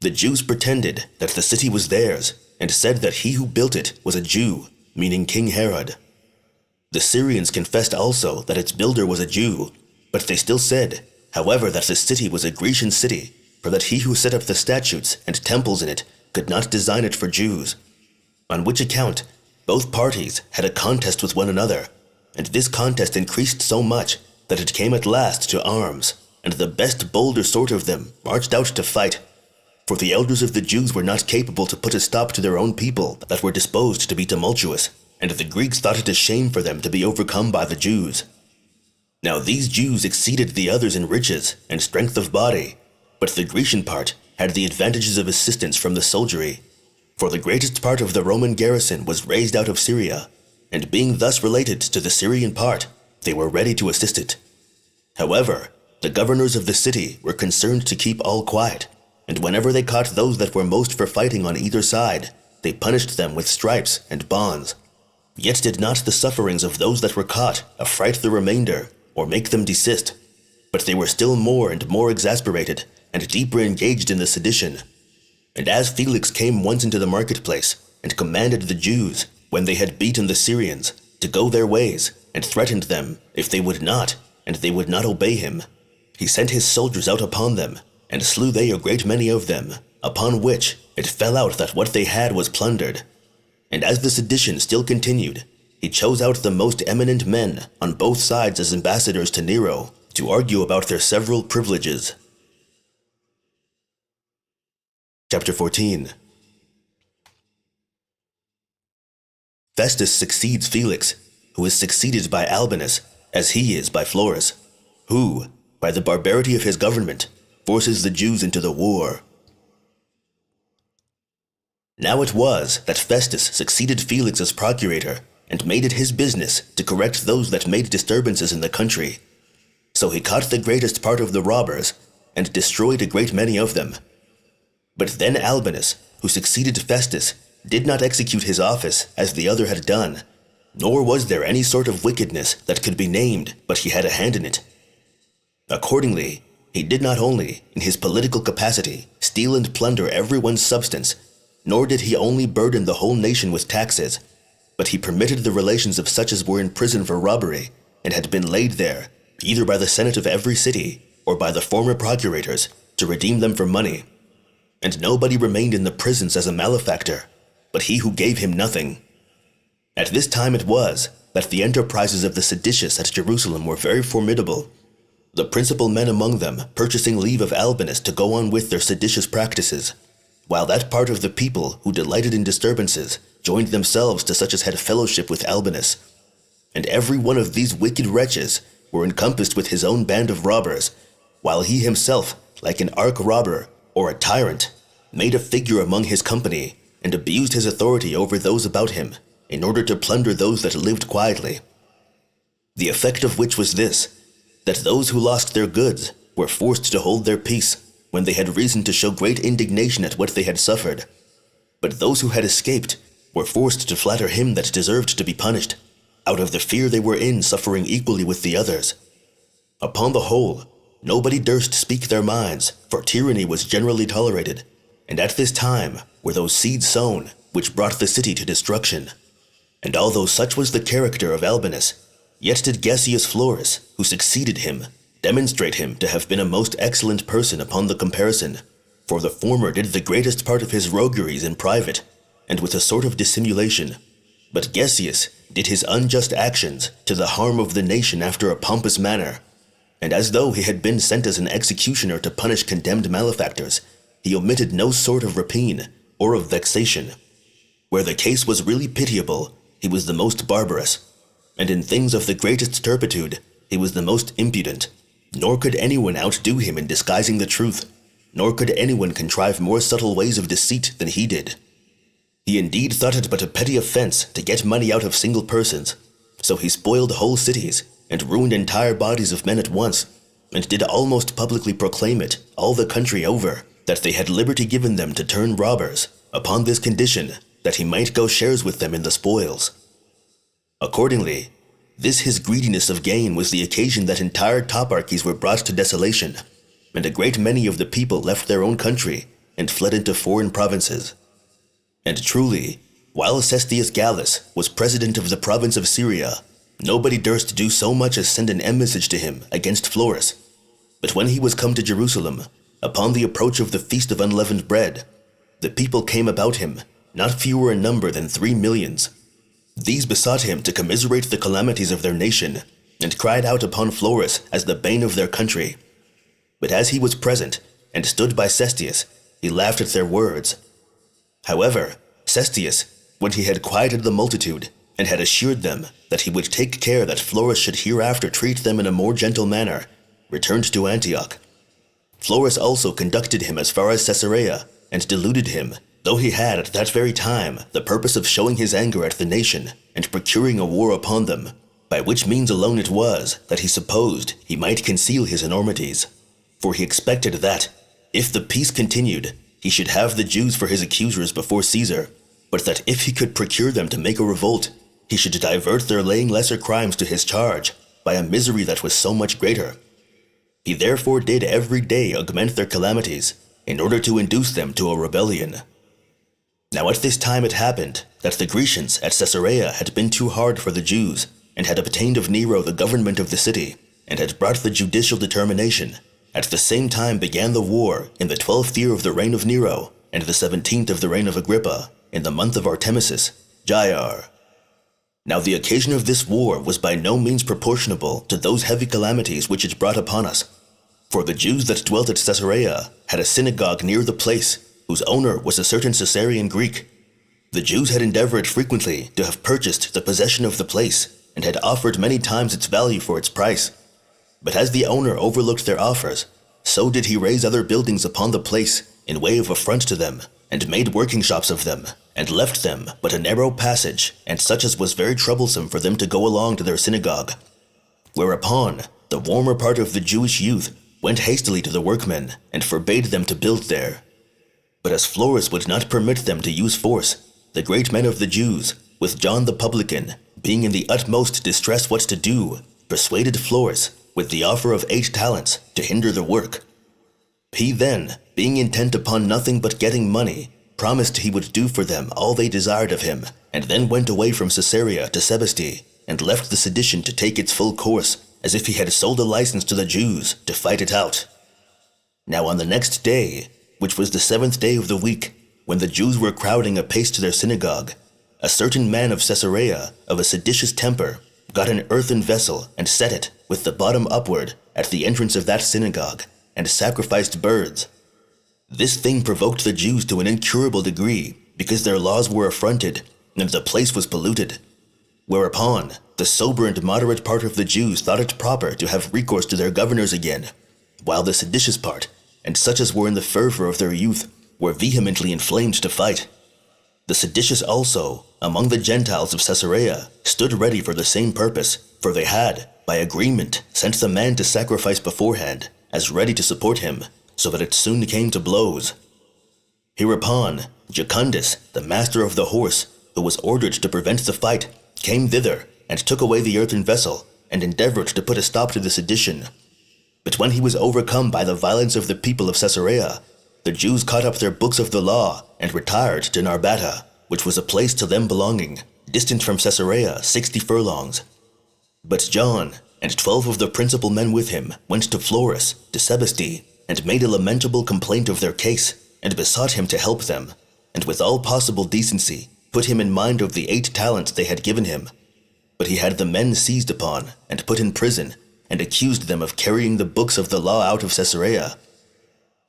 S1: The Jews pretended that the city was theirs, and said that he who built it was a Jew, meaning King Herod. The Syrians confessed also that its builder was a Jew, but they still said, however, that the city was a Grecian city, for that he who set up the statutes and temples in it could not design it for Jews. On which account, both parties had a contest with one another, and this contest increased so much that it came at last to arms, and the best bolder sort of them marched out to fight. For the elders of the Jews were not capable to put a stop to their own people that were disposed to be tumultuous, and the Greeks thought it a shame for them to be overcome by the Jews. Now these Jews exceeded the others in riches and strength of body, but the Grecian part had the advantages of assistance from the soldiery, for the greatest part of the Roman garrison was raised out of Syria, and being thus related to the Syrian part, they were ready to assist it. However, the governors of the city were concerned to keep all quiet, and whenever they caught those that were most for fighting on either side, they punished them with stripes and bonds. Yet did not the sufferings of those that were caught affright the remainder, or make them desist. but they were still more and more exasperated and deeper engaged in the sedition. And as Felix came once into the marketplace and commanded the Jews, when they had beaten the Syrians, to go their ways, and threatened them if they would not, and they would not obey him, he sent his soldiers out upon them, and slew they a great many of them, upon which it fell out that what they had was plundered. And as the sedition still continued, he chose out the most eminent men on both sides as ambassadors to Nero, to argue about their several privileges. Chapter 14. Festus succeeds Felix, who is succeeded by Albinus, as he is by Florus, who, by the barbarity of his government, forces the Jews into the war. Now it was that Festus succeeded Felix as procurator, and made it his business to correct those that made disturbances in the country. So he caught the greatest part of the robbers, and destroyed a great many of them. But then Albinus, who succeeded Festus, did not execute his office as the other had done, nor was there any sort of wickedness that could be named, but he had a hand in it. Accordingly, he did not only, in his political capacity, steal and plunder everyone's substance, nor did he only burden the whole nation with taxes, but he permitted the relations of such as were in prison for robbery, and had been laid there, either by the senate of every city, or by the former procurators, to redeem them for money. And nobody remained in the prisons as a malefactor, but he who gave him nothing. At this time it was that the enterprises of the seditious at Jerusalem were very formidable, the principal men among them purchasing leave of Albinus to go on with their seditious practices, while that part of the people who delighted in disturbances joined themselves to such as had fellowship with Albinus. And every one of these wicked wretches were encompassed with his own band of robbers, while he himself, like an arch-robber or a tyrant, made a figure among his company, and abused his authority over those about him, in order to plunder those that lived quietly. The effect of which was this, that those who lost their goods were forced to hold their peace, when they had reason to show great indignation at what they had suffered. But those who had escaped were forced to flatter him that deserved to be punished, out of the fear they were in suffering equally with the others. Upon the whole, nobody durst speak their minds, for tyranny was generally tolerated, and at this time were those seeds sown which brought the city to destruction. And although such was the character of Albinus, yet did Gessius Florus, who succeeded him, demonstrate him to have been a most excellent person upon the comparison, for the former did the greatest part of his rogueries in private, and with a sort of dissimulation, but Gessius did his unjust actions to the harm of the nation after a pompous manner, and as though he had been sent as an executioner to punish condemned malefactors, he omitted no sort of rapine or of vexation. Where the case was really pitiable, he was the most barbarous, and in things of the greatest turpitude, he was the most impudent, nor could anyone outdo him in disguising the truth, nor could anyone contrive more subtle ways of deceit than he did. He indeed thought it but a petty offense to get money out of single persons, so he spoiled whole cities, and ruined entire bodies of men at once, and did almost publicly proclaim it, all the country over, that they had liberty given them to turn robbers, upon this condition, that he might go shares with them in the spoils. Accordingly, this his greediness of gain was the occasion that entire toparchies were brought to desolation, and a great many of the people left their own country, and fled into foreign provinces. And truly, while Cestius Gallus was president of the province of Syria, nobody durst do so much as send an embassage to him against Florus. But when he was come to Jerusalem, upon the approach of the Feast of Unleavened Bread, the people came about him, not fewer in number than 3 millions. These besought him to commiserate the calamities of their nation, and cried out upon Florus as the bane of their country. But as he was present, and stood by Cestius, he laughed at their words. However, Cestius, when he had quieted the multitude, and had assured them that he would take care that Florus should hereafter treat them in a more gentle manner, returned to Antioch. Florus also conducted him as far as Caesarea, and deluded him, though he had at that very time the purpose of showing his anger at the nation, and procuring a war upon them, by which means alone it was that he supposed he might conceal his enormities. For he expected that, if the peace continued, he should have the Jews for his accusers before Caesar, but that if he could procure them to make a revolt, he should divert their laying lesser crimes to his charge, by a misery that was so much greater. He therefore did every day augment their calamities, in order to induce them to a rebellion. Now at this time it happened that the Grecians at Caesarea had been too hard for the Jews, and had obtained of Nero the government of the city, and had brought the judicial determination. At the same time began the war in the 12th year of the reign of Nero, and the 17th of the reign of Agrippa, in the month of Artemisis, Jair. Now the occasion of this war was by no means proportionable to those heavy calamities which it brought upon us. For the Jews that dwelt at Caesarea had a synagogue near the place, whose owner was a certain Caesarean Greek. The Jews had endeavored frequently to have purchased the possession of the place, and had offered many times its value for its price. But as the owner overlooked their offers, so did he raise other buildings upon the place in way of affront to them, and made working shops of them, and left them but a narrow passage, and such as was very troublesome for them to go along to their synagogue. Whereupon the warmer part of the Jewish youth went hastily to the workmen, and forbade them to build there. But as Florus would not permit them to use force, the great men of the Jews, with John the publican, being in the utmost distress what to do, persuaded Florus, with the offer of 8 talents, to hinder the work. He then, being intent upon nothing but getting money, promised he would do for them all they desired of him, and then went away from Caesarea to Sebaste, and left the sedition to take its full course, as if he had sold a license to the Jews to fight it out. Now on the next day, which was the 7th day of the week, when the Jews were crowding apace to their synagogue, a certain man of Caesarea, of a seditious temper, got an earthen vessel, and set it, with the bottom upward, at the entrance of that synagogue, and sacrificed birds. This thing provoked the Jews to an incurable degree, because their laws were affronted, and the place was polluted. Whereupon the sober and moderate part of the Jews thought it proper to have recourse to their governors again, while the seditious part, and such as were in the fervor of their youth, were vehemently inflamed to fight. The seditious also, among the Gentiles of Caesarea, stood ready for the same purpose, for they had, by agreement, sent the man to sacrifice beforehand, as ready to support him, so that it soon came to blows. Hereupon Jucundus, the master of the horse, who was ordered to prevent the fight, came thither, and took away the earthen vessel, and endeavored to put a stop to the sedition. But when he was overcome by the violence of the people of Caesarea, the Jews caught up their books of the law, and retired to Narbata, which was a place to them belonging, distant from Caesarea 60 furlongs. But John, and 12 of the principal men with him, went to Florus, to Sebaste, and made a lamentable complaint of their case, and besought him to help them, and with all possible decency put him in mind of the 8 talents they had given him. But he had the men seized upon, and put in prison, and accused them of carrying the books of the law out of Caesarea.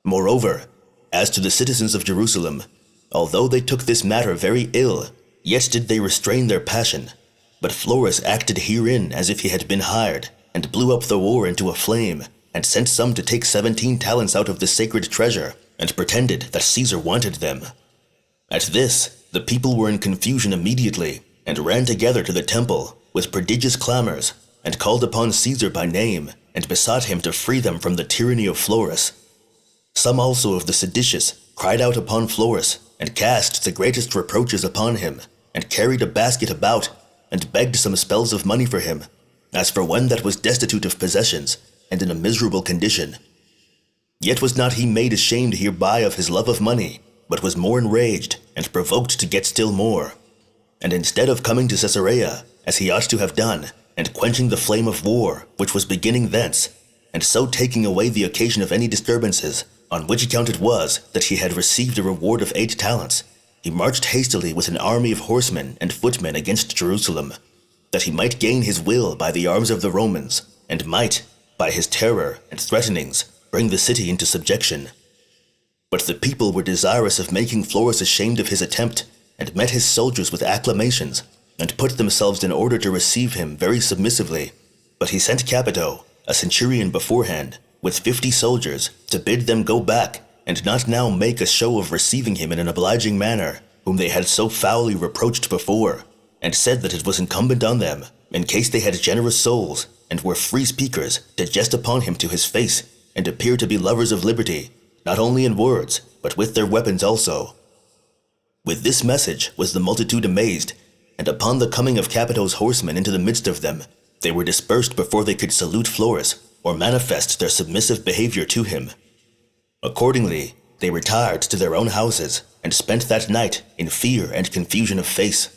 S1: Moreover, as to the citizens of Jerusalem, although they took this matter very ill, yet did they restrain their passion. But Florus acted herein as if he had been hired, and blew up the war into a flame, and sent some to take 17 talents out of the sacred treasure, and pretended that Caesar wanted them. At this, the people were in confusion immediately, and ran together to the temple, with prodigious clamors, and called upon Caesar by name, and besought him to free them from the tyranny of Florus. Some also of the seditious cried out upon Florus, and cast the greatest reproaches upon him, and carried a basket about, and begged some spells of money for him, as for one that was destitute of possessions, and in a miserable condition. Yet was not he made ashamed hereby of his love of money, but was more enraged, and provoked to get still more. And instead of coming to Caesarea, as he ought to have done, and quenching the flame of war, which was beginning thence, and so taking away the occasion of any disturbances, on which account it was that he had received a reward of 8 talents, he marched hastily with an army of horsemen and footmen against Jerusalem, that he might gain his will by the arms of the Romans, and might, by his terror and threatenings, bring the city into subjection. But the people were desirous of making Florus ashamed of his attempt, and met his soldiers with acclamations, and put themselves in order to receive him very submissively. But he sent Capito, a centurion beforehand, with 50 soldiers, to bid them go back, and not now make a show of receiving him in an obliging manner, whom they had so foully reproached before, and said that it was incumbent on them, in case they had generous souls, and were free speakers, to jest upon him to his face, and appear to be lovers of liberty, not only in words, but with their weapons also. With this message was the multitude amazed, and upon the coming of Capito's horsemen into the midst of them, they were dispersed before they could salute Florus, or manifest their submissive behavior to him. Accordingly, they retired to their own houses and spent that night in fear and confusion of face.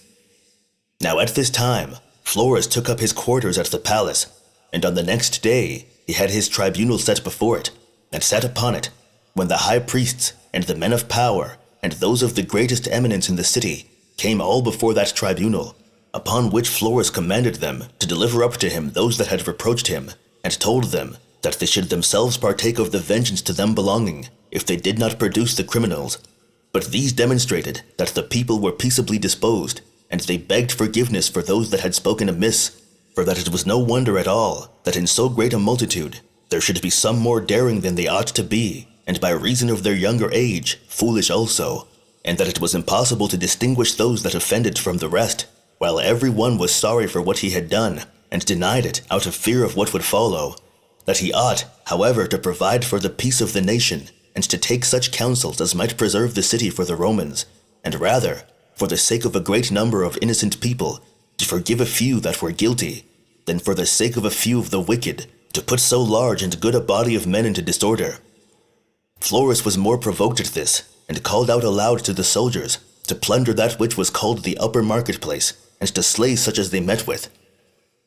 S1: Now at this time, Florus took up his quarters at the palace, and on the next day he had his tribunal set before it, and sat upon it, when the high priests and the men of power and those of the greatest eminence in the city came all before that tribunal, upon which Florus commanded them to deliver up to him those that had reproached him, and told them that they should themselves partake of the vengeance to them belonging, if they did not produce the criminals. But these demonstrated that the people were peaceably disposed, and they begged forgiveness for those that had spoken amiss, for that it was no wonder at all that in so great a multitude there should be some more daring than they ought to be, and by reason of their younger age, foolish also, and that it was impossible to distinguish those that offended from the rest, while every one was sorry for what he had done, and denied it out of fear of what would follow, that he ought, however, to provide for the peace of the nation, and to take such counsels as might preserve the city for the Romans, and rather, for the sake of a great number of innocent people, to forgive a few that were guilty, than for the sake of a few of the wicked, to put so large and good a body of men into disorder. Florus was more provoked at this, and called out aloud to the soldiers to plunder that which was called the upper marketplace, and to slay such as they met with.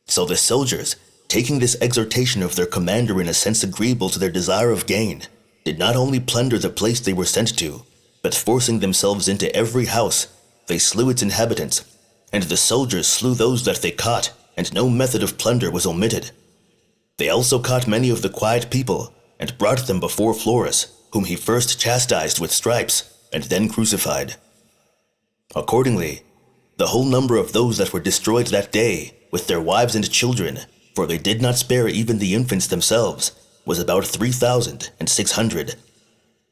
S1: So the soldiers, taking this exhortation of their commander in a sense agreeable to their desire of gain, did not only plunder the place they were sent to, but forcing themselves into every house, they slew its inhabitants, and the soldiers slew those that they caught, and no method of plunder was omitted. They also caught many of the quiet people, and brought them before Florus, whom he first chastised with stripes, and then crucified. Accordingly, the whole number of those that were destroyed that day, with their wives and children, for they did not spare even the infants themselves, was about 3,600.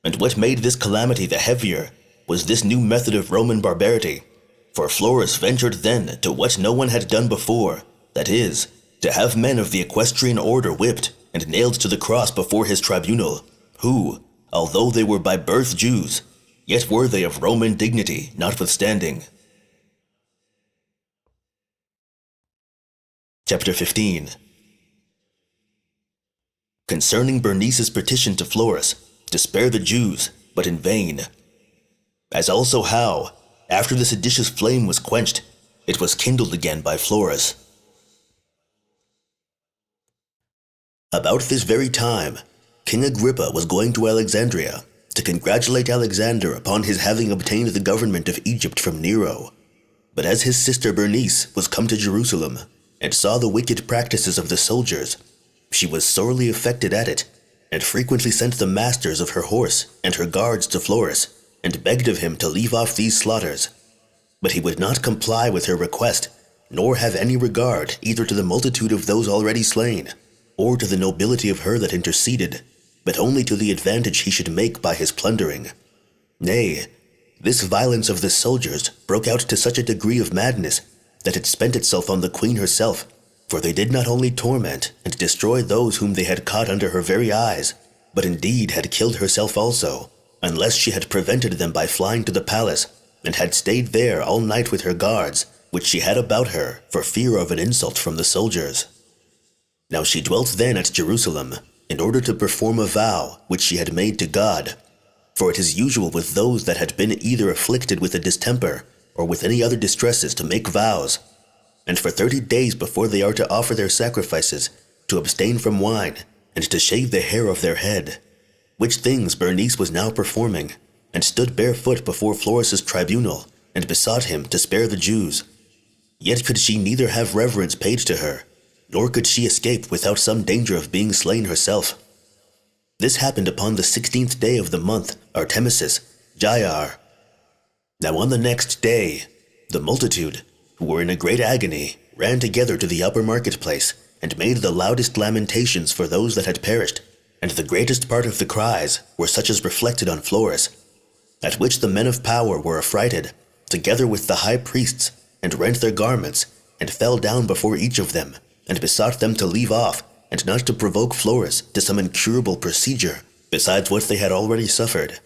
S1: And what made this calamity the heavier was this new method of Roman barbarity, for Florus ventured then to what no one had done before, that is, to have men of the equestrian order whipped and nailed to the cross before his tribunal, who, although they were by birth Jews, yet were they of Roman dignity notwithstanding. Chapter 15. Concerning Bernice's petition to Florus to spare the Jews, but in vain. As also how, after the seditious flame was quenched, it was kindled again by Florus. About this very time, King Agrippa was going to Alexandria to congratulate Alexander upon his having obtained the government of Egypt from Nero. But as his sister Bernice was come to Jerusalem, and saw the wicked practices of the soldiers, she was sorely affected at it, and frequently sent the masters of her horse and her guards to Florus, and begged of him to leave off these slaughters. But he would not comply with her request, nor have any regard either to the multitude of those already slain, or to the nobility of her that interceded, but only to the advantage he should make by his plundering. Nay, this violence of the soldiers broke out to such a degree of madness that it spent itself on the queen herself, for they did not only torment and destroy those whom they had caught under her very eyes, but indeed had killed herself also, unless she had prevented them by flying to the palace, and had stayed there all night with her guards, which she had about her for fear of an insult from the soldiers. Now she dwelt then at Jerusalem, in order to perform a vow which she had made to God, for it is usual with those that had been either afflicted with a distemper, or with any other distresses to make vows, and for 30 days before they are to offer their sacrifices, to abstain from wine, and to shave the hair of their head, which things Bernice was now performing, and stood barefoot before Florus's tribunal, and besought him to spare the Jews. Yet could she neither have reverence paid to her, nor could she escape without some danger of being slain herself. This happened upon the 16th day of the month Artemisis, Jair. Now on the next day, the multitude, who were in a great agony, ran together to the upper marketplace, and made the loudest lamentations for those that had perished, and the greatest part of the cries were such as reflected on Florus, at which the men of power were affrighted, together with the high priests, and rent their garments, and fell down before each of them, and besought them to leave off, and not to provoke Florus to some incurable procedure, besides what they had already suffered.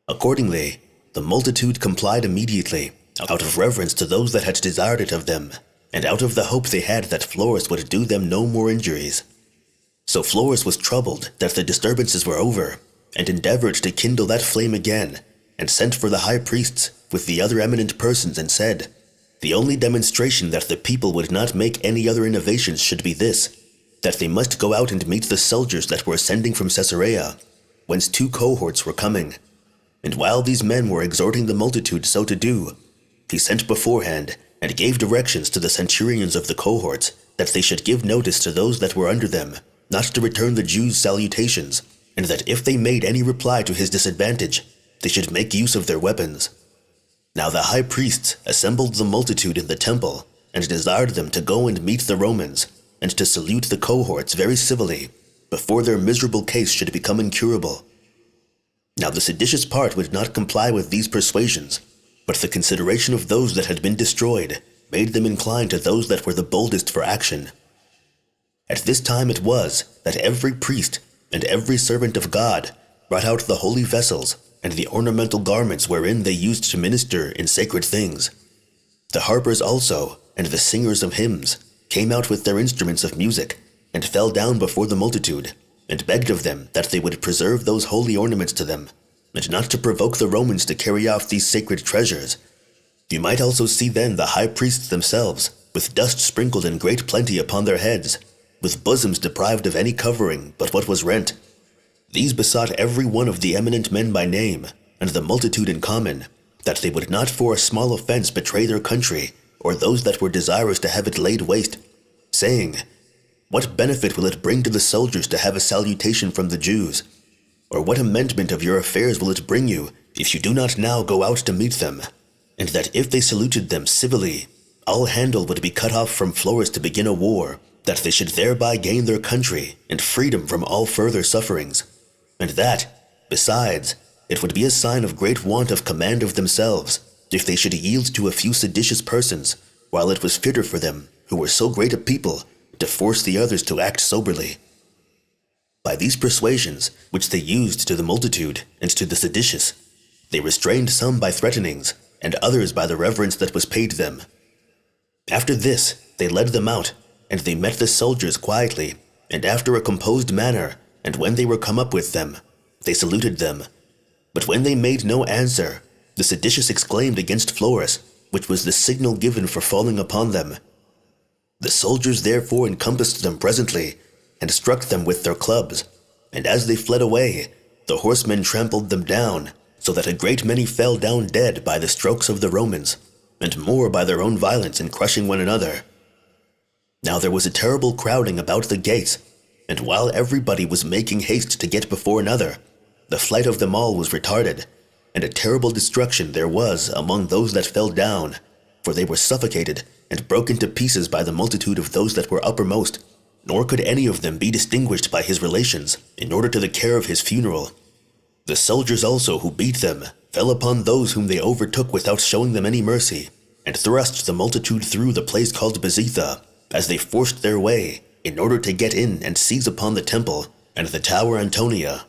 S1: Accordingly, the multitude complied immediately, out of reverence to those that had desired it of them, and out of the hope they had that Florus would do them no more injuries. So Florus was troubled that the disturbances were over, and endeavored to kindle that flame again, and sent for the high priests with the other eminent persons, and said, the only demonstration that the people would not make any other innovations should be this, that they must go out and meet the soldiers that were ascending from Caesarea, whence 2 cohorts were coming. And while these men were exhorting the multitude so to do, he sent beforehand, and gave directions to the centurions of the cohorts, that they should give notice to those that were under them, not to return the Jews' salutations, and that if they made any reply to his disadvantage, they should make use of their weapons. Now the high priests assembled the multitude in the temple, and desired them to go and meet the Romans, and to salute the cohorts very civilly, before their miserable case should become incurable. Now the seditious part would not comply with these persuasions, but the consideration of those that had been destroyed made them incline to those that were the boldest for action. At this time it was that every priest and every servant of God brought out the holy vessels and the ornamental garments wherein they used to minister in sacred things. The harpers also, and the singers of hymns, came out with their instruments of music, and fell down before the multitude, and begged of them that they would preserve those holy ornaments to them, and not to provoke the Romans to carry off these sacred treasures. You might also see then the high priests themselves, with dust sprinkled in great plenty upon their heads, with bosoms deprived of any covering but what was rent. These besought every one of the eminent men by name, and the multitude in common, that they would not for a small offense betray their country, or those that were desirous to have it laid waste, saying, what benefit will it bring to the soldiers to have a salutation from the Jews? Or what amendment of your affairs will it bring you, if you do not now go out to meet them? And that if they saluted them civilly, all handle would be cut off from Florus to begin a war, that they should thereby gain their country, and freedom from all further sufferings. And that, besides, it would be a sign of great want of command of themselves, if they should yield to a few seditious persons, while it was fitter for them, who were so great a people, to force the others to act soberly. By these persuasions, which they used to the multitude and to the seditious, they restrained some by threatenings, and others by the reverence that was paid them. After this, they led them out, and they met the soldiers quietly, and after a composed manner, and when they were come up with them, they saluted them. But when they made no answer, the seditious exclaimed against Florus, which was the signal given for falling upon them. The soldiers therefore encompassed them presently, and struck them with their clubs, and as they fled away, the horsemen trampled them down, so that a great many fell down dead by the strokes of the Romans, and more by their own violence in crushing one another. Now there was a terrible crowding about the gates, and while everybody was making haste to get before another, the flight of them all was retarded, and a terrible destruction there was among those that fell down, for they were suffocated and broken to pieces by the multitude of those that were uppermost, nor could any of them be distinguished by his relations, in order to the care of his funeral. The soldiers also who beat them fell upon those whom they overtook without showing them any mercy, and thrust the multitude through the place called Bezetha, as they forced their way, in order to get in and seize upon the temple and the tower Antonia.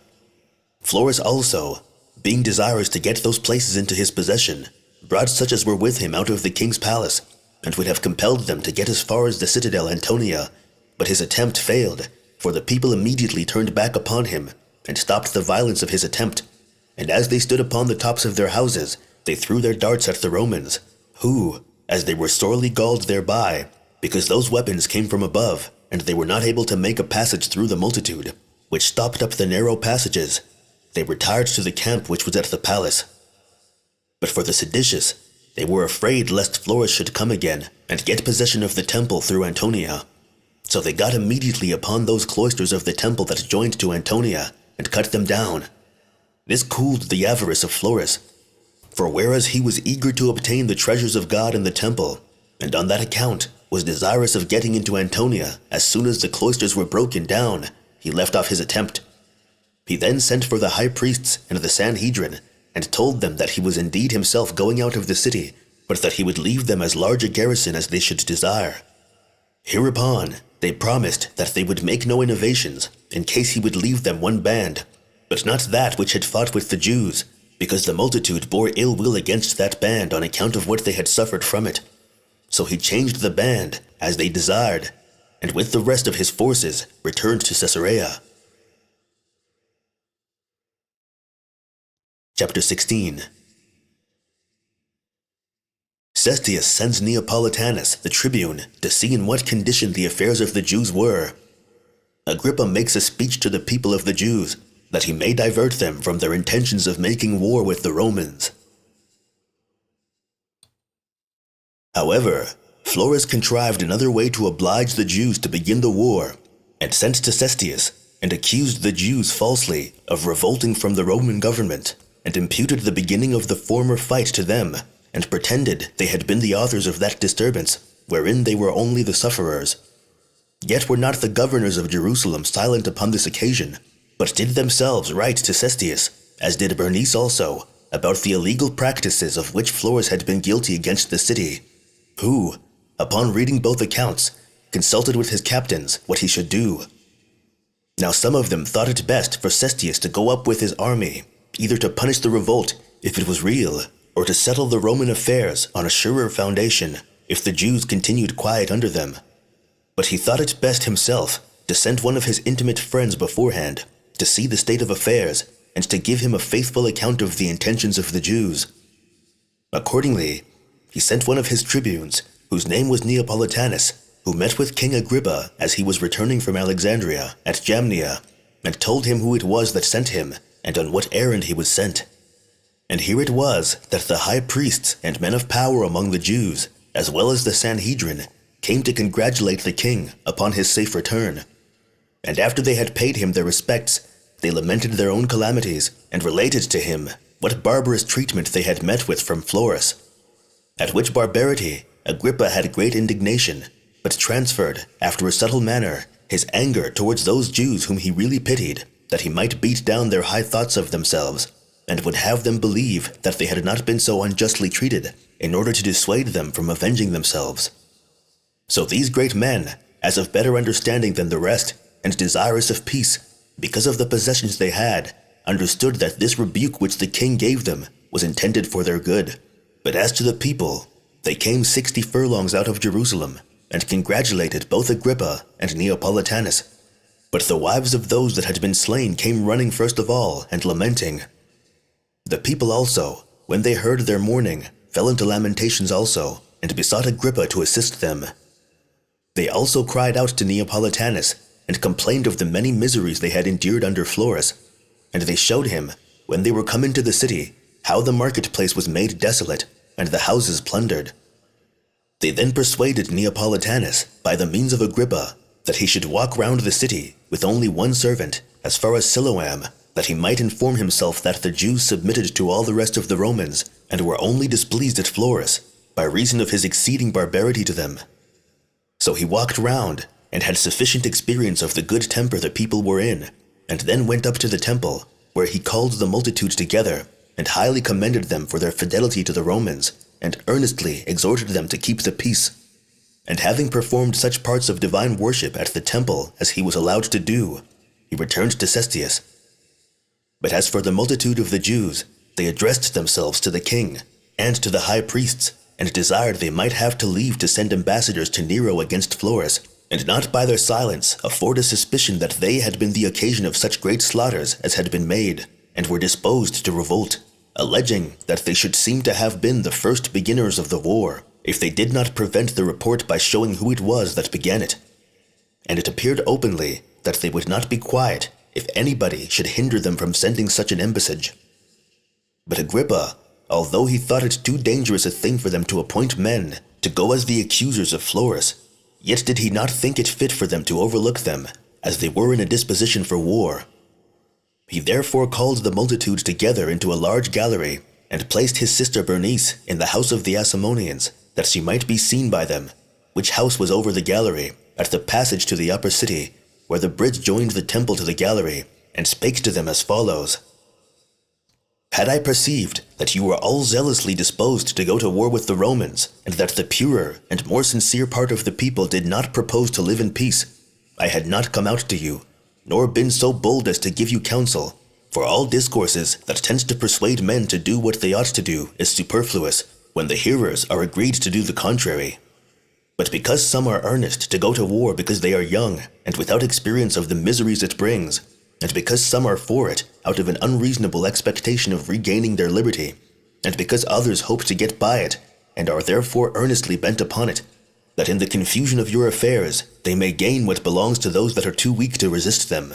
S1: Florus also, being desirous to get those places into his possession, brought such as were with him out of the king's palace, and would have compelled them to get as far as the citadel Antonia, but his attempt failed, for the people immediately turned back upon him, and stopped the violence of his attempt, and as they stood upon the tops of their houses, they threw their darts at the Romans, who, as they were sorely galled thereby, because those weapons came from above, and they were not able to make a passage through the multitude, which stopped up the narrow passages, they retired to the camp which was at the palace. But for the seditious, they were afraid lest Florus should come again, and get possession of the temple through Antonia. So they got immediately upon those cloisters of the temple that joined to Antonia, and cut them down. This cooled the avarice of Florus, for whereas he was eager to obtain the treasures of God in the temple, and on that account was desirous of getting into Antonia as soon as the cloisters were broken down, he left off his attempt. He then sent for the high priests and the Sanhedrin, and told them that he was indeed himself going out of the city, but that he would leave them as large a garrison as they should desire. Hereupon they promised that they would make no innovations, in case he would leave them one band, but not that which had fought with the Jews, because the multitude bore ill will against that band on account of what they had suffered from it. So he changed the band, as they desired, and with the rest of his forces returned to Caesarea. Chapter 16. Cestius sends Neapolitanus, the tribune, to see in what condition the affairs of the Jews were. Agrippa makes a speech to the people of the Jews, that he may divert them from their intentions of making war with the Romans. However, Florus contrived another way to oblige the Jews to begin the war, and sent to Cestius, and accused the Jews falsely of revolting from the Roman government, and imputed the beginning of the former fight to them, and pretended they had been the authors of that disturbance, wherein they were only the sufferers. Yet were not the governors of Jerusalem silent upon this occasion, but did themselves write to Cestius, as did Bernice also, about the illegal practices of which Florus had been guilty against the city, who, upon reading both accounts, consulted with his captains what he should do. Now some of them thought it best for Cestius to go up with his army, either to punish the revolt, if it was real, or to settle the Roman affairs on a surer foundation, if the Jews continued quiet under them. But he thought it best himself to send one of his intimate friends beforehand, to see the state of affairs, and to give him a faithful account of the intentions of the Jews. Accordingly, he sent one of his tribunes, whose name was Neapolitanus, who met with King Agrippa as he was returning from Alexandria at Jamnia, and told him who it was that sent him, and on what errand he was sent. And here it was that the high priests and men of power among the Jews, as well as the Sanhedrin, came to congratulate the king upon his safe return. And after they had paid him their respects, they lamented their own calamities, and related to him what barbarous treatment they had met with from Florus. At which barbarity Agrippa had great indignation, but transferred, after a subtle manner, his anger towards those Jews whom he really pitied, that he might beat down their high thoughts of themselves, and would have them believe that they had not been so unjustly treated, in order to dissuade them from avenging themselves. So these great men, as of better understanding than the rest, and desirous of peace, because of the possessions they had, understood that this rebuke which the king gave them was intended for their good. But as to the people, they came 60 furlongs out of Jerusalem, and congratulated both Agrippa and Neapolitanus. But the wives of those that had been slain came running first of all, and lamenting. The people also, when they heard their mourning, fell into lamentations also, and besought Agrippa to assist them. They also cried out to Neapolitanus, and complained of the many miseries they had endured under Florus. And they showed him, when they were come into the city, how the marketplace was made desolate, and the houses plundered. They then persuaded Neapolitanus, by the means of Agrippa, that he should walk round the city with only one servant, as far as Siloam, that he might inform himself that the Jews submitted to all the rest of the Romans, and were only displeased at Florus, by reason of his exceeding barbarity to them. So he walked round, and had sufficient experience of the good temper the people were in, and then went up to the temple, where he called the multitude together, and highly commended them for their fidelity to the Romans, and earnestly exhorted them to keep the peace. And having performed such parts of divine worship at the temple as he was allowed to do, he returned to Cestius. But as for the multitude of the Jews, they addressed themselves to the king, and to the high priests, and desired they might have to leave to send ambassadors to Nero against Florus, and not by their silence afford a suspicion that they had been the occasion of such great slaughters as had been made, and were disposed to revolt, alleging that they should seem to have been the first beginners of the war, if they did not prevent the report by showing who it was that began it. And it appeared openly that they would not be quiet if anybody should hinder them from sending such an embassage. But Agrippa, although he thought it too dangerous a thing for them to appoint men to go as the accusers of Florus, yet did he not think it fit for them to overlook them, as they were in a disposition for war. He therefore called the multitude together into a large gallery, and placed his sister Bernice in the house of the Asamoneans, that she might be seen by them, which house was over the gallery, at the passage to the upper city, where the bridge joined the temple to the gallery, and spake to them as follows. Had I perceived that you were all zealously disposed to go to war with the Romans, and that the purer and more sincere part of the people did not propose to live in peace, I had not come out to you, nor been so bold as to give you counsel, for all discourses that tend to persuade men to do what they ought to do is superfluous, when the hearers are agreed to do the contrary. But because some are earnest to go to war because they are young and without experience of the miseries it brings, and because some are for it out of an unreasonable expectation of regaining their liberty, and because others hope to get by it and are therefore earnestly bent upon it, that in the confusion of your affairs they may gain what belongs to those that are too weak to resist them,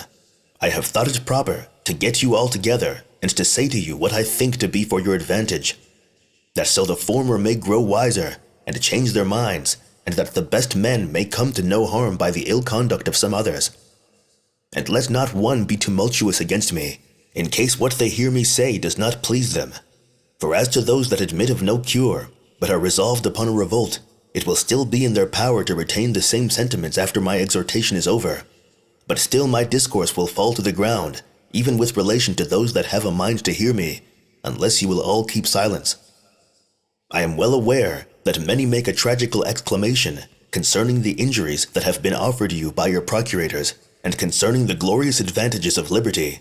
S1: I have thought it proper to get you all together and to say to you what I think to be for your advantage, that so the former may grow wiser and change their minds, and that the best men may come to no harm by the ill conduct of some others. And let not one be tumultuous against me, in case what they hear me say does not please them. For as to those that admit of no cure, but are resolved upon a revolt, it will still be in their power to retain the same sentiments after my exhortation is over. But still my discourse will fall to the ground, even with relation to those that have a mind to hear me, unless you will all keep silence. I am well aware that many make a tragical exclamation concerning the injuries that have been offered you by your procurators, and concerning the glorious advantages of liberty.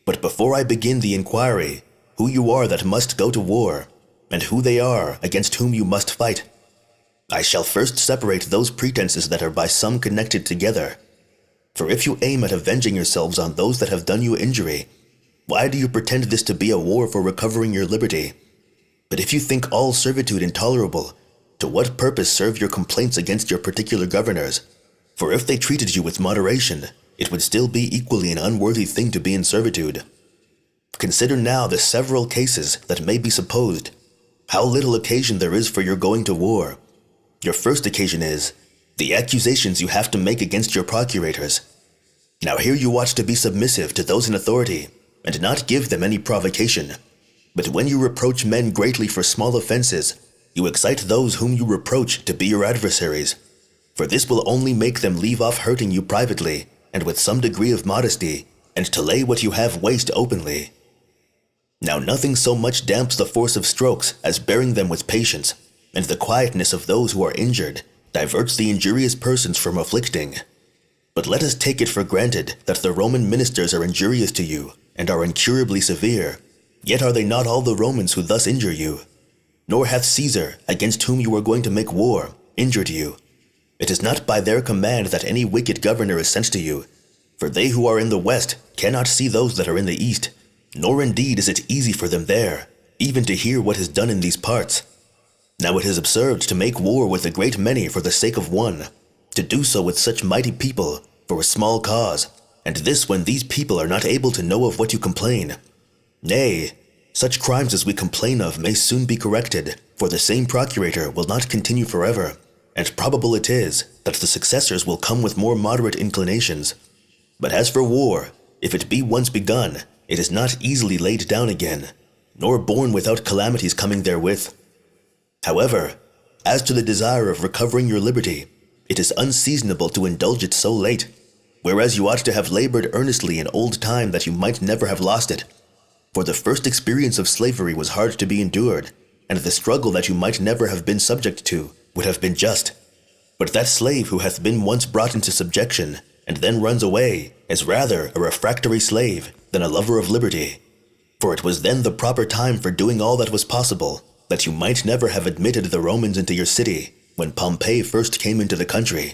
S1: But before I begin the inquiry, who you are that must go to war, and who they are against whom you must fight, I shall first separate those pretenses that are by some connected together. For if you aim at avenging yourselves on those that have done you injury, why do you pretend this to be a war for recovering your liberty? But if you think all servitude intolerable, to what purpose serve your complaints against your particular governors? For if they treated you with moderation, it would still be equally an unworthy thing to be in servitude. Consider now the several cases that may be supposed, how little occasion there is for your going to war. Your first occasion is the accusations you have to make against your procurators. Now here you ought to be submissive to those in authority, and not give them any provocation. But when you reproach men greatly for small offenses, you excite those whom you reproach to be your adversaries. For this will only make them leave off hurting you privately, and with some degree of modesty, and to lay what you have waste openly. Now nothing so much damps the force of strokes as bearing them with patience, and the quietness of those who are injured diverts the injurious persons from afflicting. But let us take it for granted that the Roman ministers are injurious to you, and are incurably severe. Yet are they not all the Romans who thus injure you? Nor hath Caesar, against whom you are going to make war, injured you. It is not by their command that any wicked governor is sent to you, for they who are in the west cannot see those that are in the east, nor indeed is it easy for them there, even to hear what is done in these parts. Now it is absurd to make war with a great many for the sake of one, to do so with such mighty people for a small cause, and this when these people are not able to know of what you complain. Nay, such crimes as we complain of may soon be corrected, for the same procurator will not continue forever, and probable it is that the successors will come with more moderate inclinations. But as for war, if it be once begun, it is not easily laid down again, nor borne without calamities coming therewith. However, as to the desire of recovering your liberty, it is unseasonable to indulge it so late, whereas you ought to have labored earnestly in old time that you might never have lost it. For the first experience of slavery was hard to be endured, and the struggle that you might never have been subject to would have been just. But that slave who hath been once brought into subjection, and then runs away, is rather a refractory slave than a lover of liberty. For it was then the proper time for doing all that was possible, that you might never have admitted the Romans into your city, when Pompey first came into the country.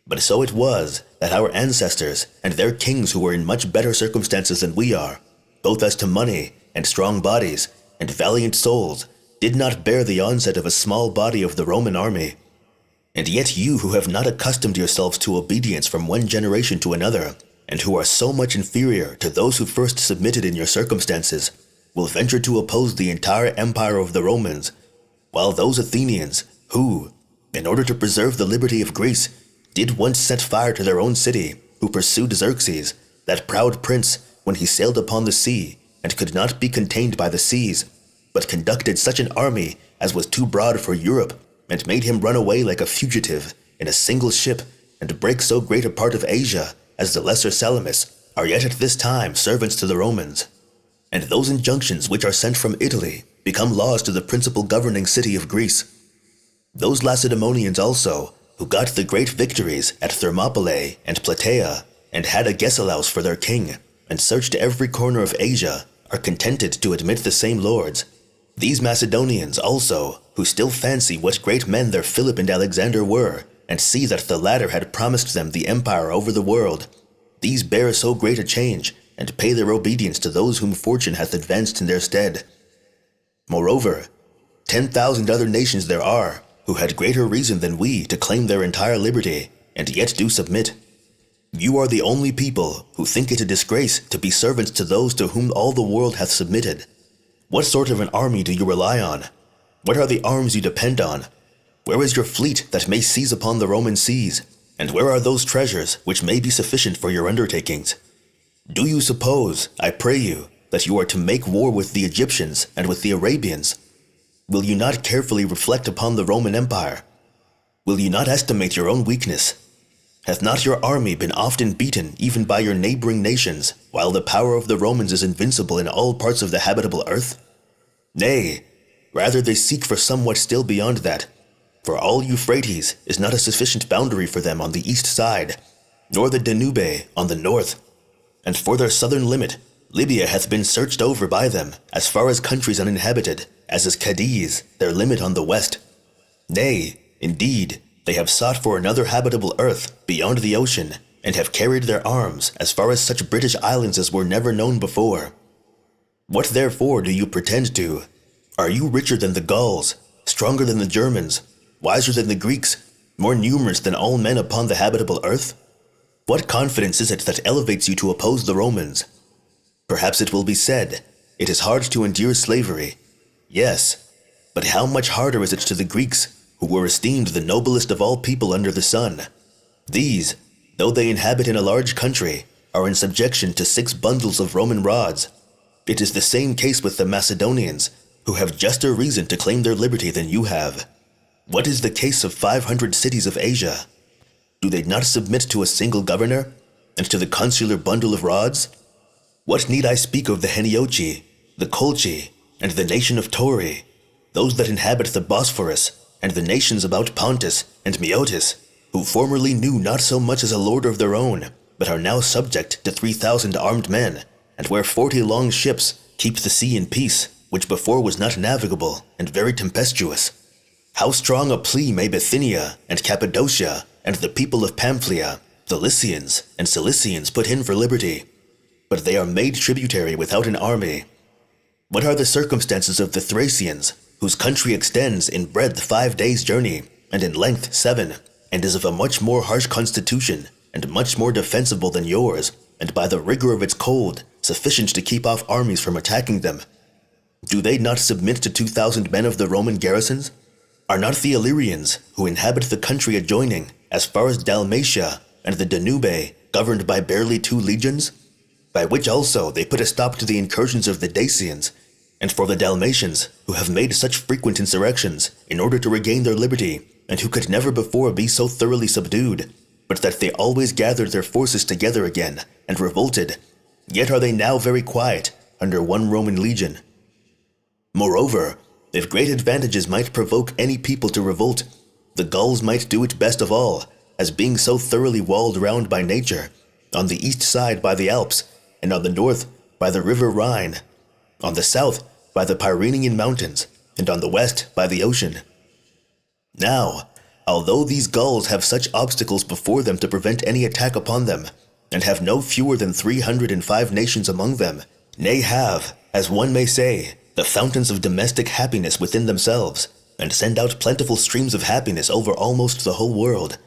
S1: But so it was that our ancestors and their kings who were in much better circumstances than we are, both as to money and strong bodies and valiant souls, did not bear the onset of a small body of the Roman army. And yet you who have not accustomed yourselves to obedience from one generation to another, and who are so much inferior to those who first submitted in your circumstances, will venture to oppose the entire empire of the Romans, while those Athenians who, in order to preserve the liberty of Greece, did once set fire to their own city, who pursued Xerxes, that proud prince, when he sailed upon the sea, and could not be contained by the seas, but conducted such an army as was too broad for Europe, and made him run away like a fugitive in a single ship, and break so great a part of Asia as the Lesser Salamis, are yet at this time servants to the Romans. And those injunctions which are sent from Italy become laws to the principal governing city of Greece. Those Lacedaemonians also, who got the great victories at Thermopylae and Plataea, and had Agesilaus for their king, and searched every corner of Asia, are contented to admit the same lords. These Macedonians also, who still fancy what great men their Philip and Alexander were, and see that the latter had promised them the empire over the world, these bear so great a change, and pay their obedience to those whom fortune hath advanced in their stead. Moreover, 10,000 other nations there are, who had greater reason than we to claim their entire liberty, and yet do submit. You are the only people who think it a disgrace to be servants to those to whom all the world hath submitted. What sort of an army do you rely on? What are the arms you depend on? Where is your fleet that may seize upon the Roman seas? And where are those treasures which may be sufficient for your undertakings? Do you suppose, I pray you, that you are to make war with the Egyptians and with the Arabians? Will you not carefully reflect upon the Roman Empire? Will you not estimate your own weakness? Hath not your army been often beaten even by your neighboring nations, while the power of the Romans is invincible in all parts of the habitable earth? Nay, rather they seek for somewhat still beyond that, for all Euphrates is not a sufficient boundary for them on the east side, nor the Danube on the north. And for their southern limit, Libya hath been searched over by them, as far as countries uninhabited, as is Cadiz, their limit on the west. Nay, indeed, they have sought for another habitable earth beyond the ocean, and have carried their arms as far as such British islands as were never known before. What therefore do you pretend to? Are you richer than the Gauls, stronger than the Germans, wiser than the Greeks, more numerous than all men upon the habitable earth? What confidence is it that elevates you to oppose the Romans? Perhaps it will be said, it is hard to endure slavery. Yes, but how much harder is it to the Greeks, who were esteemed the noblest of all people under the sun? These, though they inhabit in a large country, are in subjection to 6 bundles of Roman rods. It is the same case with the Macedonians, who have juster reason to claim their liberty than you have. What is the case of 500 cities of Asia? Do they not submit to a single governor, and to the consular bundle of rods? What need I speak of the Heniochi, the Colchi, and the nation of Tauri, those that inhabit the Bosphorus, and the nations about Pontus and Meotis, who formerly knew not so much as a lord of their own, but are now subject to 3,000 armed men, and where 40 long ships keep the sea in peace, which before was not navigable and very tempestuous? How strong a plea may Bithynia and Cappadocia and the people of Pamphylia, the Lycians and Cilicians put in for liberty, but they are made tributary without an army. What are the circumstances of the Thracians, whose country extends in breadth 5 days' journey, and in length 7, and is of a much more harsh constitution, and much more defensible than yours, and by the rigor of its cold, sufficient to keep off armies from attacking them? Do they not submit to 2,000 men of the Roman garrisons? Are not the Illyrians, who inhabit the country adjoining, as far as Dalmatia and the Danube, governed by barely 2 legions? By which also they put a stop to the incursions of the Dacians, and for the Dalmatians, who have made such frequent insurrections in order to regain their liberty, and who could never before be so thoroughly subdued, but that they always gathered their forces together again, and revolted, yet are they now very quiet, under 1 Roman legion. Moreover, if great advantages might provoke any people to revolt, the Gauls might do it best of all, as being so thoroughly walled round by nature, on the east side by the Alps, and on the north by the river Rhine, on the south by the Pyrenean mountains, and on the west by the ocean. Now, although these Gauls have such obstacles before them to prevent any attack upon them, and have no fewer than 305 nations among them, nay have, as one may say, the fountains of domestic happiness within themselves, and send out plentiful streams of happiness over almost the whole world,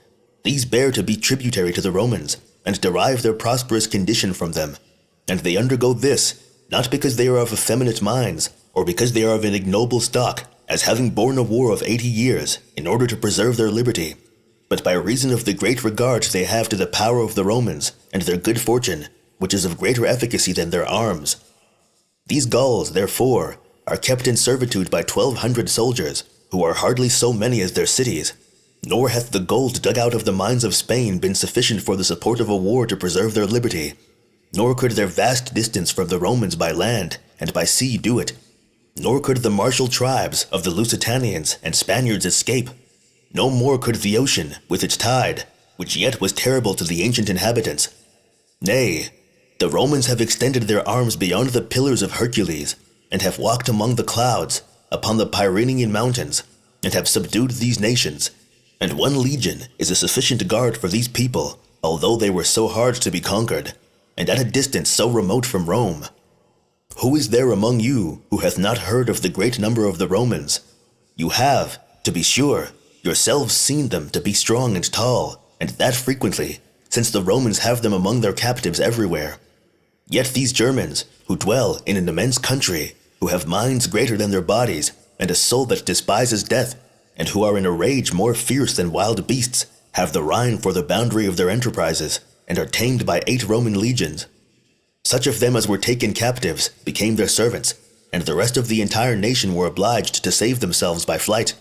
S1: these bear to be tributary to the Romans, and derive their prosperous condition from them. And they undergo this, not because they are of effeminate minds, or because they are of an ignoble stock, as having borne a war of 80 years, in order to preserve their liberty, but by reason of the great regard they have to the power of the Romans, and their good fortune, which is of greater efficacy than their arms. These Gauls, therefore, are kept in servitude by 1,200 soldiers, who are hardly so many as their cities, nor hath the gold dug out of the mines of Spain been sufficient for the support of a war to preserve their liberty, nor could their vast distance from the Romans by land and by sea do it, nor could the martial tribes of the Lusitanians and Spaniards escape, no more could the ocean with its tide, which yet was terrible to the ancient inhabitants. Nay, the Romans have extended their arms beyond the pillars of Hercules, and have walked among the clouds, upon the Pyrenean mountains, and have subdued these nations, and 1 legion is a sufficient guard for these people, although they were so hard to be conquered, and at a distance so remote from Rome. Who is there among you who hath not heard of the great number of the Romans? You have, to be sure, yourselves seen them to be strong and tall, and that frequently, since the Romans have them among their captives everywhere. Yet these Germans, who dwell in an immense country, who have minds greater than their bodies, and a soul that despises death, and who are in a rage more fierce than wild beasts, have the Rhine for the boundary of their enterprises, and are tamed by 8 Roman legions. Such of them as were taken captives became their servants, and the rest of the entire nation were obliged to save themselves by flight.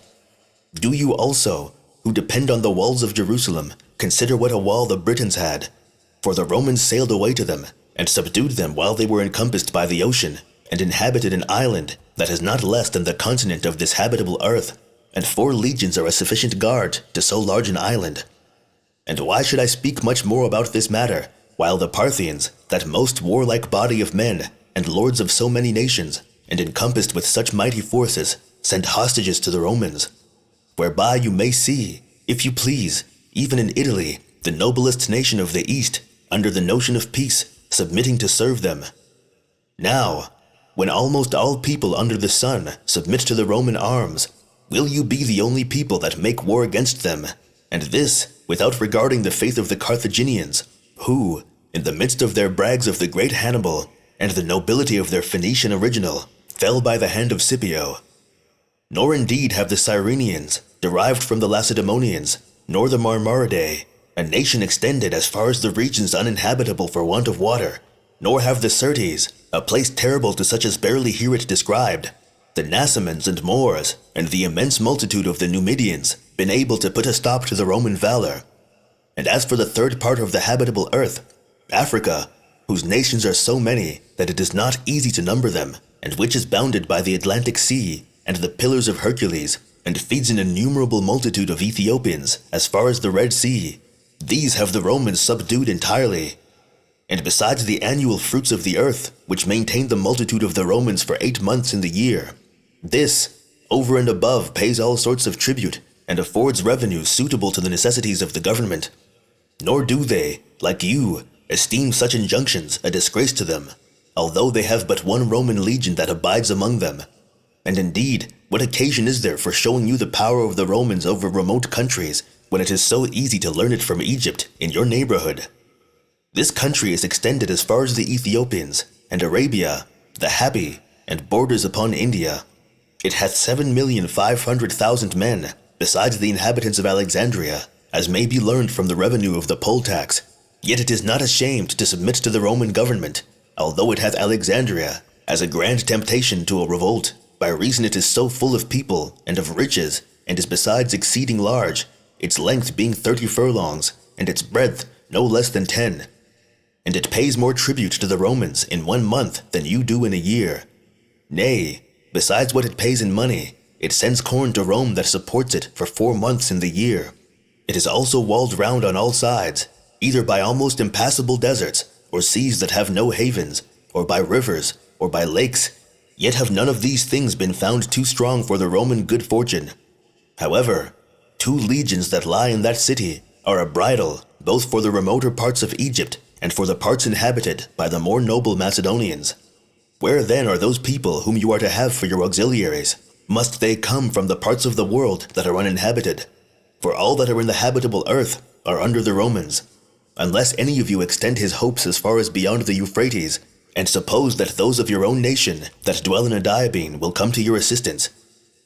S1: Do you also, who depend on the walls of Jerusalem, consider what a wall the Britons had? For the Romans sailed away to them, and subdued them while they were encompassed by the ocean, and inhabited an island that is not less than the continent of this habitable earth, and 4 legions are a sufficient guard to so large an island. And why should I speak much more about this matter, while the Parthians, that most warlike body of men, and lords of so many nations, and encompassed with such mighty forces, sent hostages to the Romans? Whereby you may see, if you please, even in Italy, the noblest nation of the East, under the notion of peace, submitting to serve them. Now, when almost all people under the sun submit to the Roman arms, will you be the only people that make war against them, and this without regarding the faith of the Carthaginians, who, in the midst of their brags of the great Hannibal, and the nobility of their Phoenician original, fell by the hand of Scipio? Nor indeed have the Cyrenians, derived from the Lacedaemonians, nor the Marmaridae, a nation extended as far as the regions uninhabitable for want of water, nor have the Syrtes, a place terrible to such as barely hear it described, the Nasamons and Moors, and the immense multitude of the Numidians, been able to put a stop to the Roman valor. And as for the 3rd part of the habitable earth, Africa, whose nations are so many that it is not easy to number them, and which is bounded by the Atlantic Sea and the Pillars of Hercules, and feeds an innumerable multitude of Ethiopians as far as the Red Sea, these have the Romans subdued entirely. And besides the annual fruits of the earth, which maintain the multitude of the Romans for 8 months in the year, this, over and above, pays all sorts of tribute, and affords revenues suitable to the necessities of the government. Nor do they, like you, esteem such injunctions a disgrace to them, although they have but 1 Roman legion that abides among them. And indeed, what occasion is there for showing you the power of the Romans over remote countries, when it is so easy to learn it from Egypt in your neighborhood? This country is extended as far as the Ethiopians, and Arabia, the Happy, and borders upon India. It hath 7,500,000 men, besides the inhabitants of Alexandria, as may be learned from the revenue of the poll tax. Yet it is not ashamed to submit to the Roman government, although it hath Alexandria, as a grand temptation to a revolt, by reason it is so full of people and of riches, and is besides exceeding large, its length being 30 furlongs, and its breadth no less than 10. And it pays more tribute to the Romans in 1 month than you do in a year. Nay, besides what it pays in money, it sends corn to Rome that supports it for 4 months in the year. It is also walled round on all sides, either by almost impassable deserts, or seas that have no havens, or by rivers, or by lakes. Yet have none of these things been found too strong for the Roman good fortune. However, 2 legions that lie in that city are a bridle, both for the remoter parts of Egypt, and for the parts inhabited by the more noble Macedonians. Where then are those people whom you are to have for your auxiliaries? Must they come from the parts of the world that are uninhabited? For all that are in the habitable earth are under the Romans, unless any of you extend his hopes as far as beyond the Euphrates, and suppose that those of your own nation that dwell in a diabene will come to your assistance.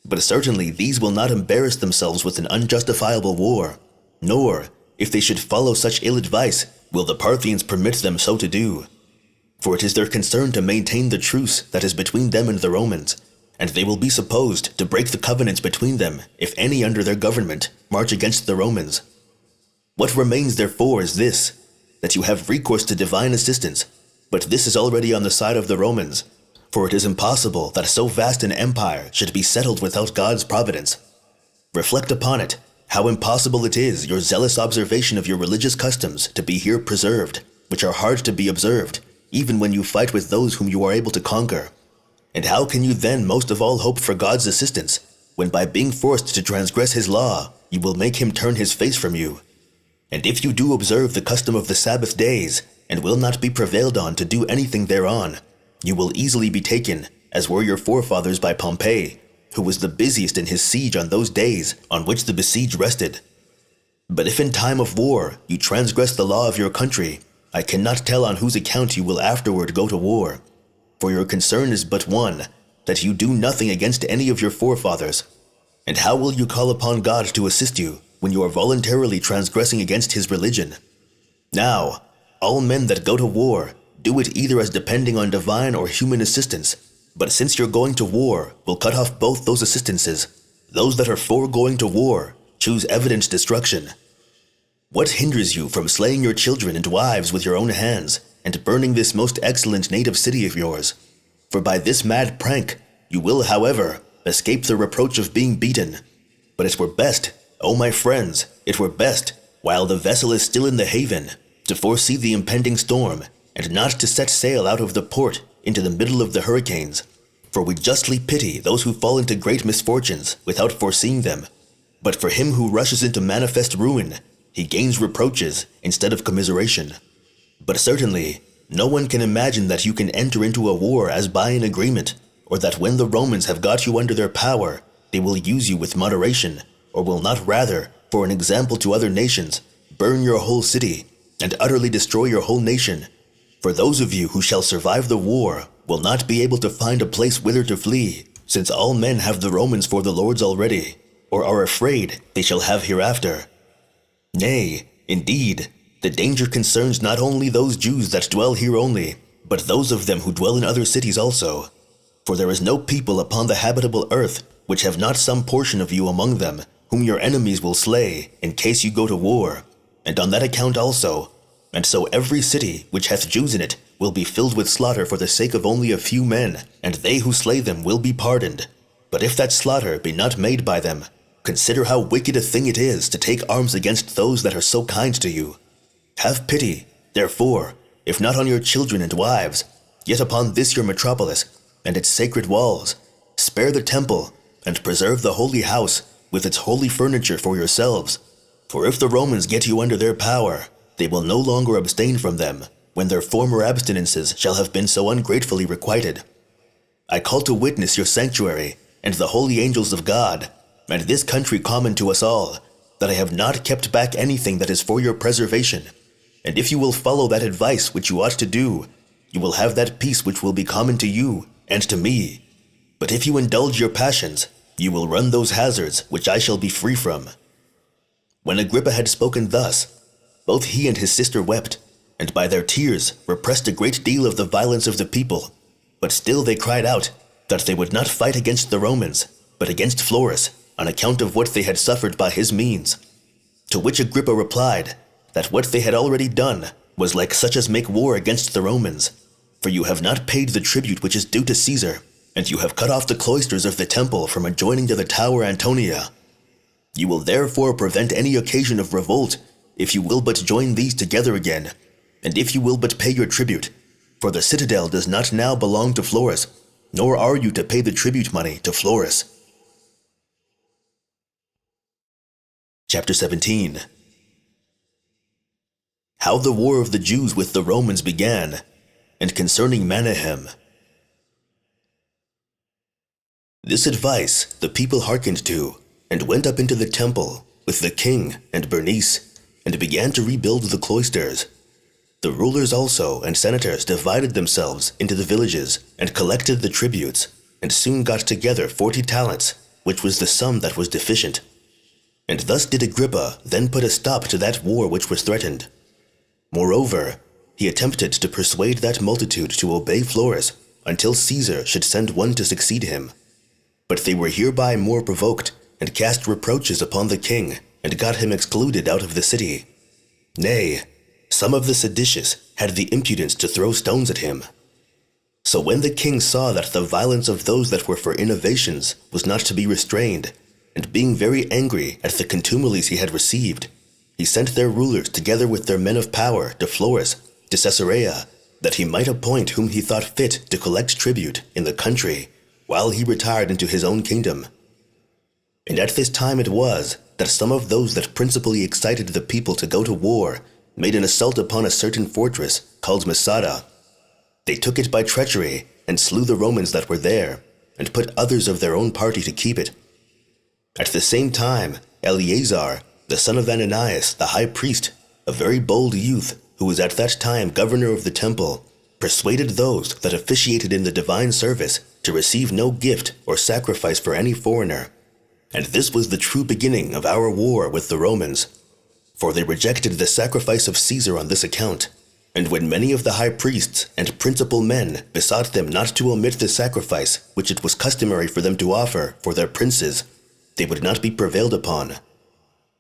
S1: But certainly these will not embarrass themselves with an unjustifiable war, nor, if they should follow such ill advice, will the Parthians permit them so to do. For it is their concern to maintain the truce that is between them and the Romans, and they will be supposed to break the covenants between them if any under their government march against the Romans. What remains therefore is this, that you have recourse to divine assistance, but this is already on the side of the Romans, for it is impossible that so vast an empire should be settled without God's providence. Reflect upon it, how impossible it is your zealous observation of your religious customs to be here preserved, which are hard to be observed, even when you fight with those whom you are able to conquer. And how can you then most of all hope for God's assistance, when by being forced to transgress his law, you will make him turn his face from you? And if you do observe the custom of the Sabbath days, and will not be prevailed on to do anything thereon, you will easily be taken, as were your forefathers by Pompey, who was the busiest in his siege on those days on which the besieged rested. But if in time of war you transgress the law of your country, I cannot tell on whose account you will afterward go to war. For your concern is but one, that you do nothing against any of your forefathers. And how will you call upon God to assist you, when you are voluntarily transgressing against his religion? Now, all men that go to war do it either as depending on divine or human assistance, but since your going to war will cut off both those assistances, those that are for going to war choose evident destruction. What hinders you from slaying your children and wives with your own hands, and burning this most excellent native city of yours? For by this mad prank you will, however, escape the reproach of being beaten. But it were best, O my friends, it were best, while the vessel is still in the haven, to foresee the impending storm, and not to set sail out of the port into the middle of the hurricanes. For we justly pity those who fall into great misfortunes without foreseeing them. But for him who rushes into manifest ruin, he gains reproaches instead of commiseration. But certainly, no one can imagine that you can enter into a war as by an agreement, or that when the Romans have got you under their power, they will use you with moderation, or will not rather, for an example to other nations, burn your whole city, and utterly destroy your whole nation. For those of you who shall survive the war will not be able to find a place whither to flee, since all men have the Romans for the lords already, or are afraid they shall have hereafter. Nay, indeed, the danger concerns not only those Jews that dwell here only, but those of them who dwell in other cities also. For there is no people upon the habitable earth which have not some portion of you among them, whom your enemies will slay in case you go to war, and on that account also. And so every city which hath Jews in it will be filled with slaughter for the sake of only a few men, and they who slay them will be pardoned. But if that slaughter be not made by them, consider how wicked a thing it is to take arms against those that are so kind to you. Have pity, therefore, if not on your children and wives, yet upon this your metropolis, and its sacred walls. Spare the temple, and preserve the holy house, with its holy furniture for yourselves. For if the Romans get you under their power, they will no longer abstain from them, when their former abstinences shall have been so ungratefully requited. I call to witness your sanctuary, and the holy angels of God, and this country common to us all, that I have not kept back anything that is for your preservation. And if you will follow that advice which you ought to do, you will have that peace which will be common to you and to me. But if you indulge your passions, you will run those hazards which I shall be free from." When Agrippa had spoken thus, both he and his sister wept, and by their tears repressed a great deal of the violence of the people. But still they cried out that they would not fight against the Romans, but against Florus, on account of what they had suffered by his means. To which Agrippa replied that what they had already done was like such as make war against the Romans. For you have not paid the tribute which is due to Caesar, and you have cut off the cloisters of the temple from adjoining to the Tower Antonia. You will therefore prevent any occasion of revolt, if you will but join these together again, and if you will but pay your tribute. For the citadel does not now belong to Florus, nor are you to pay the tribute money to Florus. Chapter 17. How the war of the Jews with the Romans began, and concerning Manahem. This advice the people hearkened to, and went up into the temple with the king and Bernice, and began to rebuild the cloisters. The rulers also and senators divided themselves into the villages, and collected the tributes, and soon got together 40 talents, which was the sum that was deficient. And thus did Agrippa then put a stop to that war which was threatened. Moreover, he attempted to persuade that multitude to obey Florus until Caesar should send one to succeed him. But they were hereby more provoked, and cast reproaches upon the king, and got him excluded out of the city. Nay, some of the seditious had the impudence to throw stones at him. So when the king saw that the violence of those that were for innovations was not to be restrained, and being very angry at the contumelies he had received, he sent their rulers together with their men of power to Florus, to Caesarea, that he might appoint whom he thought fit to collect tribute in the country, while he retired into his own kingdom. And at this time it was that some of those that principally excited the people to go to war made an assault upon a certain fortress called Masada. They took it by treachery and slew the Romans that were there, and put others of their own party to keep it. At the same time, Eleazar, the son of Ananias, the high priest, a very bold youth who was at that time governor of the temple, persuaded those that officiated in the divine service to receive no gift or sacrifice for any foreigner. And this was the true beginning of our war with the Romans. For they rejected the sacrifice of Caesar on this account. And when many of the high priests and principal men besought them not to omit the sacrifice which it was customary for them to offer for their princes, they would not be prevailed upon.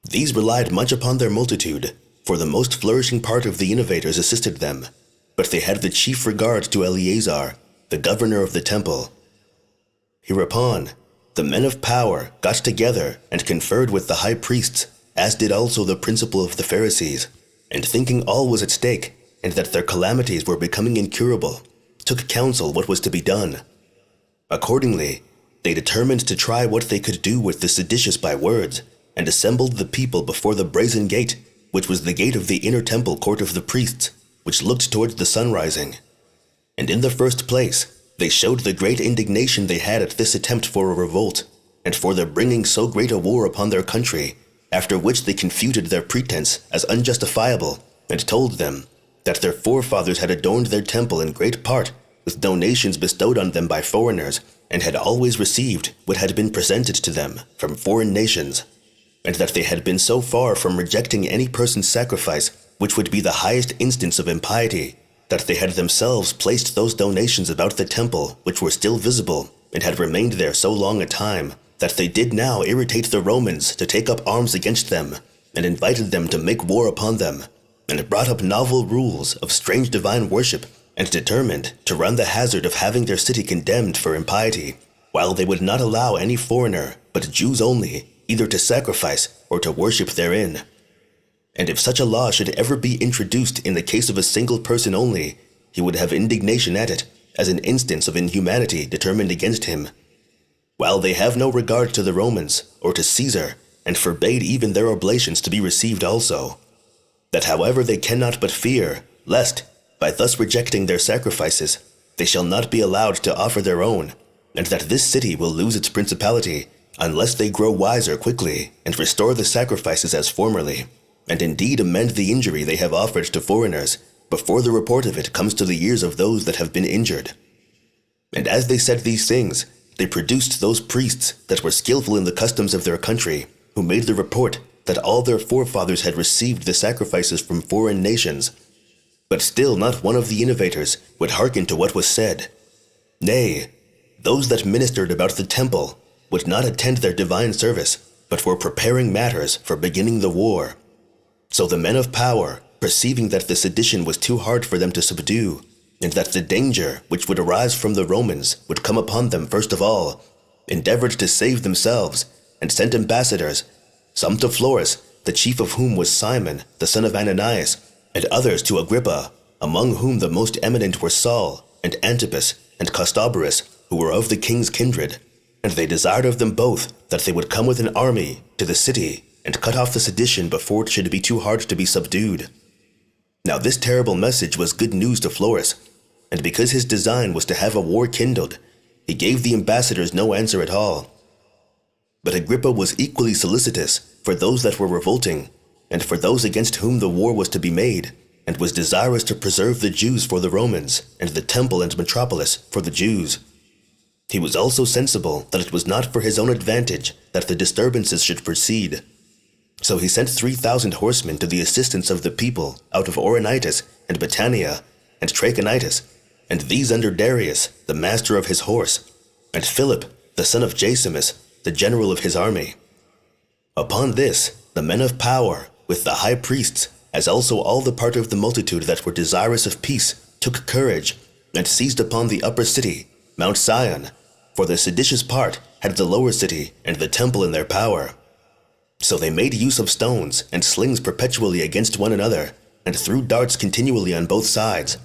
S1: These relied much upon their multitude, for the most flourishing part of the innovators assisted them, but they had the chief regard to Eleazar, the governor of the temple. Hereupon, the men of power got together and conferred with the high priests, as did also the principal of the Pharisees, and thinking all was at stake, and that their calamities were becoming incurable, took counsel what was to be done. Accordingly, they determined to try what they could do with the seditious by words, and assembled the people before the brazen gate, which was the gate of the inner temple court of the priests, which looked towards the sun rising. And in the first place, they showed the great indignation they had at this attempt for a revolt, and for their bringing so great a war upon their country, after which they confuted their pretense as unjustifiable, and told them that their forefathers had adorned their temple in great part with donations bestowed on them by foreigners, and had always received what had been presented to them from foreign nations, and that they had been so far from rejecting any person's sacrifice, which would be the highest instance of impiety, that they had themselves placed those donations about the temple which were still visible, and had remained there so long a time, that they did now irritate the Romans to take up arms against them, and invited them to make war upon them, and brought up novel rules of strange divine worship, and determined to run the hazard of having their city condemned for impiety, while they would not allow any foreigner, but Jews only, either to sacrifice or to worship therein. And if such a law should ever be introduced in the case of a single person only, he would have indignation at it, as an instance of inhumanity determined against him. While they have no regard to the Romans or to Caesar, and forbade even their oblations to be received also, that however they cannot but fear, lest, by thus rejecting their sacrifices, they shall not be allowed to offer their own, and that this city will lose its principality, unless they grow wiser quickly, and restore the sacrifices as formerly, and indeed amend the injury they have offered to foreigners, before the report of it comes to the ears of those that have been injured. And as they said these things, they produced those priests that were skillful in the customs of their country, who made the report that all their forefathers had received the sacrifices from foreign nations. But still not one of the innovators would hearken to what was said. Nay, those that ministered about the temple would not attend their divine service, but were preparing matters for beginning the war. So the men of power, perceiving that the sedition was too hard for them to subdue, and that the danger which would arise from the Romans would come upon them first of all, endeavored to save themselves, and sent ambassadors, some to Florus, the chief of whom was Simon, the son of Ananias, and others to Agrippa, among whom the most eminent were Saul, and Antipas, and Costobarus, who were of the king's kindred. And they desired of them both that they would come with an army to the city, and cut off the sedition before it should be too hard to be subdued. Now this terrible message was good news to Florus, and because his design was to have a war kindled, he gave the ambassadors no answer at all. But Agrippa was equally solicitous for those that were revolting, and for those against whom the war was to be made, and was desirous to preserve the Jews for the Romans, and the temple and metropolis for the Jews. He was also sensible that it was not for his own advantage that the disturbances should proceed. So he sent 3,000 horsemen to the assistance of the people out of Auranitis and Battania and Trachonitis, and these under Darius, the master of his horse, and Philip, the son of Josephus, the general of his army. Upon this, the men of power, with the high priests, as also all the part of the multitude that were desirous of peace, took courage, and seized upon the upper city, Mount Sion, for the seditious part had the lower city and the temple in their power. So they made use of stones and slings perpetually against one another, and threw darts continually on both sides.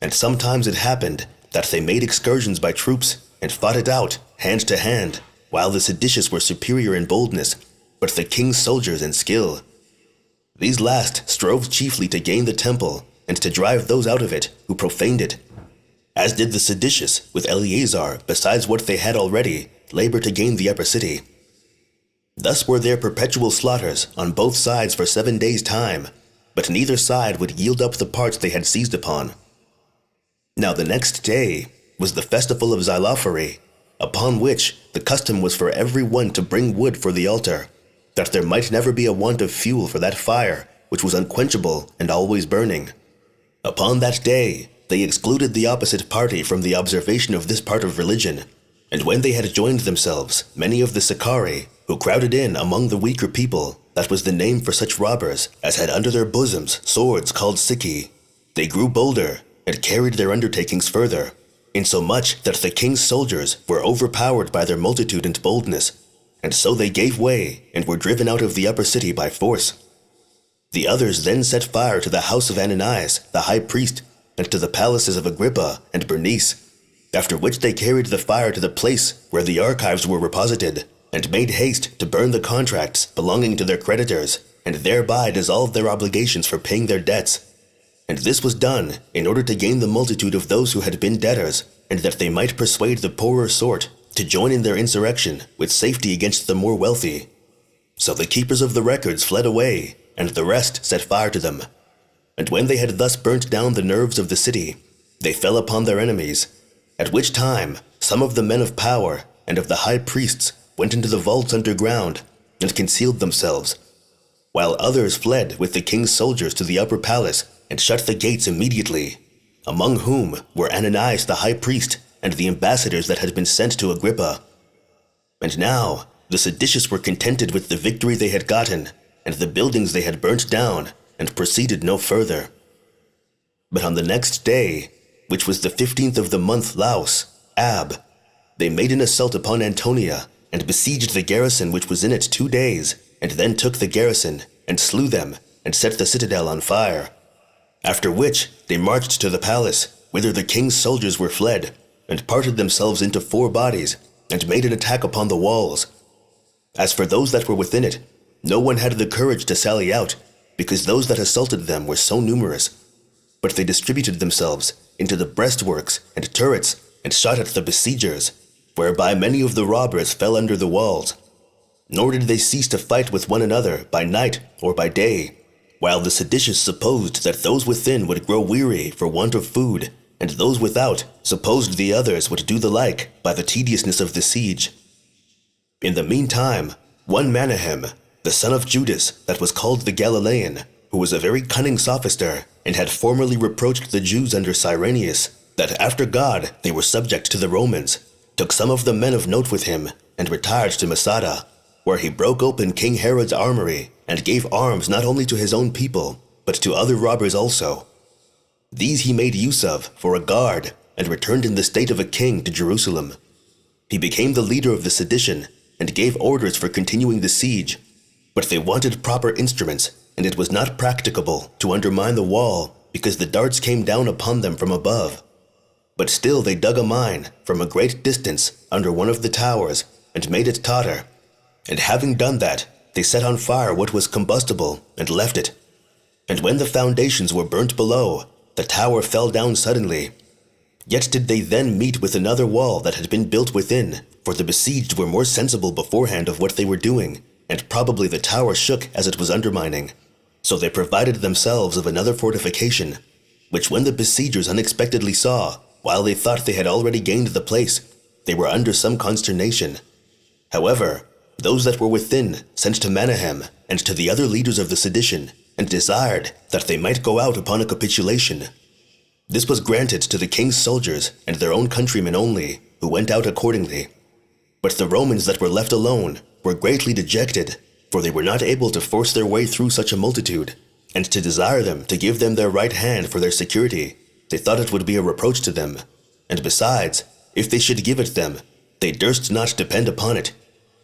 S1: And sometimes it happened that they made excursions by troops and fought it out, hand to hand, while the seditious were superior in boldness, but the king's soldiers in skill. These last strove chiefly to gain the temple and to drive those out of it who profaned it, as did the seditious with Eleazar, besides what they had already, labor to gain the upper city. Thus were there perpetual slaughters on both sides for 7 days' time, but neither side would yield up the parts they had seized upon. Now the next day was the festival of Xylophory, upon which the custom was for every one to bring wood for the altar, that there might never be a want of fuel for that fire which was unquenchable and always burning. Upon that day they excluded the opposite party from the observation of this part of religion, and when they had joined themselves, many of the Sicarii, who crowded in among the weaker people, that was the name for such robbers as had under their bosoms swords called Sici, they grew bolder and carried their undertakings further, insomuch that the king's soldiers were overpowered by their multitude and boldness, and so they gave way and were driven out of the upper city by force. The others then set fire to the house of Ananias, the high priest, and to the palaces of Agrippa and Bernice, after which they carried the fire to the place where the archives were reposited, and made haste to burn the contracts belonging to their creditors, and thereby dissolve their obligations for paying their debts. And this was done in order to gain the multitude of those who had been debtors, and that they might persuade the poorer sort to join in their insurrection with safety against the more wealthy. So the keepers of the records fled away, and the rest set fire to them. And when they had thus burnt down the nerves of the city, they fell upon their enemies, at which time some of the men of power and of the high priests went into the vaults underground and concealed themselves, while others fled with the king's soldiers to the upper palace and shut the gates immediately, among whom were Ananias the high priest and the ambassadors that had been sent to Agrippa. And now the seditious were contented with the victory they had gotten and the buildings they had burnt down, and proceeded no further. But on the next day, which was the 15th of the month Laus, Ab, they made an assault upon Antonia, and besieged the garrison which was in it 2 days, and then took the garrison, and slew them, and set the citadel on fire. After which they marched to the palace, whither the king's soldiers were fled, and parted themselves into 4 bodies, and made an attack upon the walls. As for those that were within it, no one had the courage to sally out, because those that assaulted them were so numerous. But they distributed themselves into the breastworks and turrets, and shot at the besiegers, whereby many of the robbers fell under the walls. Nor did they cease to fight with one another by night or by day, while the seditious supposed that those within would grow weary for want of food, and those without supposed the others would do the like by the tediousness of the siege. In the meantime, one Manahem, the son of Judas, that was called the Galilean, who was a very cunning sophister, and had formerly reproached the Jews under Cyrenius, that after God they were subject to the Romans, took some of the men of note with him, and retired to Masada, where he broke open King Herod's armory, and gave arms not only to his own people, but to other robbers also. These he made use of for a guard, and returned in the state of a king to Jerusalem. He became the leader of the sedition, and gave orders for continuing the siege, but they wanted proper instruments, and it was not practicable to undermine the wall, because the darts came down upon them from above. But still they dug a mine from a great distance under one of the towers, and made it totter. And having done that, they set on fire what was combustible, and left it. And when the foundations were burnt below, the tower fell down suddenly. Yet did they then meet with another wall that had been built within, for the besieged were more sensible beforehand of what they were doing, and probably the tower shook as it was undermining. So they provided themselves of another fortification, which when the besiegers unexpectedly saw, while they thought they had already gained the place, they were under some consternation. However, those that were within sent to Manahem and to the other leaders of the sedition, and desired that they might go out upon a capitulation. This was granted to the king's soldiers and their own countrymen only, who went out accordingly. But the Romans that were left alone were greatly dejected, for they were not able to force their way through such a multitude, and to desire them to give them their right hand for their security, they thought it would be a reproach to them, and besides, if they should give it them, they durst not depend upon it.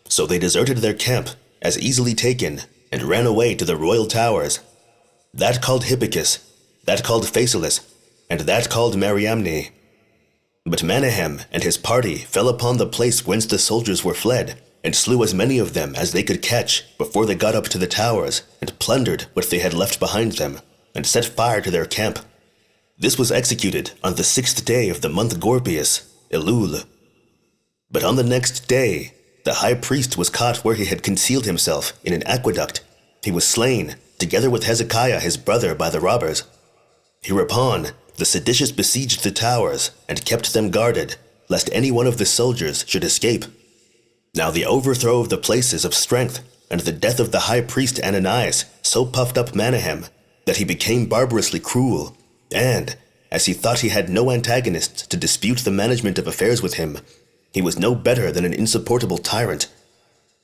S1: So they deserted their camp, as easily taken, and ran away to the royal towers, that called Hippicus, that called Phasaelus, and that called Mariamne. But Menahem and his party fell upon the place whence the soldiers were fled, and slew as many of them as they could catch before they got up to the towers, and plundered what they had left behind them, and set fire to their camp. This was executed on the 6th day of the month Gorpius, Elul. But on the next day, the high priest was caught where he had concealed himself in an aqueduct. He was slain, together with Hezekiah his brother, by the robbers. Hereupon, the seditious besieged the towers, and kept them guarded, lest any one of the soldiers should escape. Now the overthrow of the places of strength, and the death of the high priest Ananias, so puffed up Menahem, that he became barbarously cruel, and, as he thought he had no antagonists to dispute the management of affairs with him, he was no better than an insupportable tyrant.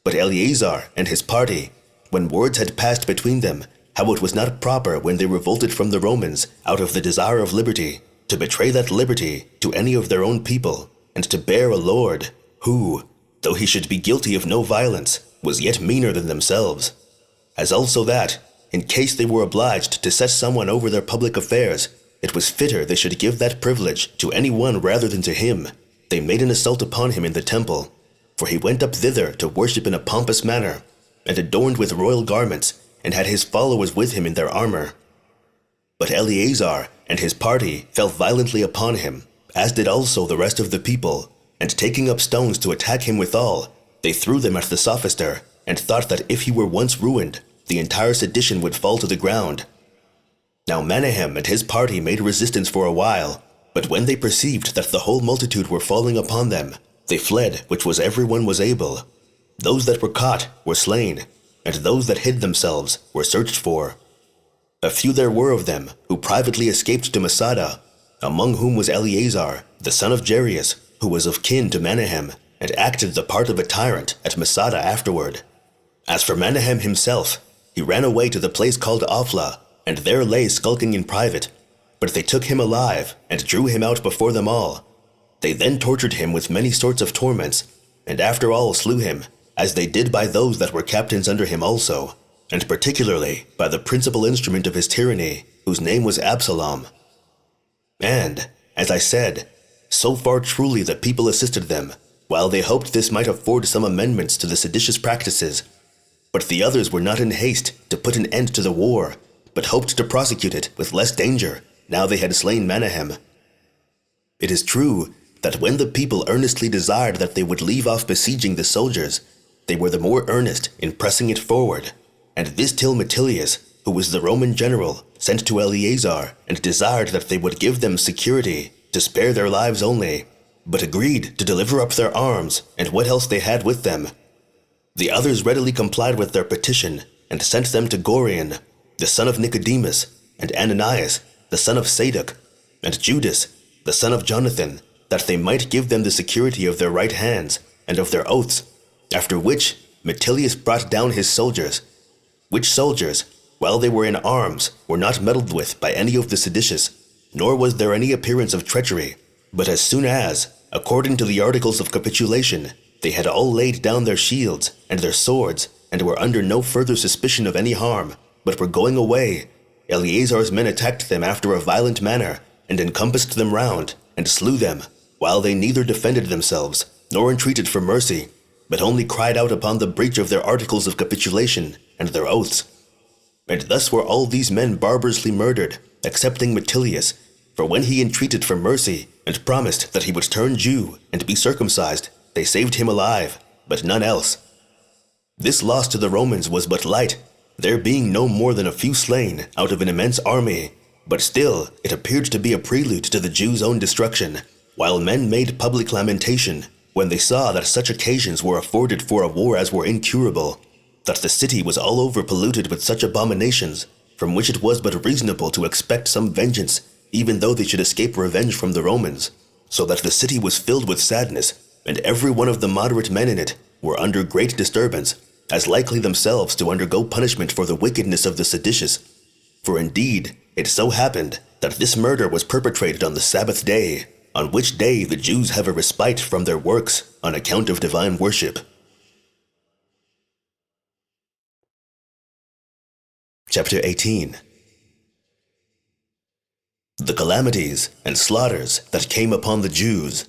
S1: But Eleazar and his party, when words had passed between them, how it was not proper when they revolted from the Romans out of the desire of liberty, to betray that liberty to any of their own people, and to bear a lord, who, though he should be guilty of no violence, was yet meaner than themselves. As also that, in case they were obliged to set someone over their public affairs, it was fitter they should give that privilege to any one rather than to him. They made an assault upon him in the temple, for he went up thither to worship in a pompous manner, and adorned with royal garments, and had his followers with him in their armor. But Eleazar and his party fell violently upon him, as did also the rest of the people, and taking up stones to attack him withal, they threw them at the sophister, and thought that if he were once ruined, the entire sedition would fall to the ground. Now Menahem and his party made resistance for a while, but when they perceived that the whole multitude were falling upon them, they fled, which was every one was able. Those that were caught were slain, and those that hid themselves were searched for. A few there were of them who privately escaped to Masada, among whom was Eleazar, the son of Jairus, who was of kin to Menahem, and acted the part of a tyrant at Masada afterward. As for Menahem himself, he ran away to the place called Ophla, and there lay skulking in private. But they took him alive, and drew him out before them all. They then tortured him with many sorts of torments, and after all slew him, as they did by those that were captains under him also, and particularly by the principal instrument of his tyranny, whose name was Absalom. And, as I said, so far truly the people assisted them, while they hoped this might afford some amendments to the seditious practices. But the others were not in haste to put an end to the war, but hoped to prosecute it with less danger, now they had slain Menahem. It is true that when the people earnestly desired that they would leave off besieging the soldiers, they were the more earnest in pressing it forward, and this till Metilius, who was the Roman general, sent to Eleazar, and desired that they would give them security, to spare their lives only, but agreed to deliver up their arms, and what else they had with them. The others readily complied with their petition, and sent them to Gorion, the son of Nicodemus, and Ananias, the son of Sadok, and Judas, the son of Jonathan, that they might give them the security of their right hands, and of their oaths, after which Metilius brought down his soldiers, which soldiers, while they were in arms, were not meddled with by any of the seditious, nor was there any appearance of treachery. But as soon as, according to the articles of capitulation, they had all laid down their shields and their swords, and were under no further suspicion of any harm, but were going away, Eleazar's men attacked them after a violent manner, and encompassed them round, and slew them, while they neither defended themselves, nor entreated for mercy, but only cried out upon the breach of their articles of capitulation, and their oaths. And thus were all these men barbarously murdered, excepting Metilius, for when he entreated for mercy, and promised that he would turn Jew, and be circumcised, they saved him alive, but none else. This loss to the Romans was but light, there being no more than a few slain out of an immense army, but still it appeared to be a prelude to the Jews' own destruction, while men made public lamentation, when they saw that such occasions were afforded for a war as were incurable, that the city was all over polluted with such abominations, from which it was but reasonable to expect some vengeance, even though they should escape revenge from the Romans, so that the city was filled with sadness, and every one of the moderate men in it were under great disturbance, as likely themselves to undergo punishment for the wickedness of the seditious. For indeed, it so happened that this murder was perpetrated on the Sabbath day, on which day the Jews have a respite from their works on account of divine worship. Chapter 18. The calamities and slaughters that came upon the Jews.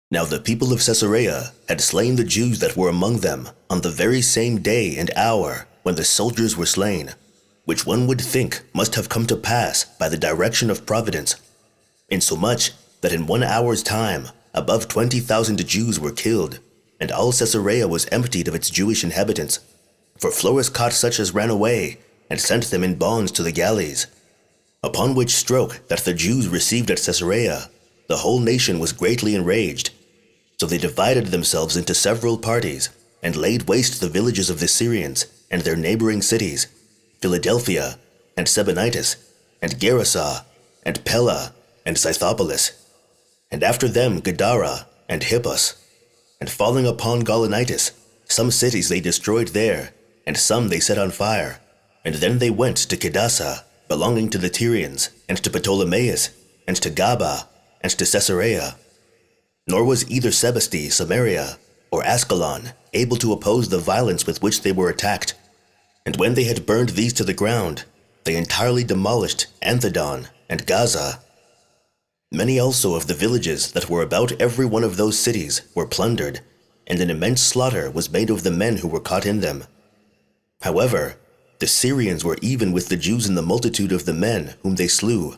S1: Now the people of Caesarea had slain the Jews that were among them on the very same day and hour when the soldiers were slain, which one would think must have come to pass by the direction of providence, insomuch that in 1 hour's time above 20,000 Jews were killed, and all Caesarea was emptied of its Jewish inhabitants. For Florus caught such as ran away, and sent them in bonds to the galleys. Upon which stroke that the Jews received at Caesarea, the whole nation was greatly enraged. So they divided themselves into several parties, and laid waste the villages of the Syrians and their neighboring cities, Philadelphia, and Sebenitis, and Gerasa, and Pella, and Scythopolis, and after them Gadara, and Hippos. And falling upon Gaulonitis, some cities they destroyed there, and some they set on fire. And then they went to Kedasa, belonging to the Tyrians, and to Ptolemais, and to Gaba, and to Caesarea. Nor was either Sebaste, Samaria, or Ascalon able to oppose the violence with which they were attacked. And when they had burned these to the ground, they entirely demolished Anthedon and Gaza. Many also of the villages that were about every one of those cities were plundered, and an immense slaughter was made of the men who were caught in them. However, the Syrians were even with the Jews in the multitude of the men whom they slew,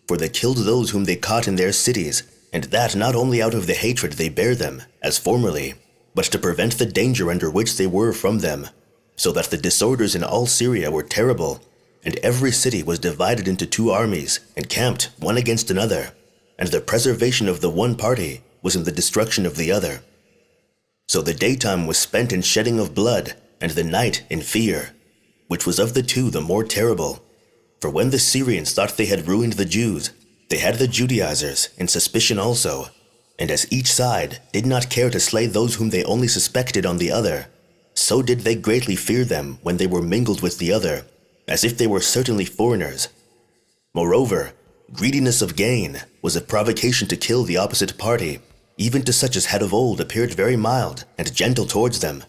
S1: for they killed those whom they caught in their cities, and that not only out of the hatred they bare them, as formerly, but to prevent the danger under which they were from them, so that the disorders in all Syria were terrible, and every city was divided into 2 armies, encamped one against another, and the preservation of the one party was in the destruction of the other. So the daytime was spent in shedding of blood, and the night in fear, which was of the 2 the more terrible. For when the Syrians thought they had ruined the Jews, they had the Judaizers in suspicion also, and as each side did not care to slay those whom they only suspected on the other, so did they greatly fear them when they were mingled with the other, as if they were certainly foreigners. Moreover, greediness of gain was a provocation to kill the opposite party, even to such as had of old appeared very mild and gentle towards them.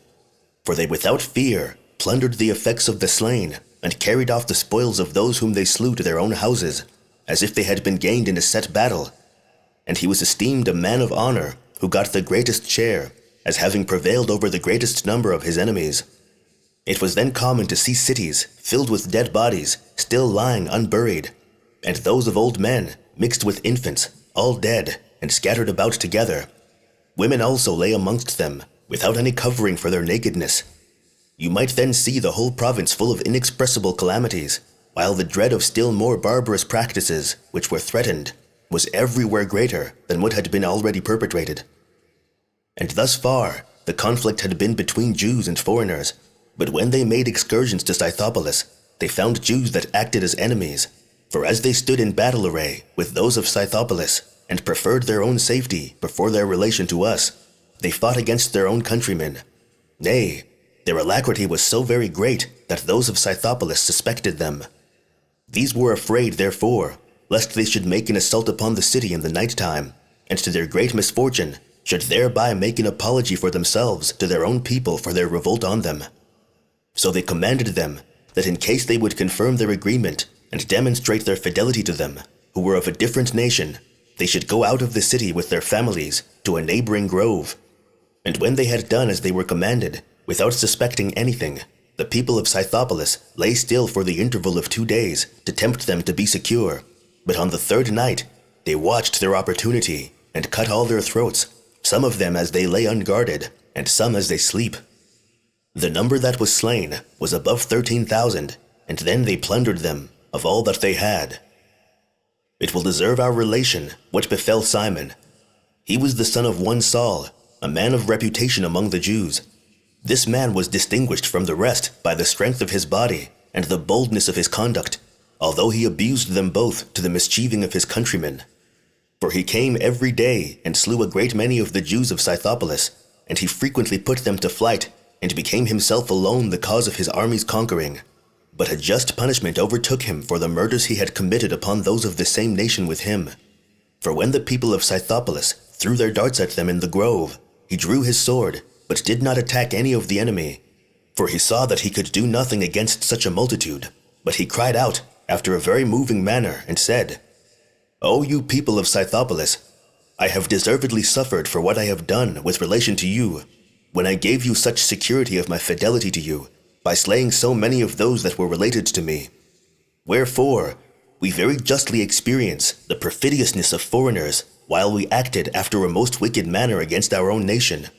S1: For they without fear plundered the effects of the slain, and carried off the spoils of those whom they slew to their own houses, as if they had been gained in a set battle. And he was esteemed a man of honor, who got the greatest share, as having prevailed over the greatest number of his enemies. It was then common to see cities filled with dead bodies, still lying unburied, and those of old men mixed with infants, all dead, and scattered about together. Women also lay amongst them, without any covering for their nakedness. You might then see the whole province full of inexpressible calamities, while the dread of still more barbarous practices, which were threatened, was everywhere greater than what had been already perpetrated. And thus far, the conflict had been between Jews and foreigners, but when they made excursions to Scythopolis, they found Jews that acted as enemies, for as they stood in battle array with those of Scythopolis, and preferred their own safety before their relation to us, they fought against their own countrymen. Nay, their alacrity was so very great that those of Scythopolis suspected them. These were afraid, therefore, lest they should make an assault upon the city in the night time, and to their great misfortune should thereby make an apology for themselves to their own people for their revolt on them. So they commanded them that in case they would confirm their agreement and demonstrate their fidelity to them, who were of a different nation, they should go out of the city with their families to a neighboring grove. And when they had done as they were commanded, without suspecting anything, the people of Scythopolis lay still for the interval of 2 days to tempt them to be secure. But on the 3rd night, they watched their opportunity and cut all their throats, some of them as they lay unguarded, and some as they sleep. The number that was slain was above 13,000, and then they plundered them of all that they had. It will deserve our relation what befell Simon. He was the son of one Saul, a man of reputation among the Jews. This man was distinguished from the rest by the strength of his body and the boldness of his conduct, although he abused them both to the mischieving of his countrymen. For he came every day and slew a great many of the Jews of Scythopolis, and he frequently put them to flight, and became himself alone the cause of his army's conquering. But a just punishment overtook him for the murders he had committed upon those of the same nation with him. For when the people of Scythopolis threw their darts at them in the grove, he drew his sword, but did not attack any of the enemy, for he saw that he could do nothing against such a multitude, But he cried out after a very moving manner and said, "O you people of Scythopolis, I have deservedly suffered for what I have done with relation to you, when I gave you such security of my fidelity to you, by slaying so many of those that were related to me. Wherefore, we very justly experience the perfidiousness of foreigners, while we acted after a most wicked manner against our own nation.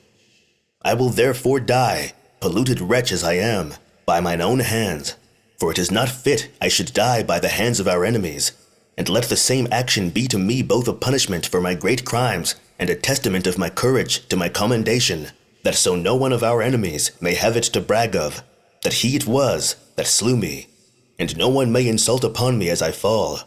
S1: I will therefore die, polluted wretch as I am, by mine own hands, for it is not fit I should die by the hands of our enemies, and let the same action be to me both a punishment for my great crimes and a testament of my courage to my commendation, that so no one of our enemies may have it to brag of, that he it was that slew me, and no one may insult upon me as I fall."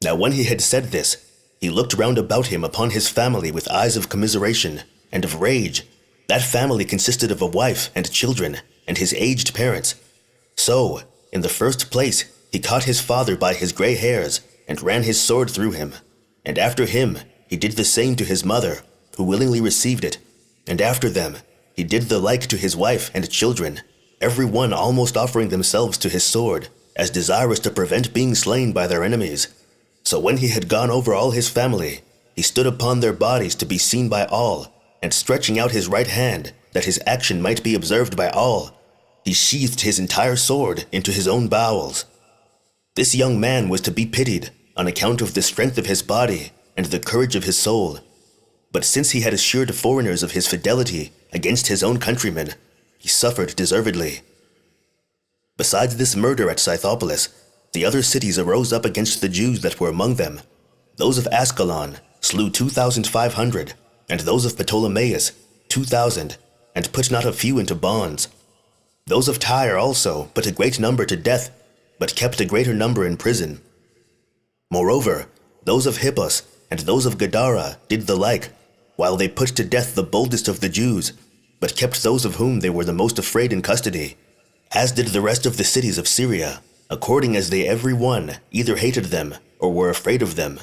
S1: Now when he had said this, he looked round about him upon his family with eyes of commiseration and of rage. That family consisted of a wife and children and his aged parents. So, in the first place, he caught his father by his gray hairs and ran his sword through him. And after him, he did the same to his mother, who willingly received it. And after them, he did the like to his wife and children, every one almost offering themselves to his sword, as desirous to prevent being slain by their enemies. So when he had gone over all his family, he stood upon their bodies to be seen by all, and stretching out his right hand, that his action might be observed by all, he sheathed his entire sword into his own bowels. This young man was to be pitied on account of the strength of his body and the courage of his soul. But since he had assured foreigners of his fidelity against his own countrymen, he suffered deservedly. Besides this murder at Scythopolis, the other cities arose up against the Jews that were among them. Those of Ascalon slew 2,500, and those of Ptolemais 2,000, and put not a few into bonds. Those of Tyre also put a great number to death, but kept a greater number in prison. Moreover, those of Hippos and those of Gadara did the like, while they put to death the boldest of the Jews, but kept those of whom they were the most afraid in custody, as did the rest of the cities of Syria, according as they every one either hated them or were afraid of them.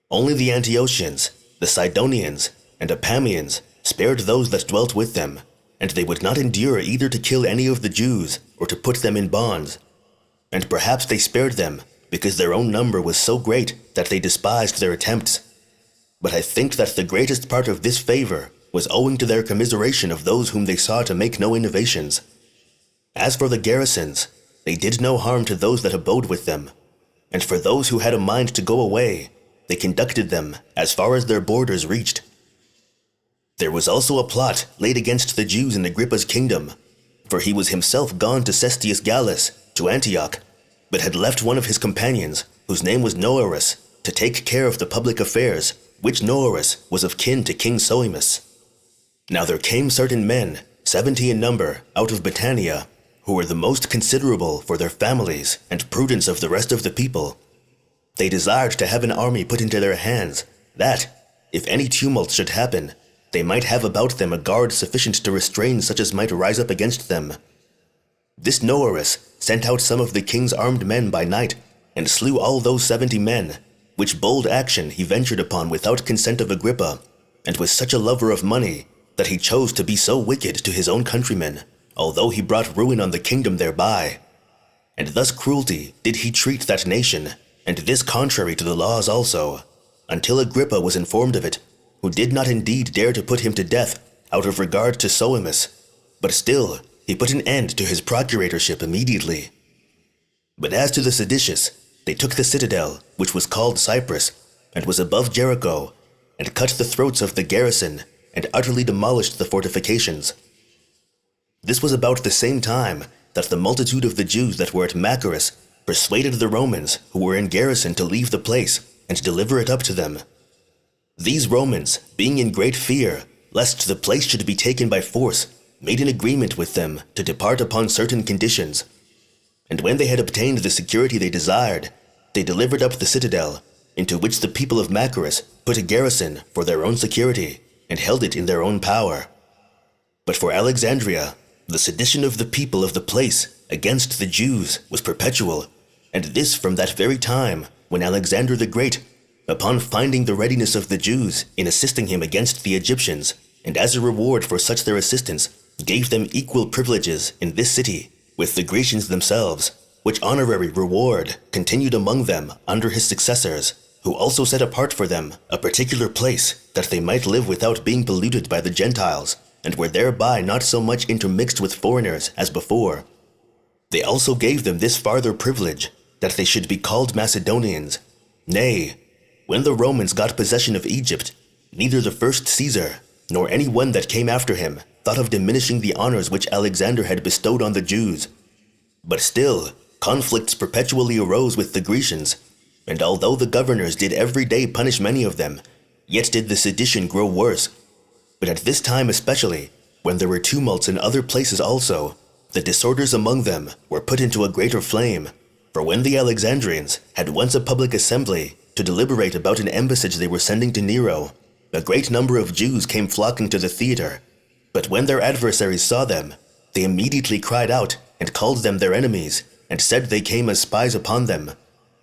S1: Only the Antiochians, the Sidonians, and Apamians spared those that dwelt with them, and they would not endure either to kill any of the Jews or to put them in bonds. And perhaps they spared them because their own number was so great that they despised their attempts. But I think that the greatest part of this favor was owing to their commiseration of those whom they saw to make no innovations. As for the garrisons, they did no harm to those that abode with them, and for those who had a mind to go away, they conducted them as far as their borders reached. There was also a plot laid against the Jews in Agrippa's kingdom, for he was himself gone to Cestius Gallus, to Antioch, but had left one of his companions, whose name was Noerus, to take care of the public affairs, which Noerus was of kin to King Soemus. Now there came certain men, 70 in number, out of Batanea, who were the most considerable for their families and prudence of the rest of the people. They desired to have an army put into their hands, that, if any tumult should happen, they might have about them a guard sufficient to restrain such as might rise up against them. This Noerus sent out some of the king's armed men by night, and slew all those 70 men, which bold action he ventured upon without consent of Agrippa, and was such a lover of money, that he chose to be so wicked to his own countrymen, although he brought ruin on the kingdom thereby. And thus cruelty did he treat that nation, and this contrary to the laws also, until Agrippa was informed of it, who did not indeed dare to put him to death out of regard to Soemus, but still he put an end to his procuratorship immediately. But as to the seditious, they took the citadel, which was called Cyprus, and was above Jericho, and cut the throats of the garrison, and utterly demolished the fortifications. This was about the same time that the multitude of the Jews that were at Machaerus persuaded the Romans who were in garrison to leave the place and deliver it up to them. These Romans, being in great fear, lest the place should be taken by force, made an agreement with them to depart upon certain conditions. And when they had obtained the security they desired, they delivered up the citadel, into which the people of Machaerus put a garrison for their own security, and held it in their own power. But for Alexandria, the sedition of the people of the place against the Jews was perpetual, and this from that very time when Alexander the Great, upon finding the readiness of the Jews in assisting him against the Egyptians, and as a reward for such their assistance, gave them equal privileges in this city with the Grecians themselves, which honorary reward continued among them under his successors, who also set apart for them a particular place, that they might live without being polluted by the Gentiles, and were thereby not so much intermixed with foreigners as before. They also gave them this farther privilege, that they should be called Macedonians. Nay, when the Romans got possession of Egypt, neither the first Caesar, nor any one that came after him, thought of diminishing the honors which Alexander had bestowed on the Jews. But still, conflicts perpetually arose with the Grecians, and although the governors did every day punish many of them, yet did the sedition grow worse. But at this time especially, when there were tumults in other places also, the disorders among them were put into a greater flame. For when the Alexandrians had once a public assembly to deliberate about an embassage they were sending to Nero, a great number of Jews came flocking to the theater. But when their adversaries saw them, they immediately cried out and called them their enemies, and said they came as spies upon them.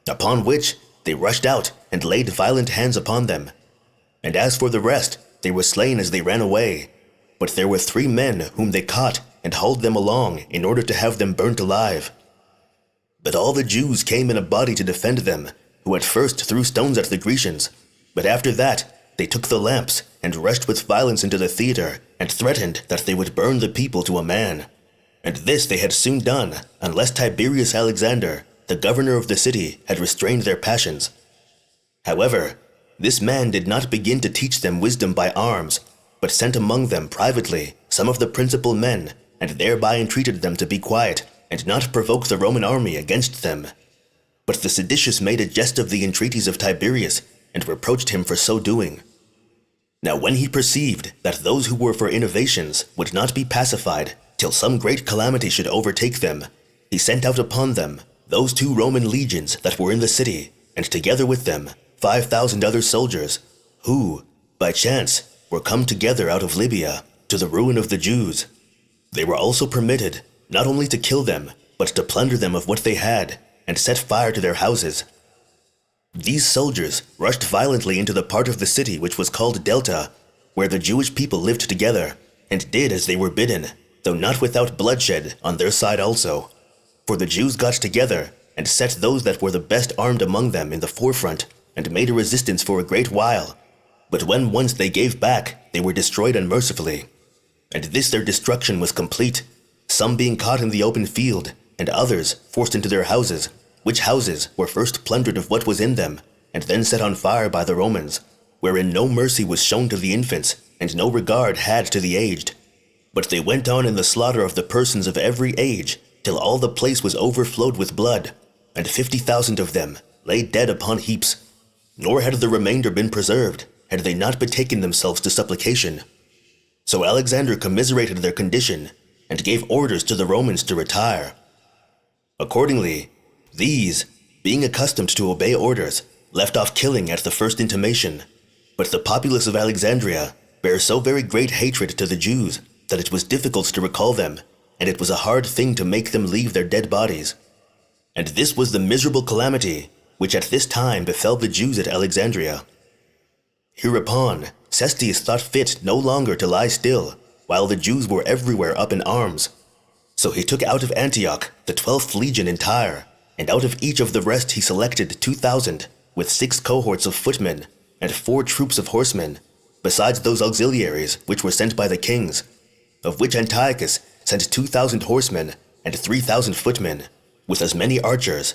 S1: Upon which they rushed out and laid violent hands upon them. And as for the rest, they were slain as they ran away. But there were 3 men whom they caught and hauled them along in order to have them burnt alive. But all the Jews came in a body to defend them, who at first threw stones at the Grecians. But after that they took the lamps and rushed with violence into the theater, and threatened that they would burn the people to a man. And this they had soon done, unless Tiberius Alexander, the governor of the city, had restrained their passions. However, this man did not begin to teach them wisdom by arms, but sent among them privately some of the principal men, and thereby entreated them to be quiet, and not provoke the Roman army against them. But the seditious made a jest of the entreaties of Tiberius, and reproached him for so doing. Now when he perceived that those who were for innovations would not be pacified till some great calamity should overtake them, he sent out upon them those 2 Roman legions that were in the city, and together with them 5,000 other soldiers, who, by chance, were come together out of Libya, to the ruin of the Jews. They were also permitted not only to kill them, but to plunder them of what they had, and set fire to their houses. These soldiers rushed violently into the part of the city which was called Delta, where the Jewish people lived together, and did as they were bidden, though not without bloodshed on their side also. For the Jews got together, and set those that were the best armed among them in the forefront, and made a resistance for a great while. But when once they gave back, they were destroyed unmercifully. And this their destruction was complete, some being caught in the open field, and others forced into their houses, which houses were first plundered of what was in them, and then set on fire by the Romans, wherein no mercy was shown to the infants, and no regard had to the aged. But they went on in the slaughter of the persons of every age, till all the place was overflowed with blood, and 50,000 of them lay dead upon heaps. Nor had the remainder been preserved, had they not betaken themselves to supplication. So Alexander commiserated their condition, and gave orders to the Romans to retire. Accordingly, these, being accustomed to obey orders, left off killing at the first intimation. But the populace of Alexandria bare so very great hatred to the Jews that it was difficult to recall them, and it was a hard thing to make them leave their dead bodies. And this was the miserable calamity which at this time befell the Jews at Alexandria. Hereupon, Cestius thought fit no longer to lie still, while the Jews were everywhere up in arms. So he took out of Antioch the 12th legion entire, and out of each of the rest he selected 2,000, with 6 cohorts of footmen, and 4 troops of horsemen, besides those auxiliaries which were sent by the kings, of which Antiochus sent 2,000 horsemen, and 3,000 footmen, with as many archers,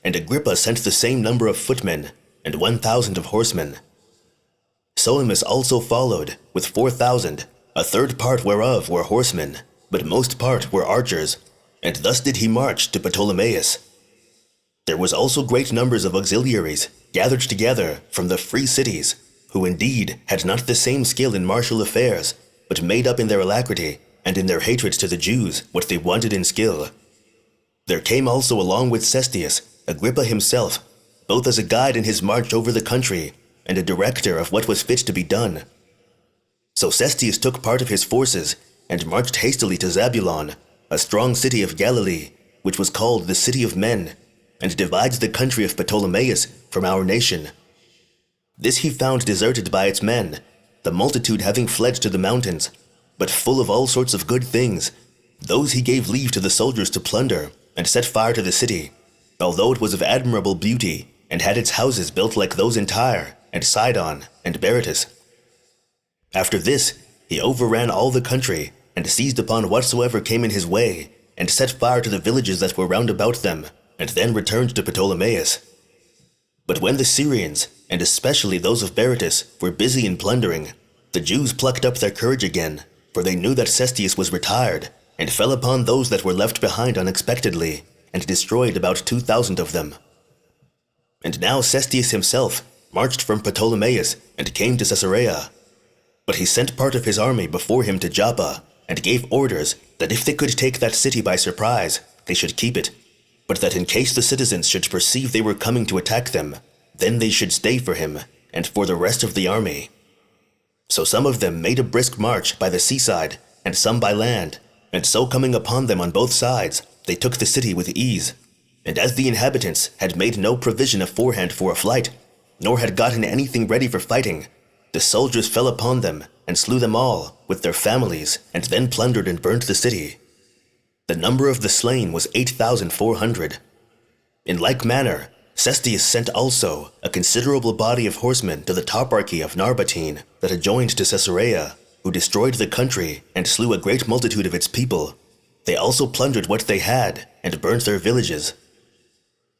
S1: and Agrippa sent the same number of footmen, and 1,000 of horsemen. Soemus also followed, with 4,000, a third part whereof were horsemen, but most part were archers, and thus did he march to Ptolemais. There was also great numbers of auxiliaries gathered together from the free cities, who indeed had not the same skill in martial affairs, but made up in their alacrity and in their hatred to the Jews what they wanted in skill. There came also along with Cestius Agrippa himself, both as a guide in his march over the country, and a director of what was fit to be done. So Cestius took part of his forces, and marched hastily to Zabulon, a strong city of Galilee, which was called the City of Men, and divides the country of Ptolemais from our nation. This he found deserted by its men, the multitude having fled to the mountains, but full of all sorts of good things. Those he gave leave to the soldiers to plunder, and set fire to the city, although it was of admirable beauty, and had its houses built like those in Tyre, and Sidon, and Berytus. After this, he overran all the country, and seized upon whatsoever came in his way, and set fire to the villages that were round about them, and then returned to Ptolemais. But when the Syrians, and especially those of Berytus, were busy in plundering, the Jews plucked up their courage again, for they knew that Cestius was retired, and fell upon those that were left behind unexpectedly, and destroyed about 2,000 of them. And now Cestius himself marched from Ptolemais, and came to Caesarea. But he sent part of his army before him to Joppa, and gave orders that if they could take that city by surprise, they should keep it, but that in case the citizens should perceive they were coming to attack them, then they should stay for him, and for the rest of the army. So some of them made a brisk march by the seaside, and some by land, and so coming upon them on both sides, they took the city with ease. And as the inhabitants had made no provision aforehand for a flight, nor had gotten anything ready for fighting, the soldiers fell upon them, and slew them all, with their families, and then plundered and burnt the city. The number of the slain was 8,400. In like manner, Cestius sent also a considerable body of horsemen to the toparchy of Narbatene that adjoined to Caesarea, who destroyed the country and slew a great multitude of its people. They also plundered what they had, and burnt their villages.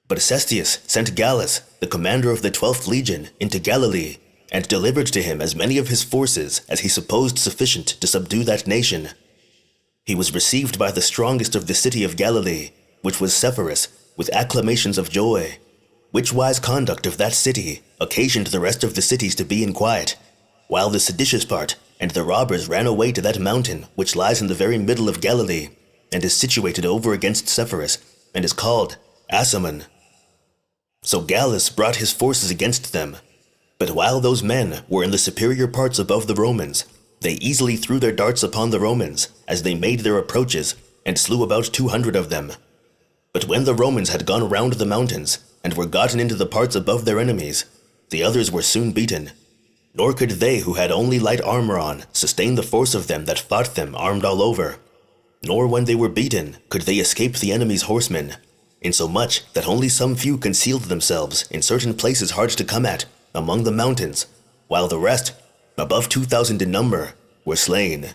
S1: But Cestius sent Gallus, the commander of the 12th legion, into Galilee, and delivered to him as many of his forces as he supposed sufficient to subdue that nation. He was received by the strongest of the city of Galilee, which was Sepphoris, with acclamations of joy, which wise conduct of that city occasioned the rest of the cities to be in quiet, while the seditious part and the robbers ran away to that mountain which lies in the very middle of Galilee, and is situated over against Sepphoris, and is called Asammon. So Gallus brought his forces against them, but while those men were in the superior parts above the Romans, they easily threw their darts upon the Romans as they made their approaches, and slew about 200 of them. But when the Romans had gone round the mountains, and were gotten into the parts above their enemies, the others were soon beaten, nor could they who had only light armor on sustain the force of them that fought them armed all over. Nor when they were beaten could they escape the enemy's horsemen, insomuch that only some few concealed themselves in certain places hard to come at, among the mountains, while the rest, above 2,000 in number, were slain.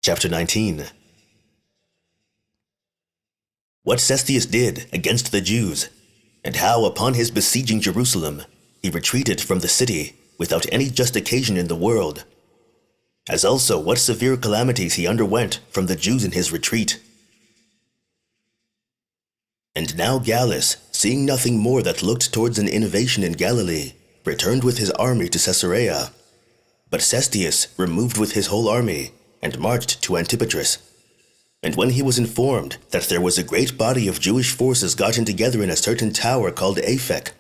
S1: Chapter 19. What Cestius did against the Jews, and how upon his besieging Jerusalem he retreated from the city without any just occasion in the world, as also what severe calamities he underwent from the Jews in his retreat. And now Gallus, seeing nothing more that looked towards an innovation in Galilee, returned with his army to Caesarea. But Cestius removed with his whole army, and marched to Antipatris. And when he was informed that there was a great body of Jewish forces gotten together in a certain tower called Aphek,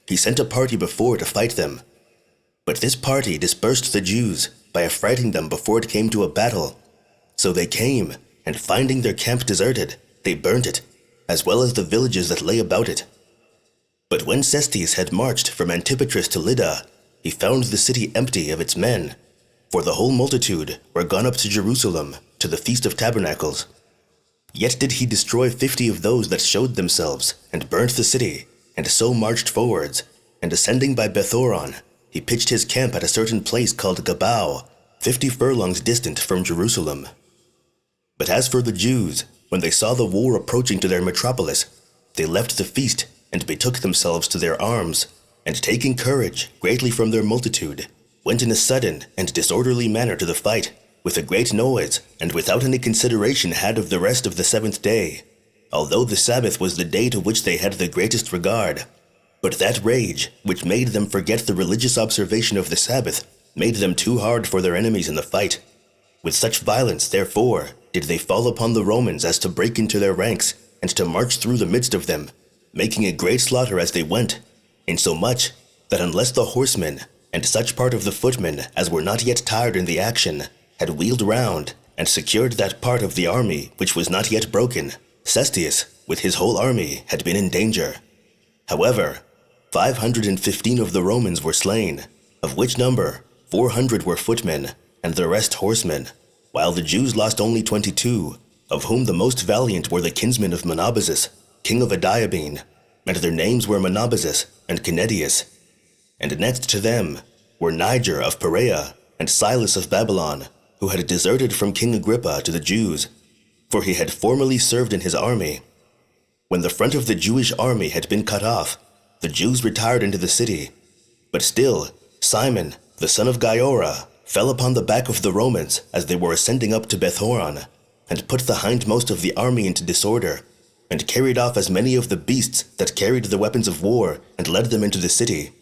S1: he sent a party before to fight them. But this party dispersed the Jews by affrighting them before it came to a battle. So they came, and finding their camp deserted, they burnt it, as well as the villages that lay about it. But when Cestius had marched from Antipatris to Lydda, he found the city empty of its men, for the whole multitude were gone up to Jerusalem to the Feast of Tabernacles. Yet did he destroy 50 of those that showed themselves, and burnt the city, and so marched forwards, and ascending by Bethoron, he pitched his camp at a certain place called Gabao, 50 furlongs distant from Jerusalem. But as for the Jews, when they saw the war approaching to their metropolis, they left the feast, and betook themselves to their arms, and taking courage greatly from their multitude, went in a sudden and disorderly manner to the fight, with a great noise, and without any consideration had of the rest of the 7th day, although the Sabbath was the day to which they had the greatest regard. But that rage, which made them forget the religious observation of the Sabbath, made them too hard for their enemies in the fight. With such violence, therefore, did they fall upon the Romans as to break into their ranks, and to march through the midst of them, making a great slaughter as they went, insomuch that unless the horsemen, and such part of the footmen as were not yet tired in the action, had wheeled round, and secured that part of the army which was not yet broken, Cestius, with his whole army, had been in danger. However, 515 of the Romans were slain, of which number 400 were footmen, and the rest horsemen. while the Jews lost only 22, of whom the most valiant were the kinsmen of Monobazus, king of Adiabene, and their names were Monobazus and Kenedius. And next to them were Niger of Perea and Silas of Babylon, who had deserted from King Agrippa to the Jews, for he had formerly served in his army. When the front of the Jewish army had been cut off, the Jews retired into the city. But still, Simon, the son of Giora, fell upon the back of the Romans as they were ascending up to Bethhoron, and put the hindmost of the army into disorder, and carried off as many of the beasts that carried the weapons of war, and led them into the city.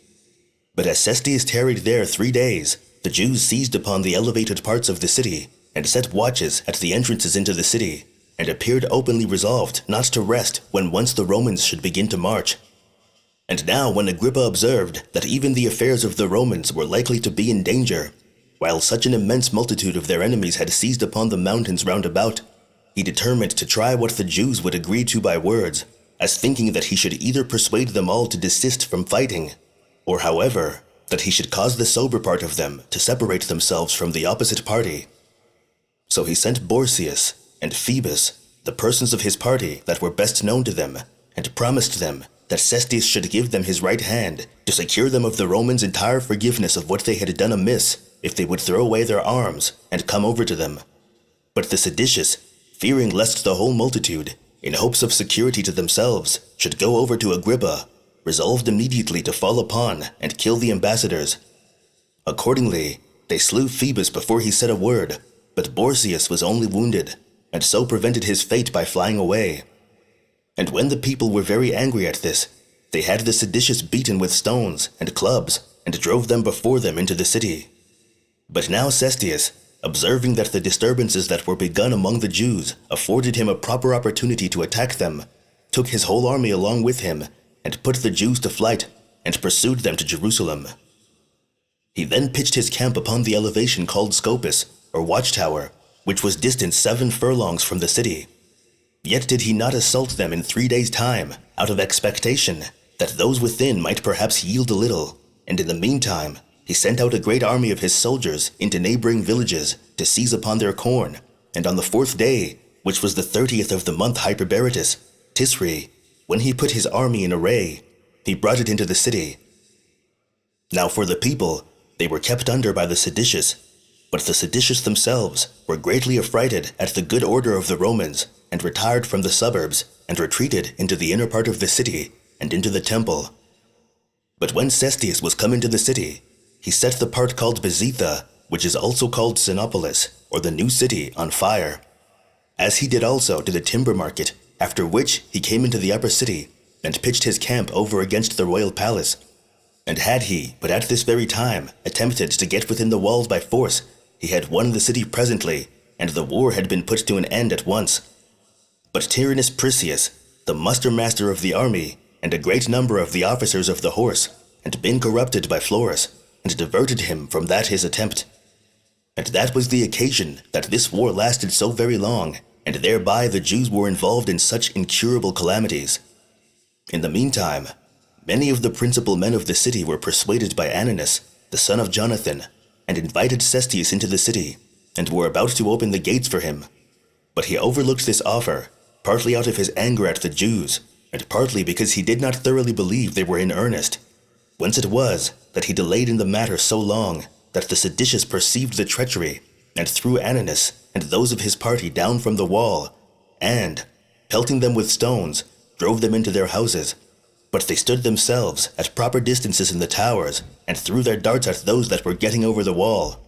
S1: But as Cestius tarried there 3 days, the Jews seized upon the elevated parts of the city, and set watches at the entrances into the city, and appeared openly resolved not to rest when once the Romans should begin to march. And now when Agrippa observed that even the affairs of the Romans were likely to be in danger, while such an immense multitude of their enemies had seized upon the mountains round about, he determined to try what the Jews would agree to by words, as thinking that he should either persuade them all to desist from fighting, or however, that he should cause the sober part of them to separate themselves from the opposite party. So he sent Borsius and Phoebus, the persons of his party that were best known to them, and promised them that Cestius should give them his right hand to secure them of the Romans' entire forgiveness of what they had done amiss, if they would throw away their arms and come over to them. But the seditious, fearing lest the whole multitude, in hopes of security to themselves, should go over to Agrippa, resolved immediately to fall upon and kill the ambassadors. Accordingly, they slew Phoebus before he said a word, but Borsius was only wounded, and so prevented his fate by flying away. And when the people were very angry at this, they had the seditious beaten with stones and clubs, and drove them before them into the city. But now Cestius, observing that the disturbances that were begun among the Jews afforded him a proper opportunity to attack them, took his whole army along with him, and put the Jews to flight, and pursued them to Jerusalem. He then pitched his camp upon the elevation called Scopus, or watchtower, which was distant 7 furlongs from the city. Yet did he not assault them in 3 days' time, out of expectation that those within might perhaps yield a little, and in the meantime he sent out a great army of his soldiers into neighboring villages to seize upon their corn, and on the 4th day, which was the 30th of the month Hyperbaratus, Tisri, when he put his army in array, he brought it into the city. Now for the people, they were kept under by the seditious, but the seditious themselves were greatly affrighted at the good order of the Romans, and retired from the suburbs, and retreated into the inner part of the city, and into the temple. But when Cestius was come into the city, he set the part called Bezetha, which is also called Sinopolis, or the new city, on fire, as he did also to the timber market, after which he came into the upper city, and pitched his camp over against the royal palace. And had he, but at this very time, attempted to get within the walls by force, he had won the city presently, and the war had been put to an end at once. But Tyrannus Priscius, the muster-master of the army, and a great number of the officers of the horse, had been corrupted by Florus, and diverted him from that his attempt. And that was the occasion that this war lasted so very long, and thereby the Jews were involved in such incurable calamities. In the meantime, many of the principal men of the city were persuaded by Ananus, the son of Jonathan, and invited Cestius into the city, and were about to open the gates for him. But he overlooked this offer, partly out of his anger at the Jews, and partly because he did not thoroughly believe they were in earnest. Whence it was that he delayed in the matter so long, that the seditious perceived the treachery, and threw Ananus and those of his party down from the wall, and, pelting them with stones, drove them into their houses. But they stood themselves at proper distances in the towers, and threw their darts at those that were getting over the wall.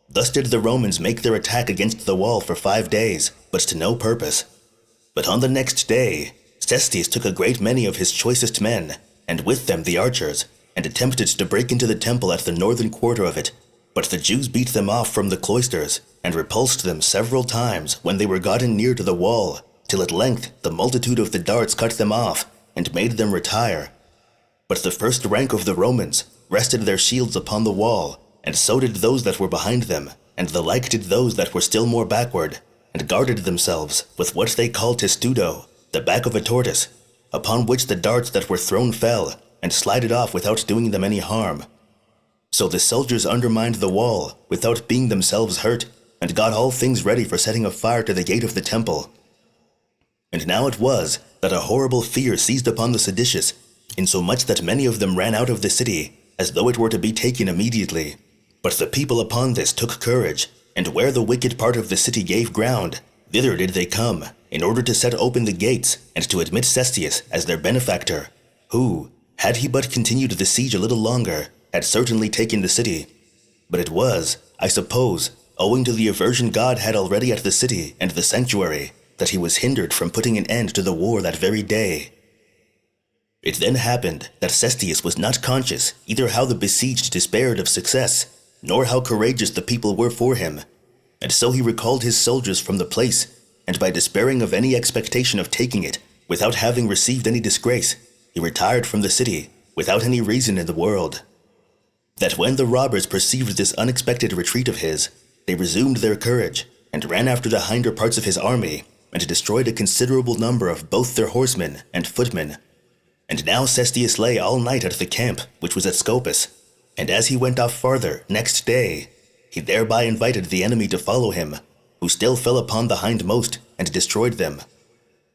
S1: Thus did the Romans make their attack against the wall for 5 days, but to no purpose. But on the next day, Cestius took a great many of his choicest men, and with them the archers, and attempted to break into the temple at the northern quarter of it. But the Jews beat them off from the cloisters, and repulsed them several times when they were gotten near to the wall, till at length the multitude of the darts cut them off, and made them retire. But the first rank of the Romans rested their shields upon the wall, and so did those that were behind them, and the like did those that were still more backward, and guarded themselves with what they called testudo, the back of a tortoise, upon which the darts that were thrown fell, and slided off without doing them any harm. So the soldiers undermined the wall without being themselves hurt, and got all things ready for setting a fire to the gate of the temple. And now it was that a horrible fear seized upon the seditious, insomuch that many of them ran out of the city, as though it were to be taken immediately. But the people upon this took courage, and where the wicked part of the city gave ground, thither did they come, in order to set open the gates, and to admit Cestius as their benefactor, who, had he but continued the siege a little longer, had certainly taken the city. But it was, I suppose, owing to the aversion God had already at the city and the sanctuary, that he was hindered from putting an end to the war that very day. It then happened that Cestius was not conscious either how the besieged despaired of success, nor how courageous the people were for him, and so he recalled his soldiers from the place, and by despairing of any expectation of taking it, without having received any disgrace, he retired from the city, without any reason in the world. That when the robbers perceived this unexpected retreat of his, they resumed their courage, and ran after the hinder parts of his army, and destroyed a considerable number of both their horsemen and footmen. And now Cestius lay all night at the camp, which was at Scopus, and as he went off farther next day, he thereby invited the enemy to follow him, who still fell upon the hindmost and destroyed them.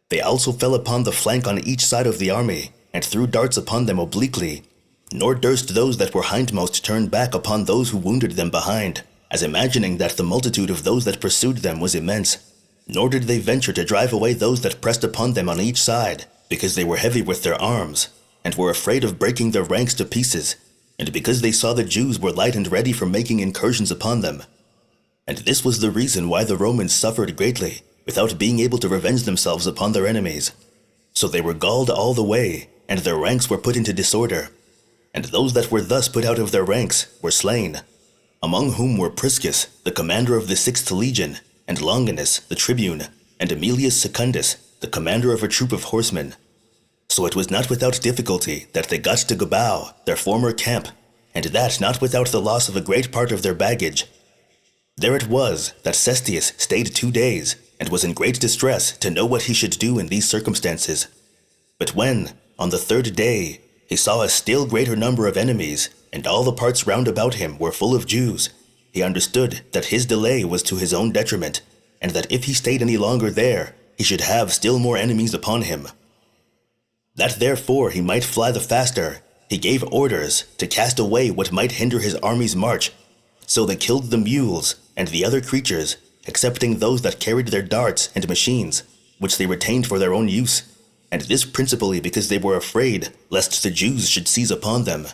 S1: They also fell upon the flank on each side of the army, and threw darts upon them obliquely, nor durst those that were hindmost turn back upon those who wounded them behind, as imagining that the multitude of those that pursued them was immense. Nor did they venture to drive away those that pressed upon them on each side, because they were heavy with their arms, and were afraid of breaking their ranks to pieces, and because they saw the Jews were light and ready for making incursions upon them. And this was the reason why the Romans suffered greatly, without being able to revenge themselves upon their enemies. So they were galled all the way, and their ranks were put into disorder. And those that were thus put out of their ranks were slain, among whom were Priscus, the commander of the 6th Legion, and Longinus, the tribune, and Aemilius Secundus, the commander of a troop of horsemen. So it was not without difficulty that they got to Gabao, their former camp, and that not without the loss of a great part of their baggage. There it was that Cestius stayed 2 days, and was in great distress to know what he should do in these circumstances. But when, on the 3rd day, he saw a still greater number of enemies, and all the parts round about him were full of Jews, he understood that his delay was to his own detriment, and that if he stayed any longer there, he should have still more enemies upon him. That therefore he might fly the faster, he gave orders to cast away what might hinder his army's march. So they killed the mules and the other creatures, excepting those that carried their darts and machines, which they retained for their own use, and this principally because they were afraid lest the Jews should seize upon them.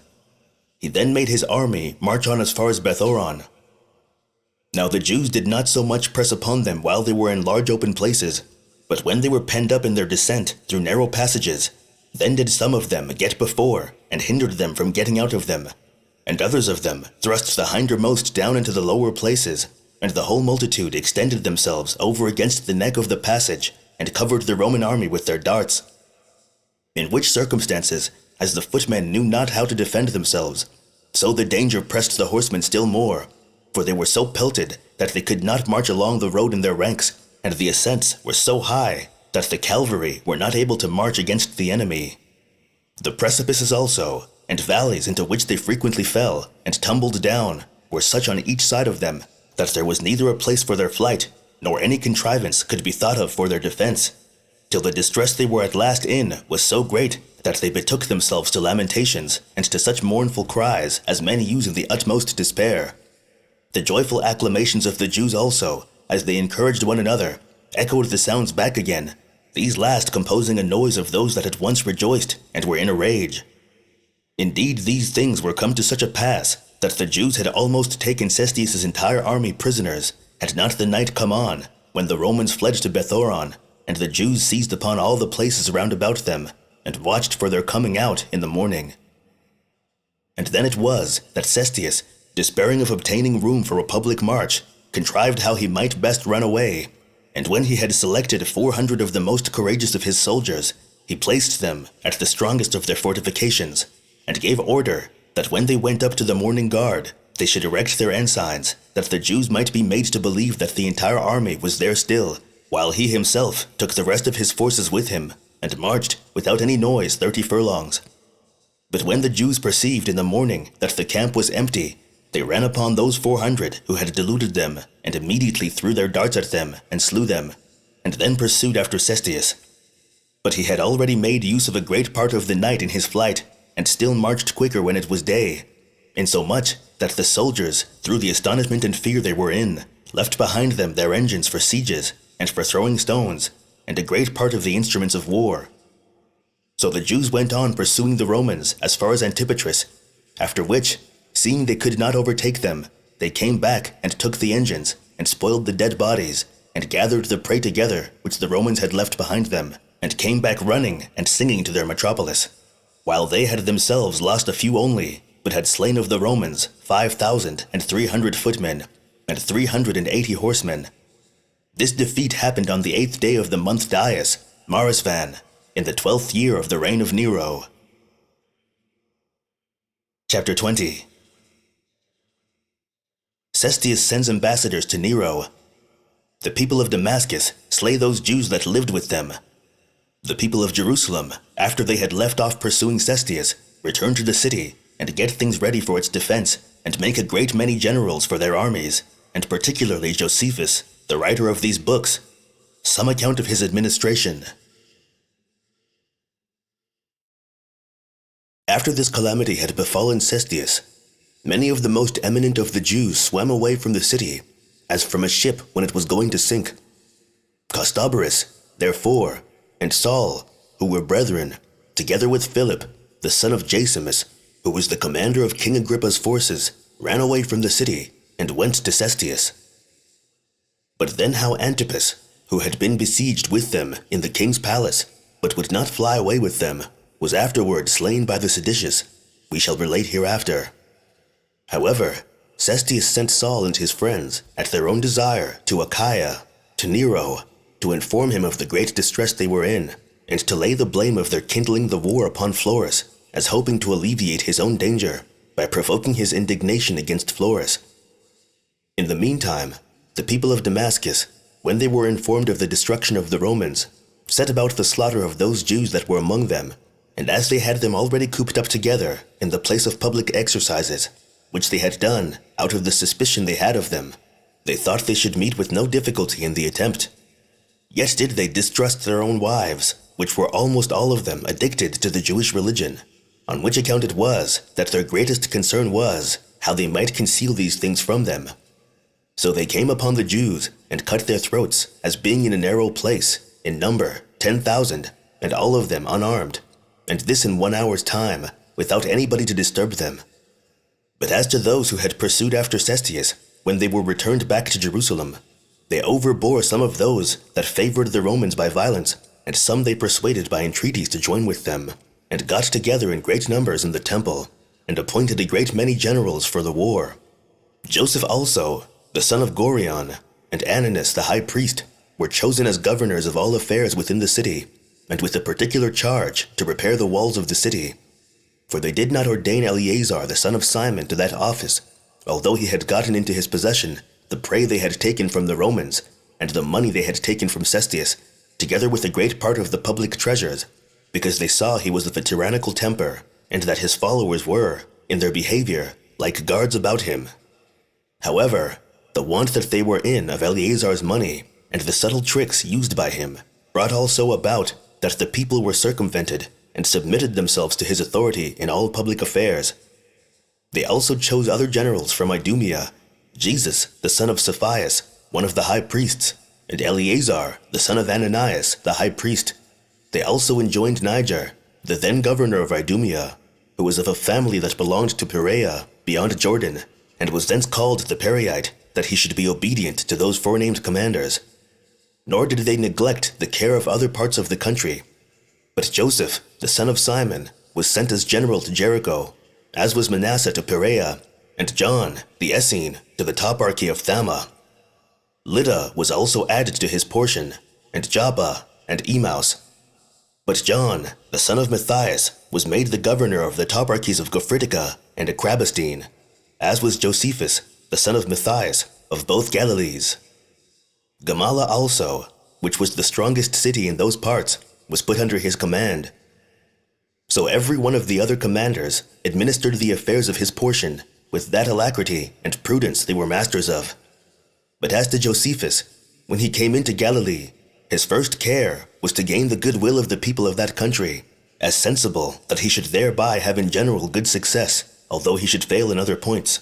S1: He then made his army march on as far as Bethoron. Now the Jews did not so much press upon them while they were in large open places, but when they were penned up in their descent through narrow passages, then did some of them get before, and hindered them from getting out of them, and others of them thrust the hindermost down into the lower places, and the whole multitude extended themselves over against the neck of the passage, and covered the Roman army with their darts. In which circumstances, as the footmen knew not how to defend themselves, so the danger pressed the horsemen still more, for they were so pelted that they could not march along the road in their ranks, and the ascents were so high that the cavalry were not able to march against the enemy. The precipices also, and valleys into which they frequently fell and tumbled down, were such on each side of them that there was neither a place for their flight, nor any contrivance could be thought of for their defense, till the distress they were at last in was so great that they betook themselves to lamentations and to such mournful cries as men use in the utmost despair. The joyful acclamations of the Jews also, as they encouraged one another, echoed the sounds back again, these last composing a noise of those that at once rejoiced and were in a rage. Indeed, these things were come to such a pass that the Jews had almost taken Cestius's entire army prisoners, had not the night come on, when the Romans fled to Bethoron, and the Jews seized upon all the places round about them, and watched for their coming out in the morning. And then it was that Cestius, despairing of obtaining room for a public march, contrived how he might best run away, and when he had selected 400 of the most courageous of his soldiers, he placed them at the strongest of their fortifications, and gave order that when they went up to the morning guard, they should erect their ensigns, that the Jews might be made to believe that the entire army was there still, while he himself took the rest of his forces with him, and marched without any noise 30 furlongs. But when the Jews perceived in the morning that the camp was empty, They ran upon those 400 who had deluded them, and immediately threw their darts at them and slew them, and then pursued after Cestius. But he had already made use of a great part of the night in his flight, and still marched quicker when it was day, insomuch that the soldiers, through the astonishment and fear they were in, left behind them their engines for sieges, and for throwing stones, and a great part of the instruments of war. So the Jews went on pursuing the Romans as far as Antipatris, after which, seeing they could not overtake them, they came back and took the engines, and spoiled the dead bodies, and gathered the prey together which the Romans had left behind them, and came back running and singing to their metropolis, while they had themselves lost a few only, but had slain of the Romans 5,300 footmen, and 380 horsemen. This defeat happened on the 8th day of the month Dias, Marisvan, in the 12th year of the reign of Nero. Chapter 20. Cestius sends ambassadors to Nero. The people of Damascus slay those Jews that lived with them. The people of Jerusalem, after they had left off pursuing Cestius, return to the city, and get things ready for its defense, and make a great many generals for their armies, and particularly Josephus, the writer of these books. Some account of his administration. After this calamity had befallen Cestius, many of the most eminent of the Jews swam away from the city, as from a ship when it was going to sink. Costobarus, therefore, and Saul, who were brethren, together with Philip, the son of Josephus, who was the commander of King Agrippa's forces, ran away from the city, and went to Cestius. But then how Antipas, who had been besieged with them in the king's palace, but would not fly away with them, was afterward slain by the seditious, we shall relate hereafter. However, Cestius sent Saul and his friends, at their own desire, to Achaia, to Nero, to inform him of the great distress they were in, and to lay the blame of their kindling the war upon Florus, as hoping to alleviate his own danger, by provoking his indignation against Florus. In the meantime, the people of Damascus, when they were informed of the destruction of the Romans, set about the slaughter of those Jews that were among them, and as they had them already cooped up together in the place of public exercises, which they had done out of the suspicion they had of them, they thought they should meet with no difficulty in the attempt. Yet did they distrust their own wives, which were almost all of them addicted to the Jewish religion, on which account it was that their greatest concern was how they might conceal these things from them. So they came upon the Jews and cut their throats, as being in a narrow place, in number 10,000, and all of them unarmed, and this in 1 hour's time, without anybody to disturb them. But as to those who had pursued after Cestius, when they were returned back to Jerusalem, they overbore some of those that favored the Romans by violence, and some they persuaded by entreaties to join with them, and got together in great numbers in the temple, and appointed a great many generals for the war. Joseph also, the son of Gorion, and Ananus the high priest, were chosen as governors of all affairs within the city, and with a particular charge to repair the walls of the city. For they did not ordain Eleazar the son of Simon to that office, although he had gotten into his possession the prey they had taken from the Romans, and the money they had taken from Cestius, together with a great part of the public treasures, because they saw he was of a tyrannical temper, and that his followers were, in their behavior, like guards about him. However, the want that they were in of Eleazar's money, and the subtle tricks used by him, brought also about that the people were circumvented, and submitted themselves to his authority in all public affairs. They also chose other generals from Idumea, Jesus the son of Saphias, one of the high priests, and Eleazar the son of Ananias the high priest. They also enjoined Niger, the then governor of Idumea, who was of a family that belonged to Perea, beyond Jordan, and was thence called the Pereite, that he should be obedient to those forenamed commanders. Nor did they neglect the care of other parts of the country. But Joseph, the son of Simon, was sent as general to Jericho, as was Manasseh to Perea, and John, the Essene, to the toparchy of Thamah. Lydda was also added to his portion, and Joppa, and Emaus. But John, the son of Matthias, was made the governor of the toparchies of Gophrictica and Acrabastine, as was Josephus, the son of Matthias, of both Galilees. Gamala also, which was the strongest city in those parts, was put under his command. So every one of the other commanders administered the affairs of his portion with that alacrity and prudence they were masters of. But as to Josephus, when he came into Galilee, his first care was to gain the goodwill of the people of that country, as sensible that he should thereby have in general good success, although he should fail in other points.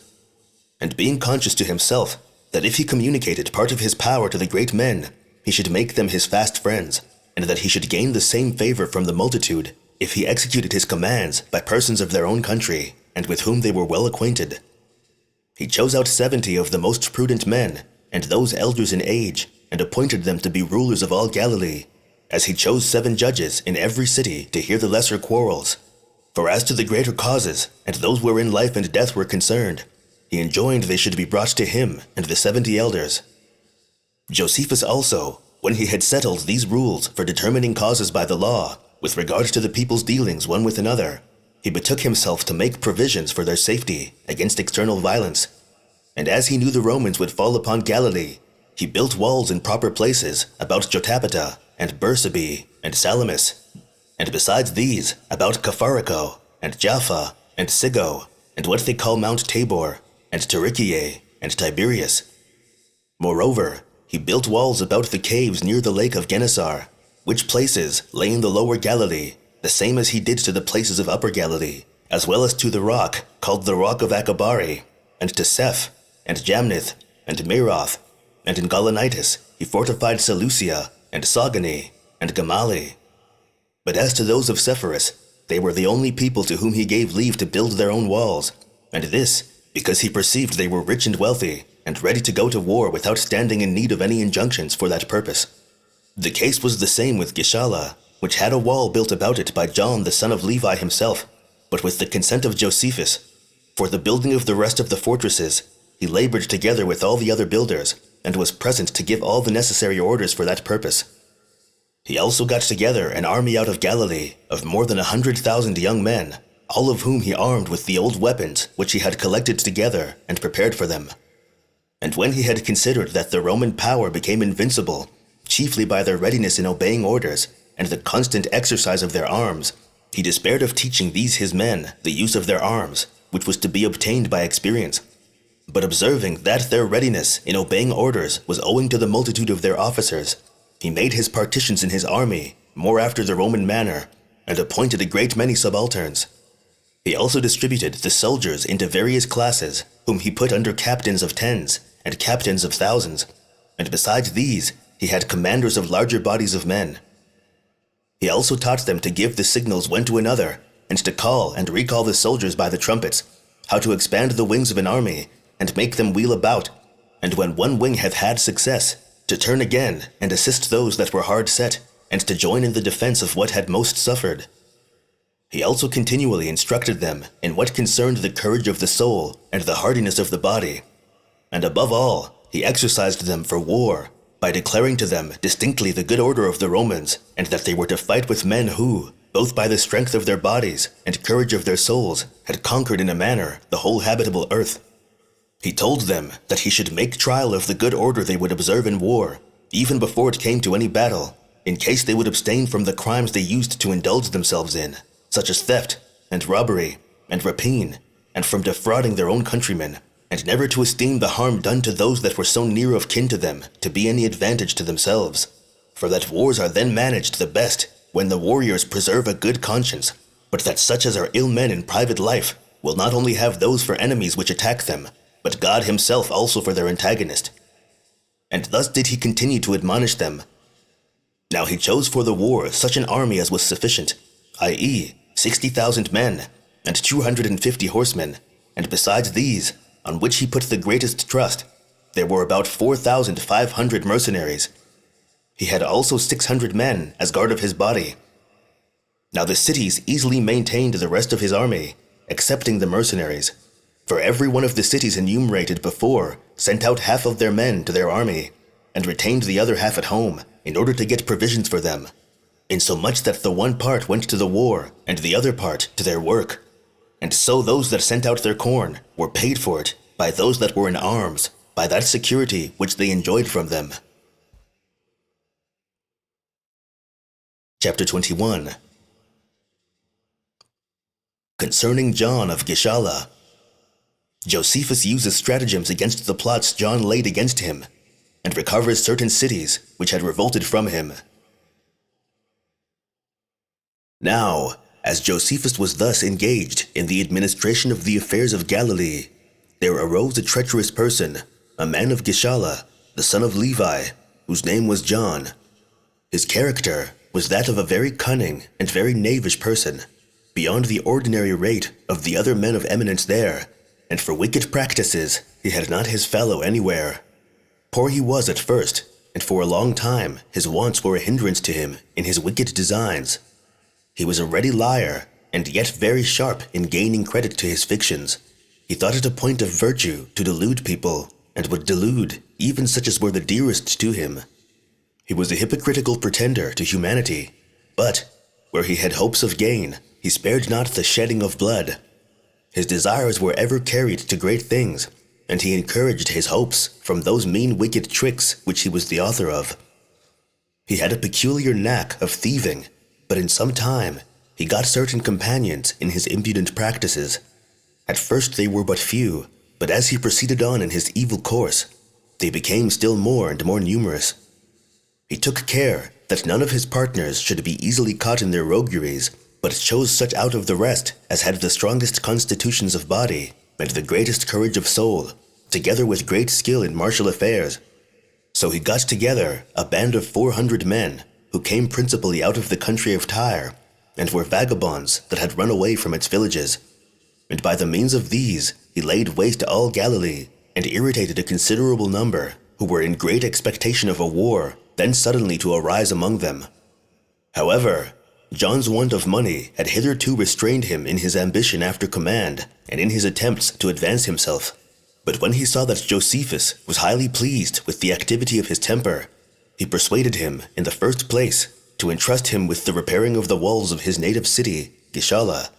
S1: And being conscious to himself that if he communicated part of his power to the great men, he should make them his fast friends, and that he should gain the same favor from the multitude if he executed his commands by persons of their own country, and with whom they were well acquainted. He chose out 70 of the most prudent men, and those elders in age, and appointed them to be rulers of all Galilee, as he chose 7 judges in every city to hear the lesser quarrels. For as to the greater causes, and those wherein life and death were concerned, he enjoined they should be brought to him and the 70 elders. Josephus also, when he had settled these rules for determining causes by the law, with regard to the people's dealings one with another, he betook himself to make provisions for their safety against external violence. And as he knew the Romans would fall upon Galilee, he built walls in proper places about Jotapata and Bersabee and Salamis, and besides these about Capharico and Jaffa and Sigo and what they call Mount Tabor and Tarichae and Tiberias. Moreover, he built walls about the caves near the lake of Gennesaret, which places lay in the lower Galilee, the same as he did to the places of upper Galilee, as well as to the rock called the rock of Akabari, and to Seph, and Jamnith, and Meroth, and in Gaulonitis he fortified Seleucia, and Sagani, and Gamali. But as to those of Sepphoris, they were the only people to whom he gave leave to build their own walls, and this because he perceived they were rich and wealthy, and ready to go to war without standing in need of any injunctions for that purpose. The case was the same with Gischala, which had a wall built about it by John the son of Levi himself, but with the consent of Josephus. For the building of the rest of the fortresses, he labored together with all the other builders, and was present to give all the necessary orders for that purpose. He also got together an army out of Galilee of more than 100,000 young men, all of whom he armed with the old weapons which he had collected together and prepared for them. And when he had considered that the Roman power became invincible, chiefly by their readiness in obeying orders and the constant exercise of their arms, he despaired of teaching these his men the use of their arms, which was to be obtained by experience. But observing that their readiness in obeying orders was owing to the multitude of their officers, he made his partitions in his army more after the Roman manner, and appointed a great many subalterns. He also distributed the soldiers into various classes, whom he put under captains of tens and captains of thousands, and besides these he had commanders of larger bodies of men. He also taught them to give the signals one to another, and to call and recall the soldiers by the trumpets, how to expand the wings of an army, and make them wheel about, and when one wing hath had success, to turn again and assist those that were hard set, and to join in the defense of what had most suffered. He also continually instructed them in what concerned the courage of the soul and the hardiness of the body. And above all, he exercised them for war, by declaring to them distinctly the good order of the Romans, and that they were to fight with men who, both by the strength of their bodies and courage of their souls, had conquered in a manner the whole habitable earth. He told them that he should make trial of the good order they would observe in war, even before it came to any battle, in case they would abstain from the crimes they used to indulge themselves in, such as theft, and robbery, and rapine, and from defrauding their own countrymen, and never to esteem the harm done to those that were so near of kin to them to be any advantage to themselves. For that wars are then managed the best when the warriors preserve a good conscience, but that such as are ill men in private life will not only have those for enemies which attack them, but God himself also for their antagonist. And thus did he continue to admonish them. Now he chose for the war such an army as was sufficient, i.e., 60,000 men, and 250 horsemen, and besides these, on which he put the greatest trust, there were about 4,500 mercenaries. He had also 600 men as guard of his body. Now the cities easily maintained the rest of his army, excepting the mercenaries, for every one of the cities enumerated before sent out half of their men to their army, and retained the other half at home, in order to get provisions for them, insomuch that the one part went to the war, and the other part to their work. And so those that sent out their corn were paid for it by those that were in arms, by that security which they enjoyed from them. Chapter 21. Concerning John of Gischala. Josephus uses stratagems against the plots John laid against him, and recovers certain cities which had revolted from him. Now, as Josephus was thus engaged in the administration of the affairs of Galilee, there arose a treacherous person, a man of Gischala, the son of Levi, whose name was John. His character was that of a very cunning and very knavish person, beyond the ordinary rate of the other men of eminence there, and for wicked practices he had not his fellow anywhere. Poor he was at first, and for a long time his wants were a hindrance to him in his wicked designs. He was a ready liar, and yet very sharp in gaining credit to his fictions. He thought it a point of virtue to delude people, and would delude even such as were the dearest to him. He was a hypocritical pretender to humanity, but where he had hopes of gain, he spared not the shedding of blood. His desires were ever carried to great things, and he encouraged his hopes from those mean wicked tricks which he was the author of. He had a peculiar knack of thieving, but in some time he got certain companions in his impudent practices. At first they were but few, but as he proceeded on in his evil course, they became still more and more numerous. He took care that none of his partners should be easily caught in their rogueries, but chose such out of the rest as had the strongest constitutions of body and the greatest courage of soul, together with great skill in martial affairs. So he got together a band of 400 men, who came principally out of the country of Tyre, and were vagabonds that had run away from its villages. And by the means of these he laid waste all Galilee, and irritated a considerable number, who were in great expectation of a war then suddenly to arise among them. However, John's want of money had hitherto restrained him in his ambition after command, and in his attempts to advance himself. But when he saw that Josephus was highly pleased with the activity of his temper, he persuaded him, in the first place, to entrust him with the repairing of the walls of his native city, Gischala,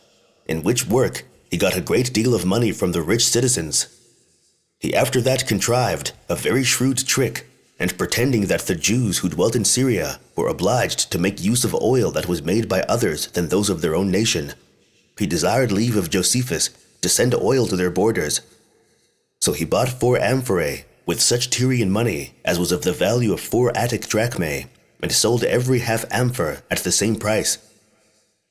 S1: in which work he got a great deal of money from the rich citizens. He after that contrived a very shrewd trick, and pretending that the Jews who dwelt in Syria were obliged to make use of oil that was made by others than those of their own nation, he desired leave of Josephus to send oil to their borders. So he bought 4 amphorae with such Tyrian money as was of the value of 4 Attic drachmae, and sold every half amphor at the same price.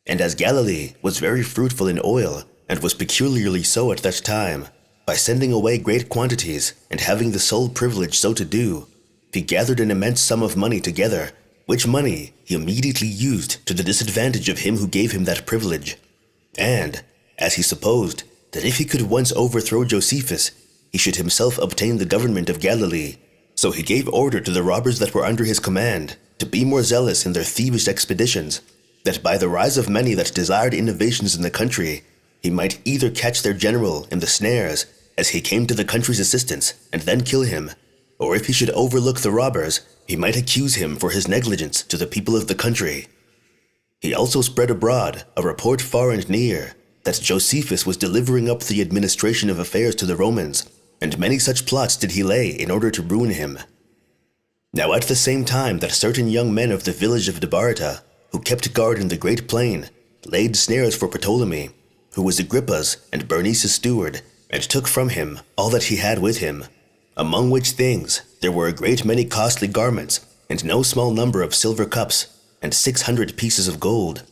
S1: And as Galilee was very fruitful in oil, and was peculiarly so at that time, by sending away great quantities and having the sole privilege so to do, he gathered an immense sum of money together, which money he immediately used to the disadvantage of him who gave him that privilege. And, as he supposed, that if he could once overthrow Josephus, he should himself obtain the government of Galilee, so he gave order to the robbers that were under his command to be more zealous in their thievish expeditions, that by the rise of many that desired innovations in the country, he might either catch their general in the snares as he came to the country's assistance and then kill him, or if he should overlook the robbers, he might accuse him for his negligence to the people of the country. He also spread abroad a report far and near that Josephus was delivering up the administration of affairs to the Romans, and many such plots did he lay in order to ruin him. Now at the same time that certain young men of the village of Debarata, who kept guard in the great plain, laid snares for Ptolemy, who was Agrippa's and Bernice's steward, and took from him all that he had with him, among which things there were a great many costly garments, and no small number of silver cups, and 600 pieces of gold.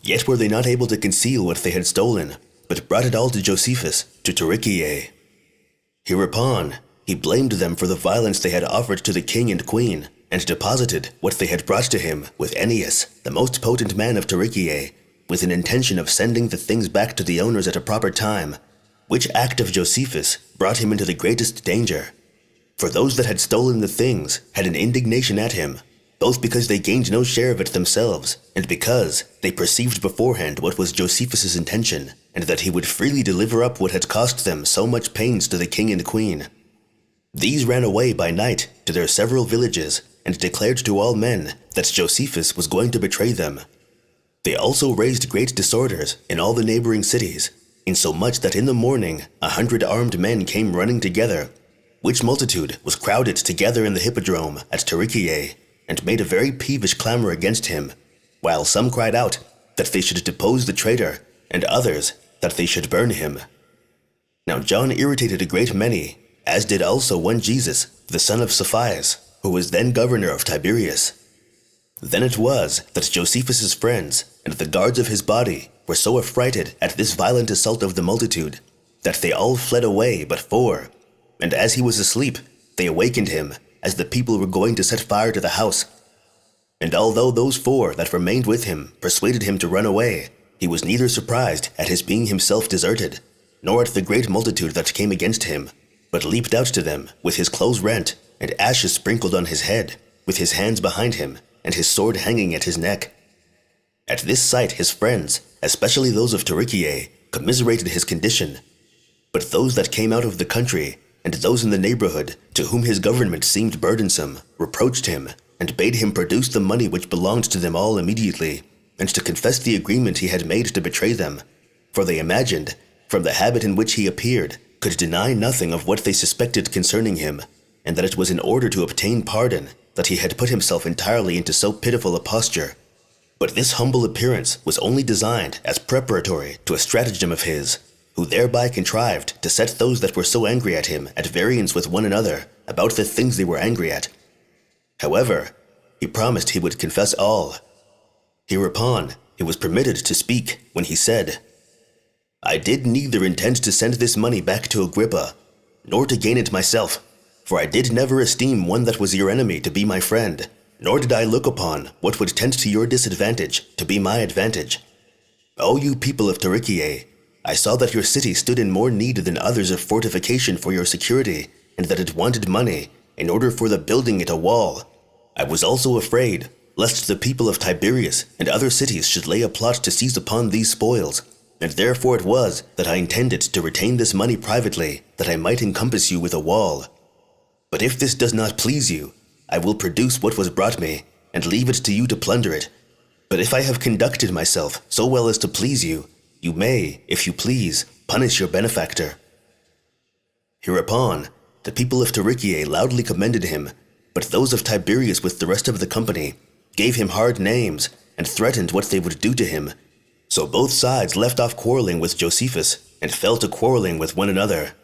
S1: Yet were they not able to conceal what they had stolen, but brought it all to Josephus, to Taricheae. Hereupon he blamed them for the violence they had offered to the king and queen, and deposited what they had brought to him with Ennius, the most potent man of Taricheae, with an intention of sending the things back to the owners at a proper time, which act of Josephus brought him into the greatest danger. For those that had stolen the things had an indignation at him, both because they gained no share of it themselves, and because they perceived beforehand what was Josephus's intention, and that he would freely deliver up what had cost them so much pains to the king and queen. These ran away by night to their several villages, and declared to all men that Josephus was going to betray them. They also raised great disorders in all the neighboring cities, insomuch that in the morning 100 armed men came running together, which multitude was crowded together in the hippodrome at Taricheae, and made a very peevish clamor against him, while some cried out that they should depose the traitor, and others that they should burn him. Now John irritated a great many, as did also one Jesus, the son of Sulpius, who was then governor of Tiberias. Then it was that Josephus's friends and the guards of his body were so affrighted at this violent assault of the multitude, that they all fled away but four. And as he was asleep, they awakened him, as the people were going to set fire to the house. And although those four that remained with him persuaded him to run away, he was neither surprised at his being himself deserted, nor at the great multitude that came against him, but leaped out to them with his clothes rent, and ashes sprinkled on his head, with his hands behind him, and his sword hanging at his neck. At this sight his friends, especially those of Tarichae, commiserated his condition. But those that came out of the country, and those in the neighborhood, to whom his government seemed burdensome, reproached him, and bade him produce the money which belonged to them all immediately, and to confess the agreement he had made to betray them. For they imagined, from the habit in which he appeared, could deny nothing of what they suspected concerning him, and that it was in order to obtain pardon that he had put himself entirely into so pitiful a posture. But this humble appearance was only designed as preparatory to a stratagem of his, who thereby contrived to set those that were so angry at him at variance with one another about the things they were angry at. However, he promised he would confess all. Hereupon he was permitted to speak when he said, "I did neither intend to send this money back to Agrippa, nor to gain it myself, for I did never esteem one that was your enemy to be my friend, nor did I look upon what would tend to your disadvantage to be my advantage. O you people of Tarichae, I saw that your city stood in more need than others of fortification for your security, and that it wanted money in order for the building it a wall. I was also afraid lest the people of Tiberias and other cities should lay a plot to seize upon these spoils, and therefore it was that I intended to retain this money privately, that I might encompass you with a wall. But if this does not please you, I will produce what was brought me, and leave it to you to plunder it. But if I have conducted myself so well as to please you, you may, if you please, punish your benefactor." Hereupon, the people of Tarichae loudly commended him, but those of Tiberias with the rest of the company gave him hard names and threatened what they would do to him. So both sides left off quarreling with Josephus and fell to quarreling with one another.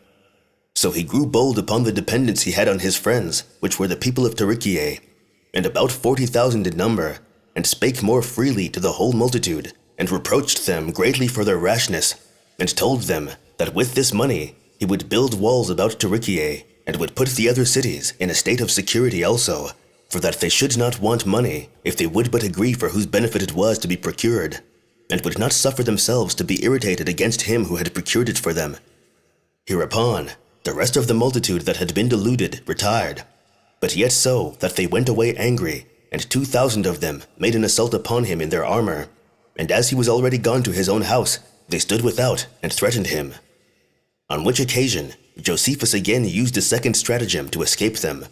S1: So he grew bold upon the dependence he had on his friends, which were the people of Tarichae, and about 40,000 in number, and spake more freely to the whole multitude, and reproached them greatly for their rashness, and told them that with this money he would build walls about Tarichae, and would put the other cities in a state of security also, for that they should not want money if they would but agree for whose benefit it was to be procured, and would not suffer themselves to be irritated against him who had procured it for them. Hereupon, the rest of the multitude that had been deluded retired, but yet so that they went away angry, and 2,000 of them made an assault upon him in their armor, and as he was already gone to his own house, they stood without and threatened him. On which occasion, Josephus again used a second stratagem to escape them.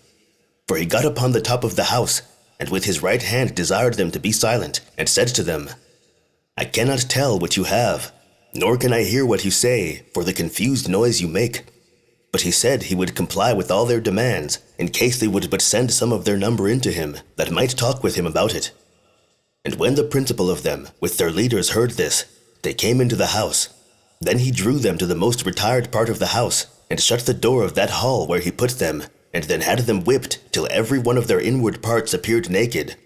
S1: For he got upon the top of the house, and with his right hand desired them to be silent, and said to them, "I cannot tell what you have, nor can I hear what you say, for the confused noise you make." But he said he would comply with all their demands, in case they would but send some of their number into him, that might talk with him about it. And when the principal of them, with their leaders, heard this, they came into the house. Then he drew them to the most retired part of the house, and shut the door of that hall where he put them, and then had them whipped till every one of their inward parts appeared naked.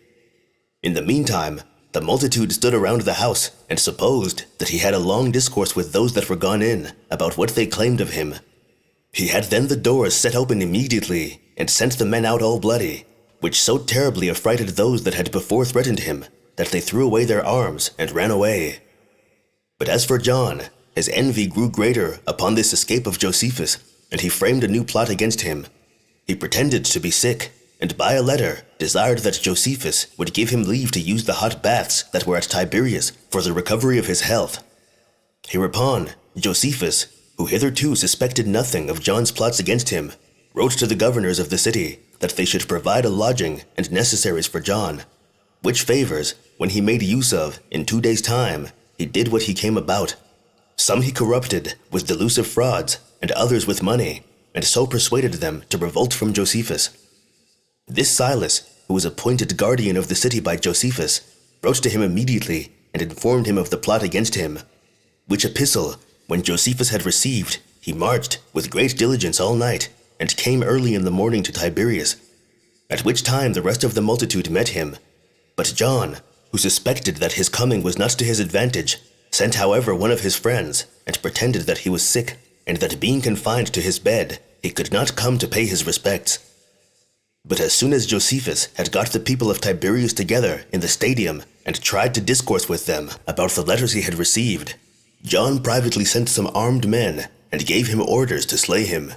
S1: In the meantime, the multitude stood around the house, and supposed that he had a long discourse with those that were gone in, about what they claimed of him. He had then the doors set open immediately, and sent the men out all bloody, which so terribly affrighted those that had before threatened him, that they threw away their arms and ran away. But as for John, his envy grew greater upon this escape of Josephus, and he framed a new plot against him. He pretended to be sick, and by a letter desired that Josephus would give him leave to use the hot baths that were at Tiberias for the recovery of his health. Hereupon, Josephus, who hitherto suspected nothing of John's plots against him, wrote to the governors of the city that they should provide a lodging and necessaries for John, which favors, when he made use of, in 2 days' time, he did what he came about. Some he corrupted with delusive frauds, and others with money, and so persuaded them to revolt from Josephus. This Silas, who was appointed guardian of the city by Josephus, wrote to him immediately and informed him of the plot against him, which epistle, when Josephus had received, he marched with great diligence all night, and came early in the morning to Tiberias, at which time the rest of the multitude met him. But John, who suspected that his coming was not to his advantage, sent however one of his friends, and pretended that he was sick, and that being confined to his bed, he could not come to pay his respects. But as soon as Josephus had got the people of Tiberias together in the stadium and tried to discourse with them about the letters he had received, John privately sent some armed men and gave him orders to slay him.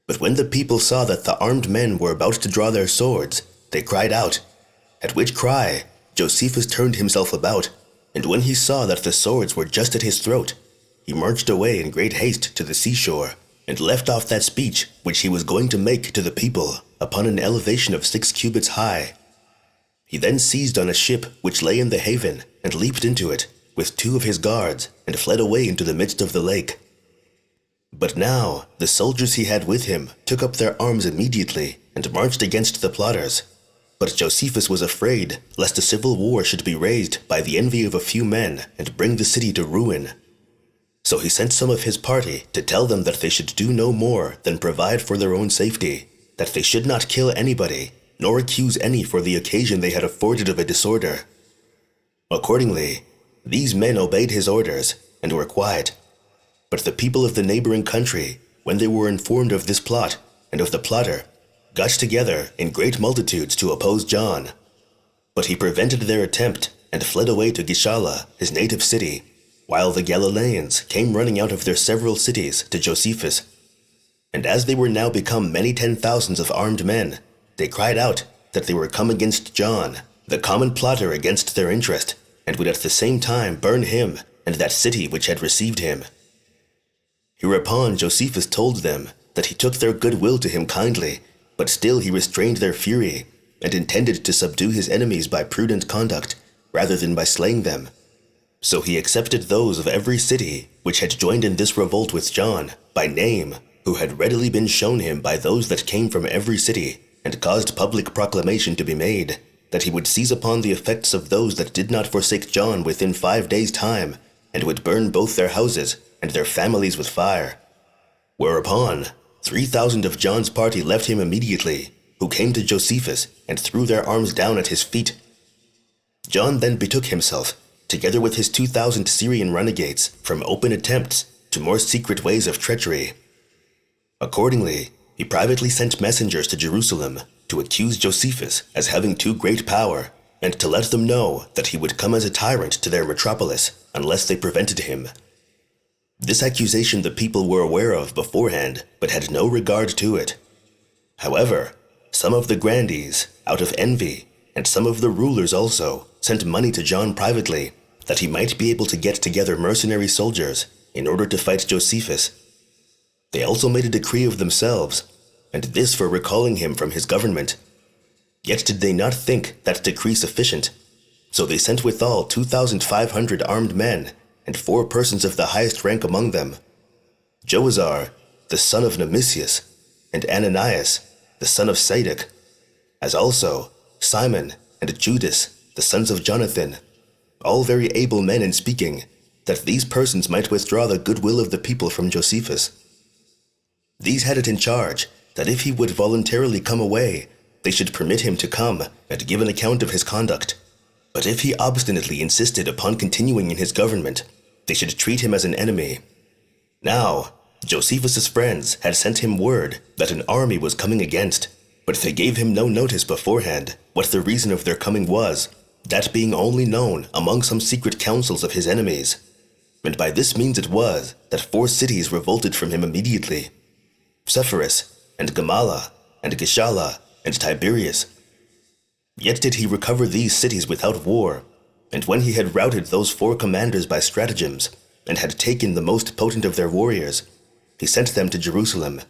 S1: But when the people saw that the armed men were about to draw their swords, they cried out, at which cry Josephus turned himself about, and when he saw that the swords were just at his throat, he marched away in great haste to the seashore, and left off that speech which he was going to make to the people upon an elevation of 6 cubits high. He then seized on a ship which lay in the haven, and leaped into it, with 2 of his guards, and fled away into the midst of the lake. But now the soldiers he had with him took up their arms immediately, and marched against the plotters. But Josephus was afraid lest a civil war should be raised by the envy of a few men, and bring the city to ruin. So he sent some of his party to tell them that they should do no more than provide for their own safety, that they should not kill anybody, nor accuse any for the occasion they had afforded of a disorder. Accordingly, these men obeyed his orders, and were quiet. But the people of the neighboring country, when they were informed of this plot, and of the plotter, got together in great multitudes to oppose John. But he prevented their attempt, and fled away to Gischala, his native city, while the Galileans came running out of their several cities to Josephus. And as they were now become many 10,000s of armed men, they cried out that they were come against John, the common plotter against their interest, and would at the same time burn him and that city which had received him. Hereupon Josephus told them that he took their good will to him kindly, but still he restrained their fury, and intended to subdue his enemies by prudent conduct, rather than by slaying them. So he accepted those of every city which had joined in this revolt with John, by name, who had readily been shown him by those that came from every city, and caused public proclamation to be made, that he would seize upon the effects of those that did not forsake John within 5 days' time, and would burn both their houses and their families with fire. Whereupon 3,000 of John's party left him immediately, who came to Josephus and threw their arms down at his feet. John then betook himself, together with his 2,000 Syrian renegades, from open attempts to more secret ways of treachery. Accordingly, he privately sent messengers to Jerusalem to accuse Josephus as having too great power, and to let them know that he would come as a tyrant to their metropolis unless they prevented him. This accusation the people were aware of beforehand, but had no regard to it. However, some of the grandees, out of envy, and some of the rulers also, sent money to John privately, that he might be able to get together mercenary soldiers in order to fight Josephus. They also made a decree of themselves, and this for recalling him from his government. Yet did they not think that decree sufficient, so they sent withal 2,500 armed men, and 4 persons of the highest rank among them, Joazar, the son of Nemesius, and Ananias, the son of Sadok, as also Simon and Judas, the sons of Jonathan, all very able men in speaking, that these persons might withdraw the goodwill of the people from Josephus. These had it in charge, that if he would voluntarily come away, they should permit him to come and give an account of his conduct. But if he obstinately insisted upon continuing in his government, they should treat him as an enemy. Now, Josephus's friends had sent him word that an army was coming against, but they gave him no notice beforehand what the reason of their coming was, that being only known among some secret councils of his enemies. And by this means it was that 4 cities revolted from him immediately: Sepphoris, and Gamala, and Gischala, and Tiberias. Yet did he recover these cities without war, and when he had routed those 4 commanders by stratagems, and had taken the most potent of their warriors, he sent them to Jerusalem.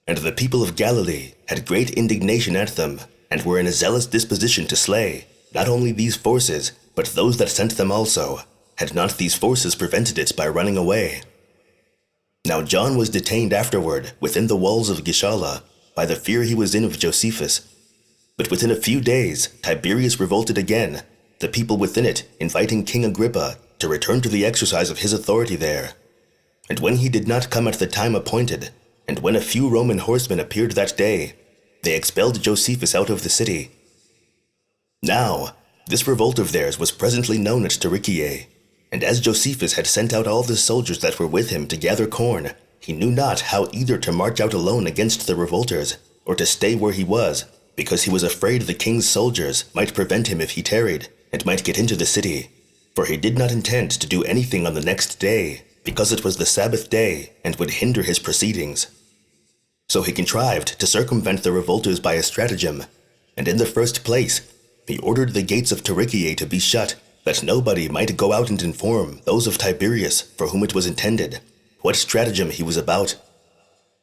S1: And the people of Galilee had great indignation at them, and were in a zealous disposition to slay, not only these forces, but those that sent them also, had not these forces prevented it by running away. Now John was detained afterward within the walls of Gischala, by the fear he was in of Josephus. But within a few days Tiberias revolted again, the people within it inviting King Agrippa to return to the exercise of his authority there. And when he did not come at the time appointed, and when a few Roman horsemen appeared that day, they expelled Josephus out of the city. Now, this revolt of theirs was presently known at Taricheae, and as Josephus had sent out all the soldiers that were with him to gather corn, he knew not how either to march out alone against the revolters, or to stay where he was, because he was afraid the king's soldiers might prevent him if he tarried, and might get into the city. For he did not intend to do anything on the next day, because it was the Sabbath day, and would hinder his proceedings. So he contrived to circumvent the revolters by a stratagem, and in the first place, he ordered the gates of Taricheae to be shut, that nobody might go out and inform those of Tiberias for whom it was intended what stratagem he was about.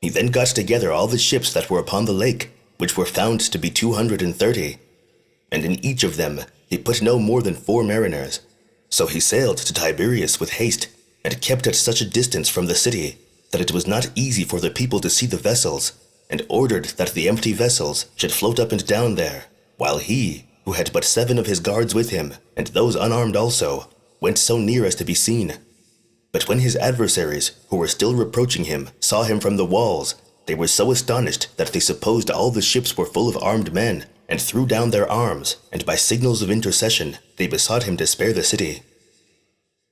S1: He then got together all the ships that were upon the lake, which were found to be 230, and in each of them he put no more than 4 mariners. So he sailed to Tiberias with haste, and kept at such a distance from the city that it was not easy for the people to see the vessels, and ordered that the empty vessels should float up and down there, while he, who had but 7 of his guards with him, and those unarmed also, went so near as to be seen. But when his adversaries, who were still reproaching him, saw him from the walls, they were so astonished that they supposed all the ships were full of armed men, and threw down their arms, and by signals of intercession they besought him to spare the city.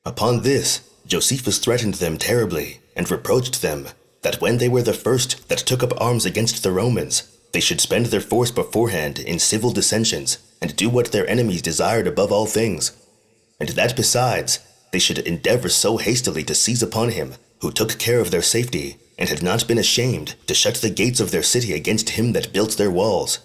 S1: Upon this, Josephus threatened them terribly, and reproached them, that when they were the first that took up arms against the Romans, they should spend their force beforehand in civil dissensions, and do what their enemies desired above all things, and that besides, they should endeavor so hastily to seize upon him, who took care of their safety, and had not been ashamed to shut the gates of their city against him that built their walls,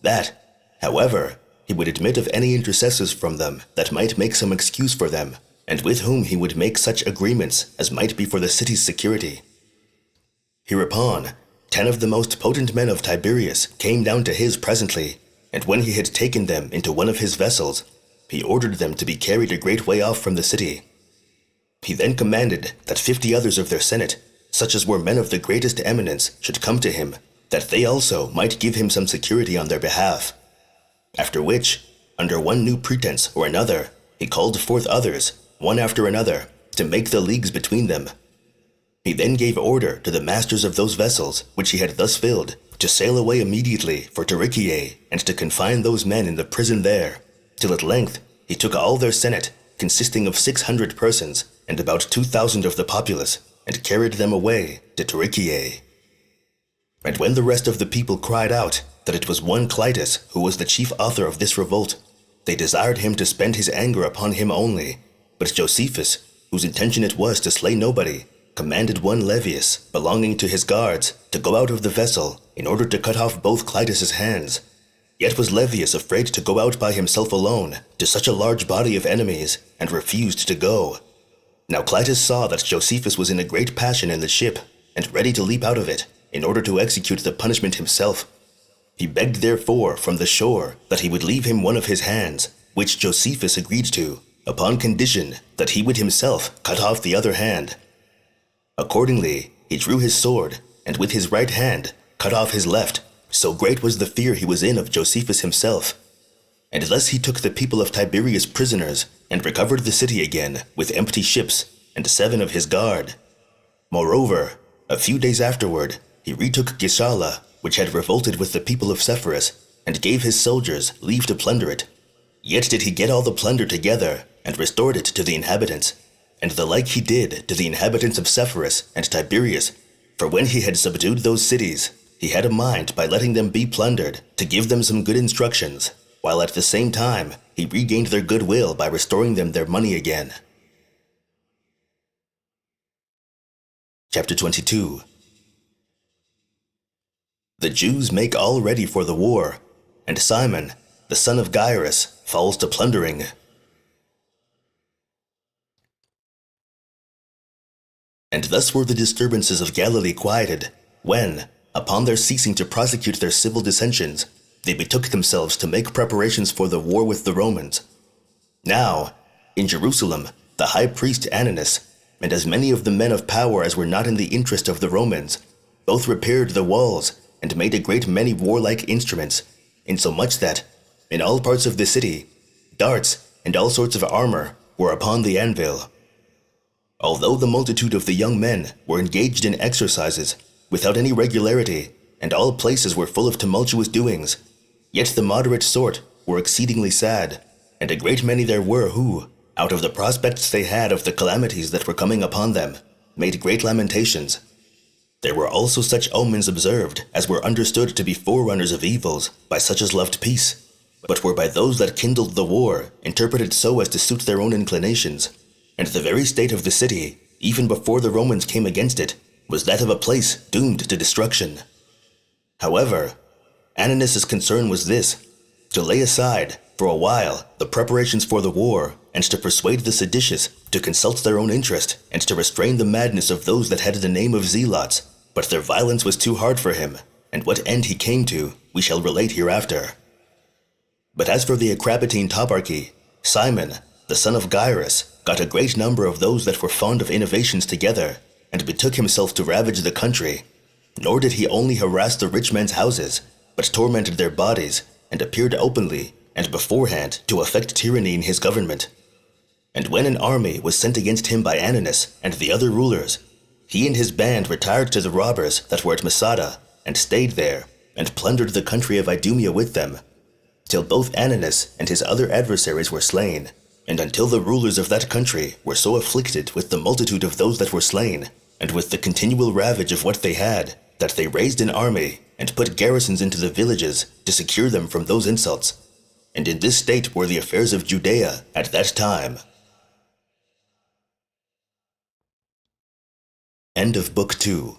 S1: that, however, he would admit of any intercessors from them that might make some excuse for them, and with whom he would make such agreements as might be for the city's security. Hereupon, 10 of the most potent men of Tiberias came down to his presently, and when he had taken them into one of his vessels, he ordered them to be carried a great way off from the city. He then commanded that 50 others of their senate, such as were men of the greatest eminence, should come to him, that they also might give him some security on their behalf. After which, under one new pretense or another, he called forth others, one after another, to make the leagues between them. He then gave order to the masters of those vessels, which he had thus filled, to sail away immediately for Taricheae, and to confine those men in the prison there, till at length he took all their senate, consisting of 600 persons, and about 2,000 of the populace, and carried them away to Taricheae. And when the rest of the people cried out that it was one Clitus who was the chief author of this revolt, they desired him to spend his anger upon him only. But Josephus, whose intention it was to slay nobody, commanded one Levius, belonging to his guards, to go out of the vessel, in order to cut off both Clitus's hands. Yet was Levius afraid to go out by himself alone to such a large body of enemies, and refused to go. Now Clitus saw that Josephus was in a great passion in the ship, and ready to leap out of it, in order to execute the punishment himself. He begged therefore from the shore that he would leave him one of his hands, which Josephus agreed to, upon condition that he would himself cut off the other hand. Accordingly, he drew his sword, and with his right hand cut off his left, so great was the fear he was in of Josephus himself. And thus he took the people of Tiberias prisoners, and recovered the city again with empty ships, and 7 of his guard. Moreover, a few days afterward, he retook Gischala, which had revolted with the people of Sepphoris, and gave his soldiers leave to plunder it. Yet did he get all the plunder together, and restored it to the inhabitants, and the like he did to the inhabitants of Sepphoris and Tiberias, for when he had subdued those cities, he had a mind by letting them be plundered to give them some good instructions, while at the same time he regained their goodwill by restoring them their money again. Chapter 22. The Jews make all ready for the war, and Simon, the son of Gyrus, falls to plundering. And thus were the disturbances of Galilee quieted, when, upon their ceasing to prosecute their civil dissensions, they betook themselves to make preparations for the war with the Romans. Now, in Jerusalem, the high priest Ananus, and as many of the men of power as were not in the interest of the Romans, both repaired the walls, and made a great many warlike instruments, insomuch that, in all parts of the city, darts and all sorts of armor were upon the anvil. Although the multitude of the young men were engaged in exercises without any regularity, and all places were full of tumultuous doings, yet the moderate sort were exceedingly sad, and a great many there were who, out of the prospects they had of the calamities that were coming upon them, made great lamentations. There were also such omens observed as were understood to be forerunners of evils by such as loved peace, but were by those that kindled the war interpreted so as to suit their own inclinations. And the very state of the city, even before the Romans came against it, was that of a place doomed to destruction. However, Ananus's concern was this: to lay aside, for a while, the preparations for the war, and to persuade the seditious to consult their own interest, and to restrain the madness of those that had the name of zealots. But their violence was too hard for him, and what end he came to we shall relate hereafter. But as for the Acrabitine toparchy, Simon, the son of Gyrus, got a great number of those that were fond of innovations together, and betook himself to ravage the country. Nor did he only harass the rich men's houses, but tormented their bodies, and appeared openly and beforehand to affect tyranny in his government. And when an army was sent against him by Ananus and the other rulers, he and his band retired to the robbers that were at Masada, and stayed there, and plundered the country of Idumea with them, till both Ananus and his other adversaries were slain, and until the rulers of that country were so afflicted with the multitude of those that were slain, and with the continual ravage of what they had, that they raised an army, and put garrisons into the villages to secure them from those insults. And in this state were the affairs of Judea at that time. End of Book 2.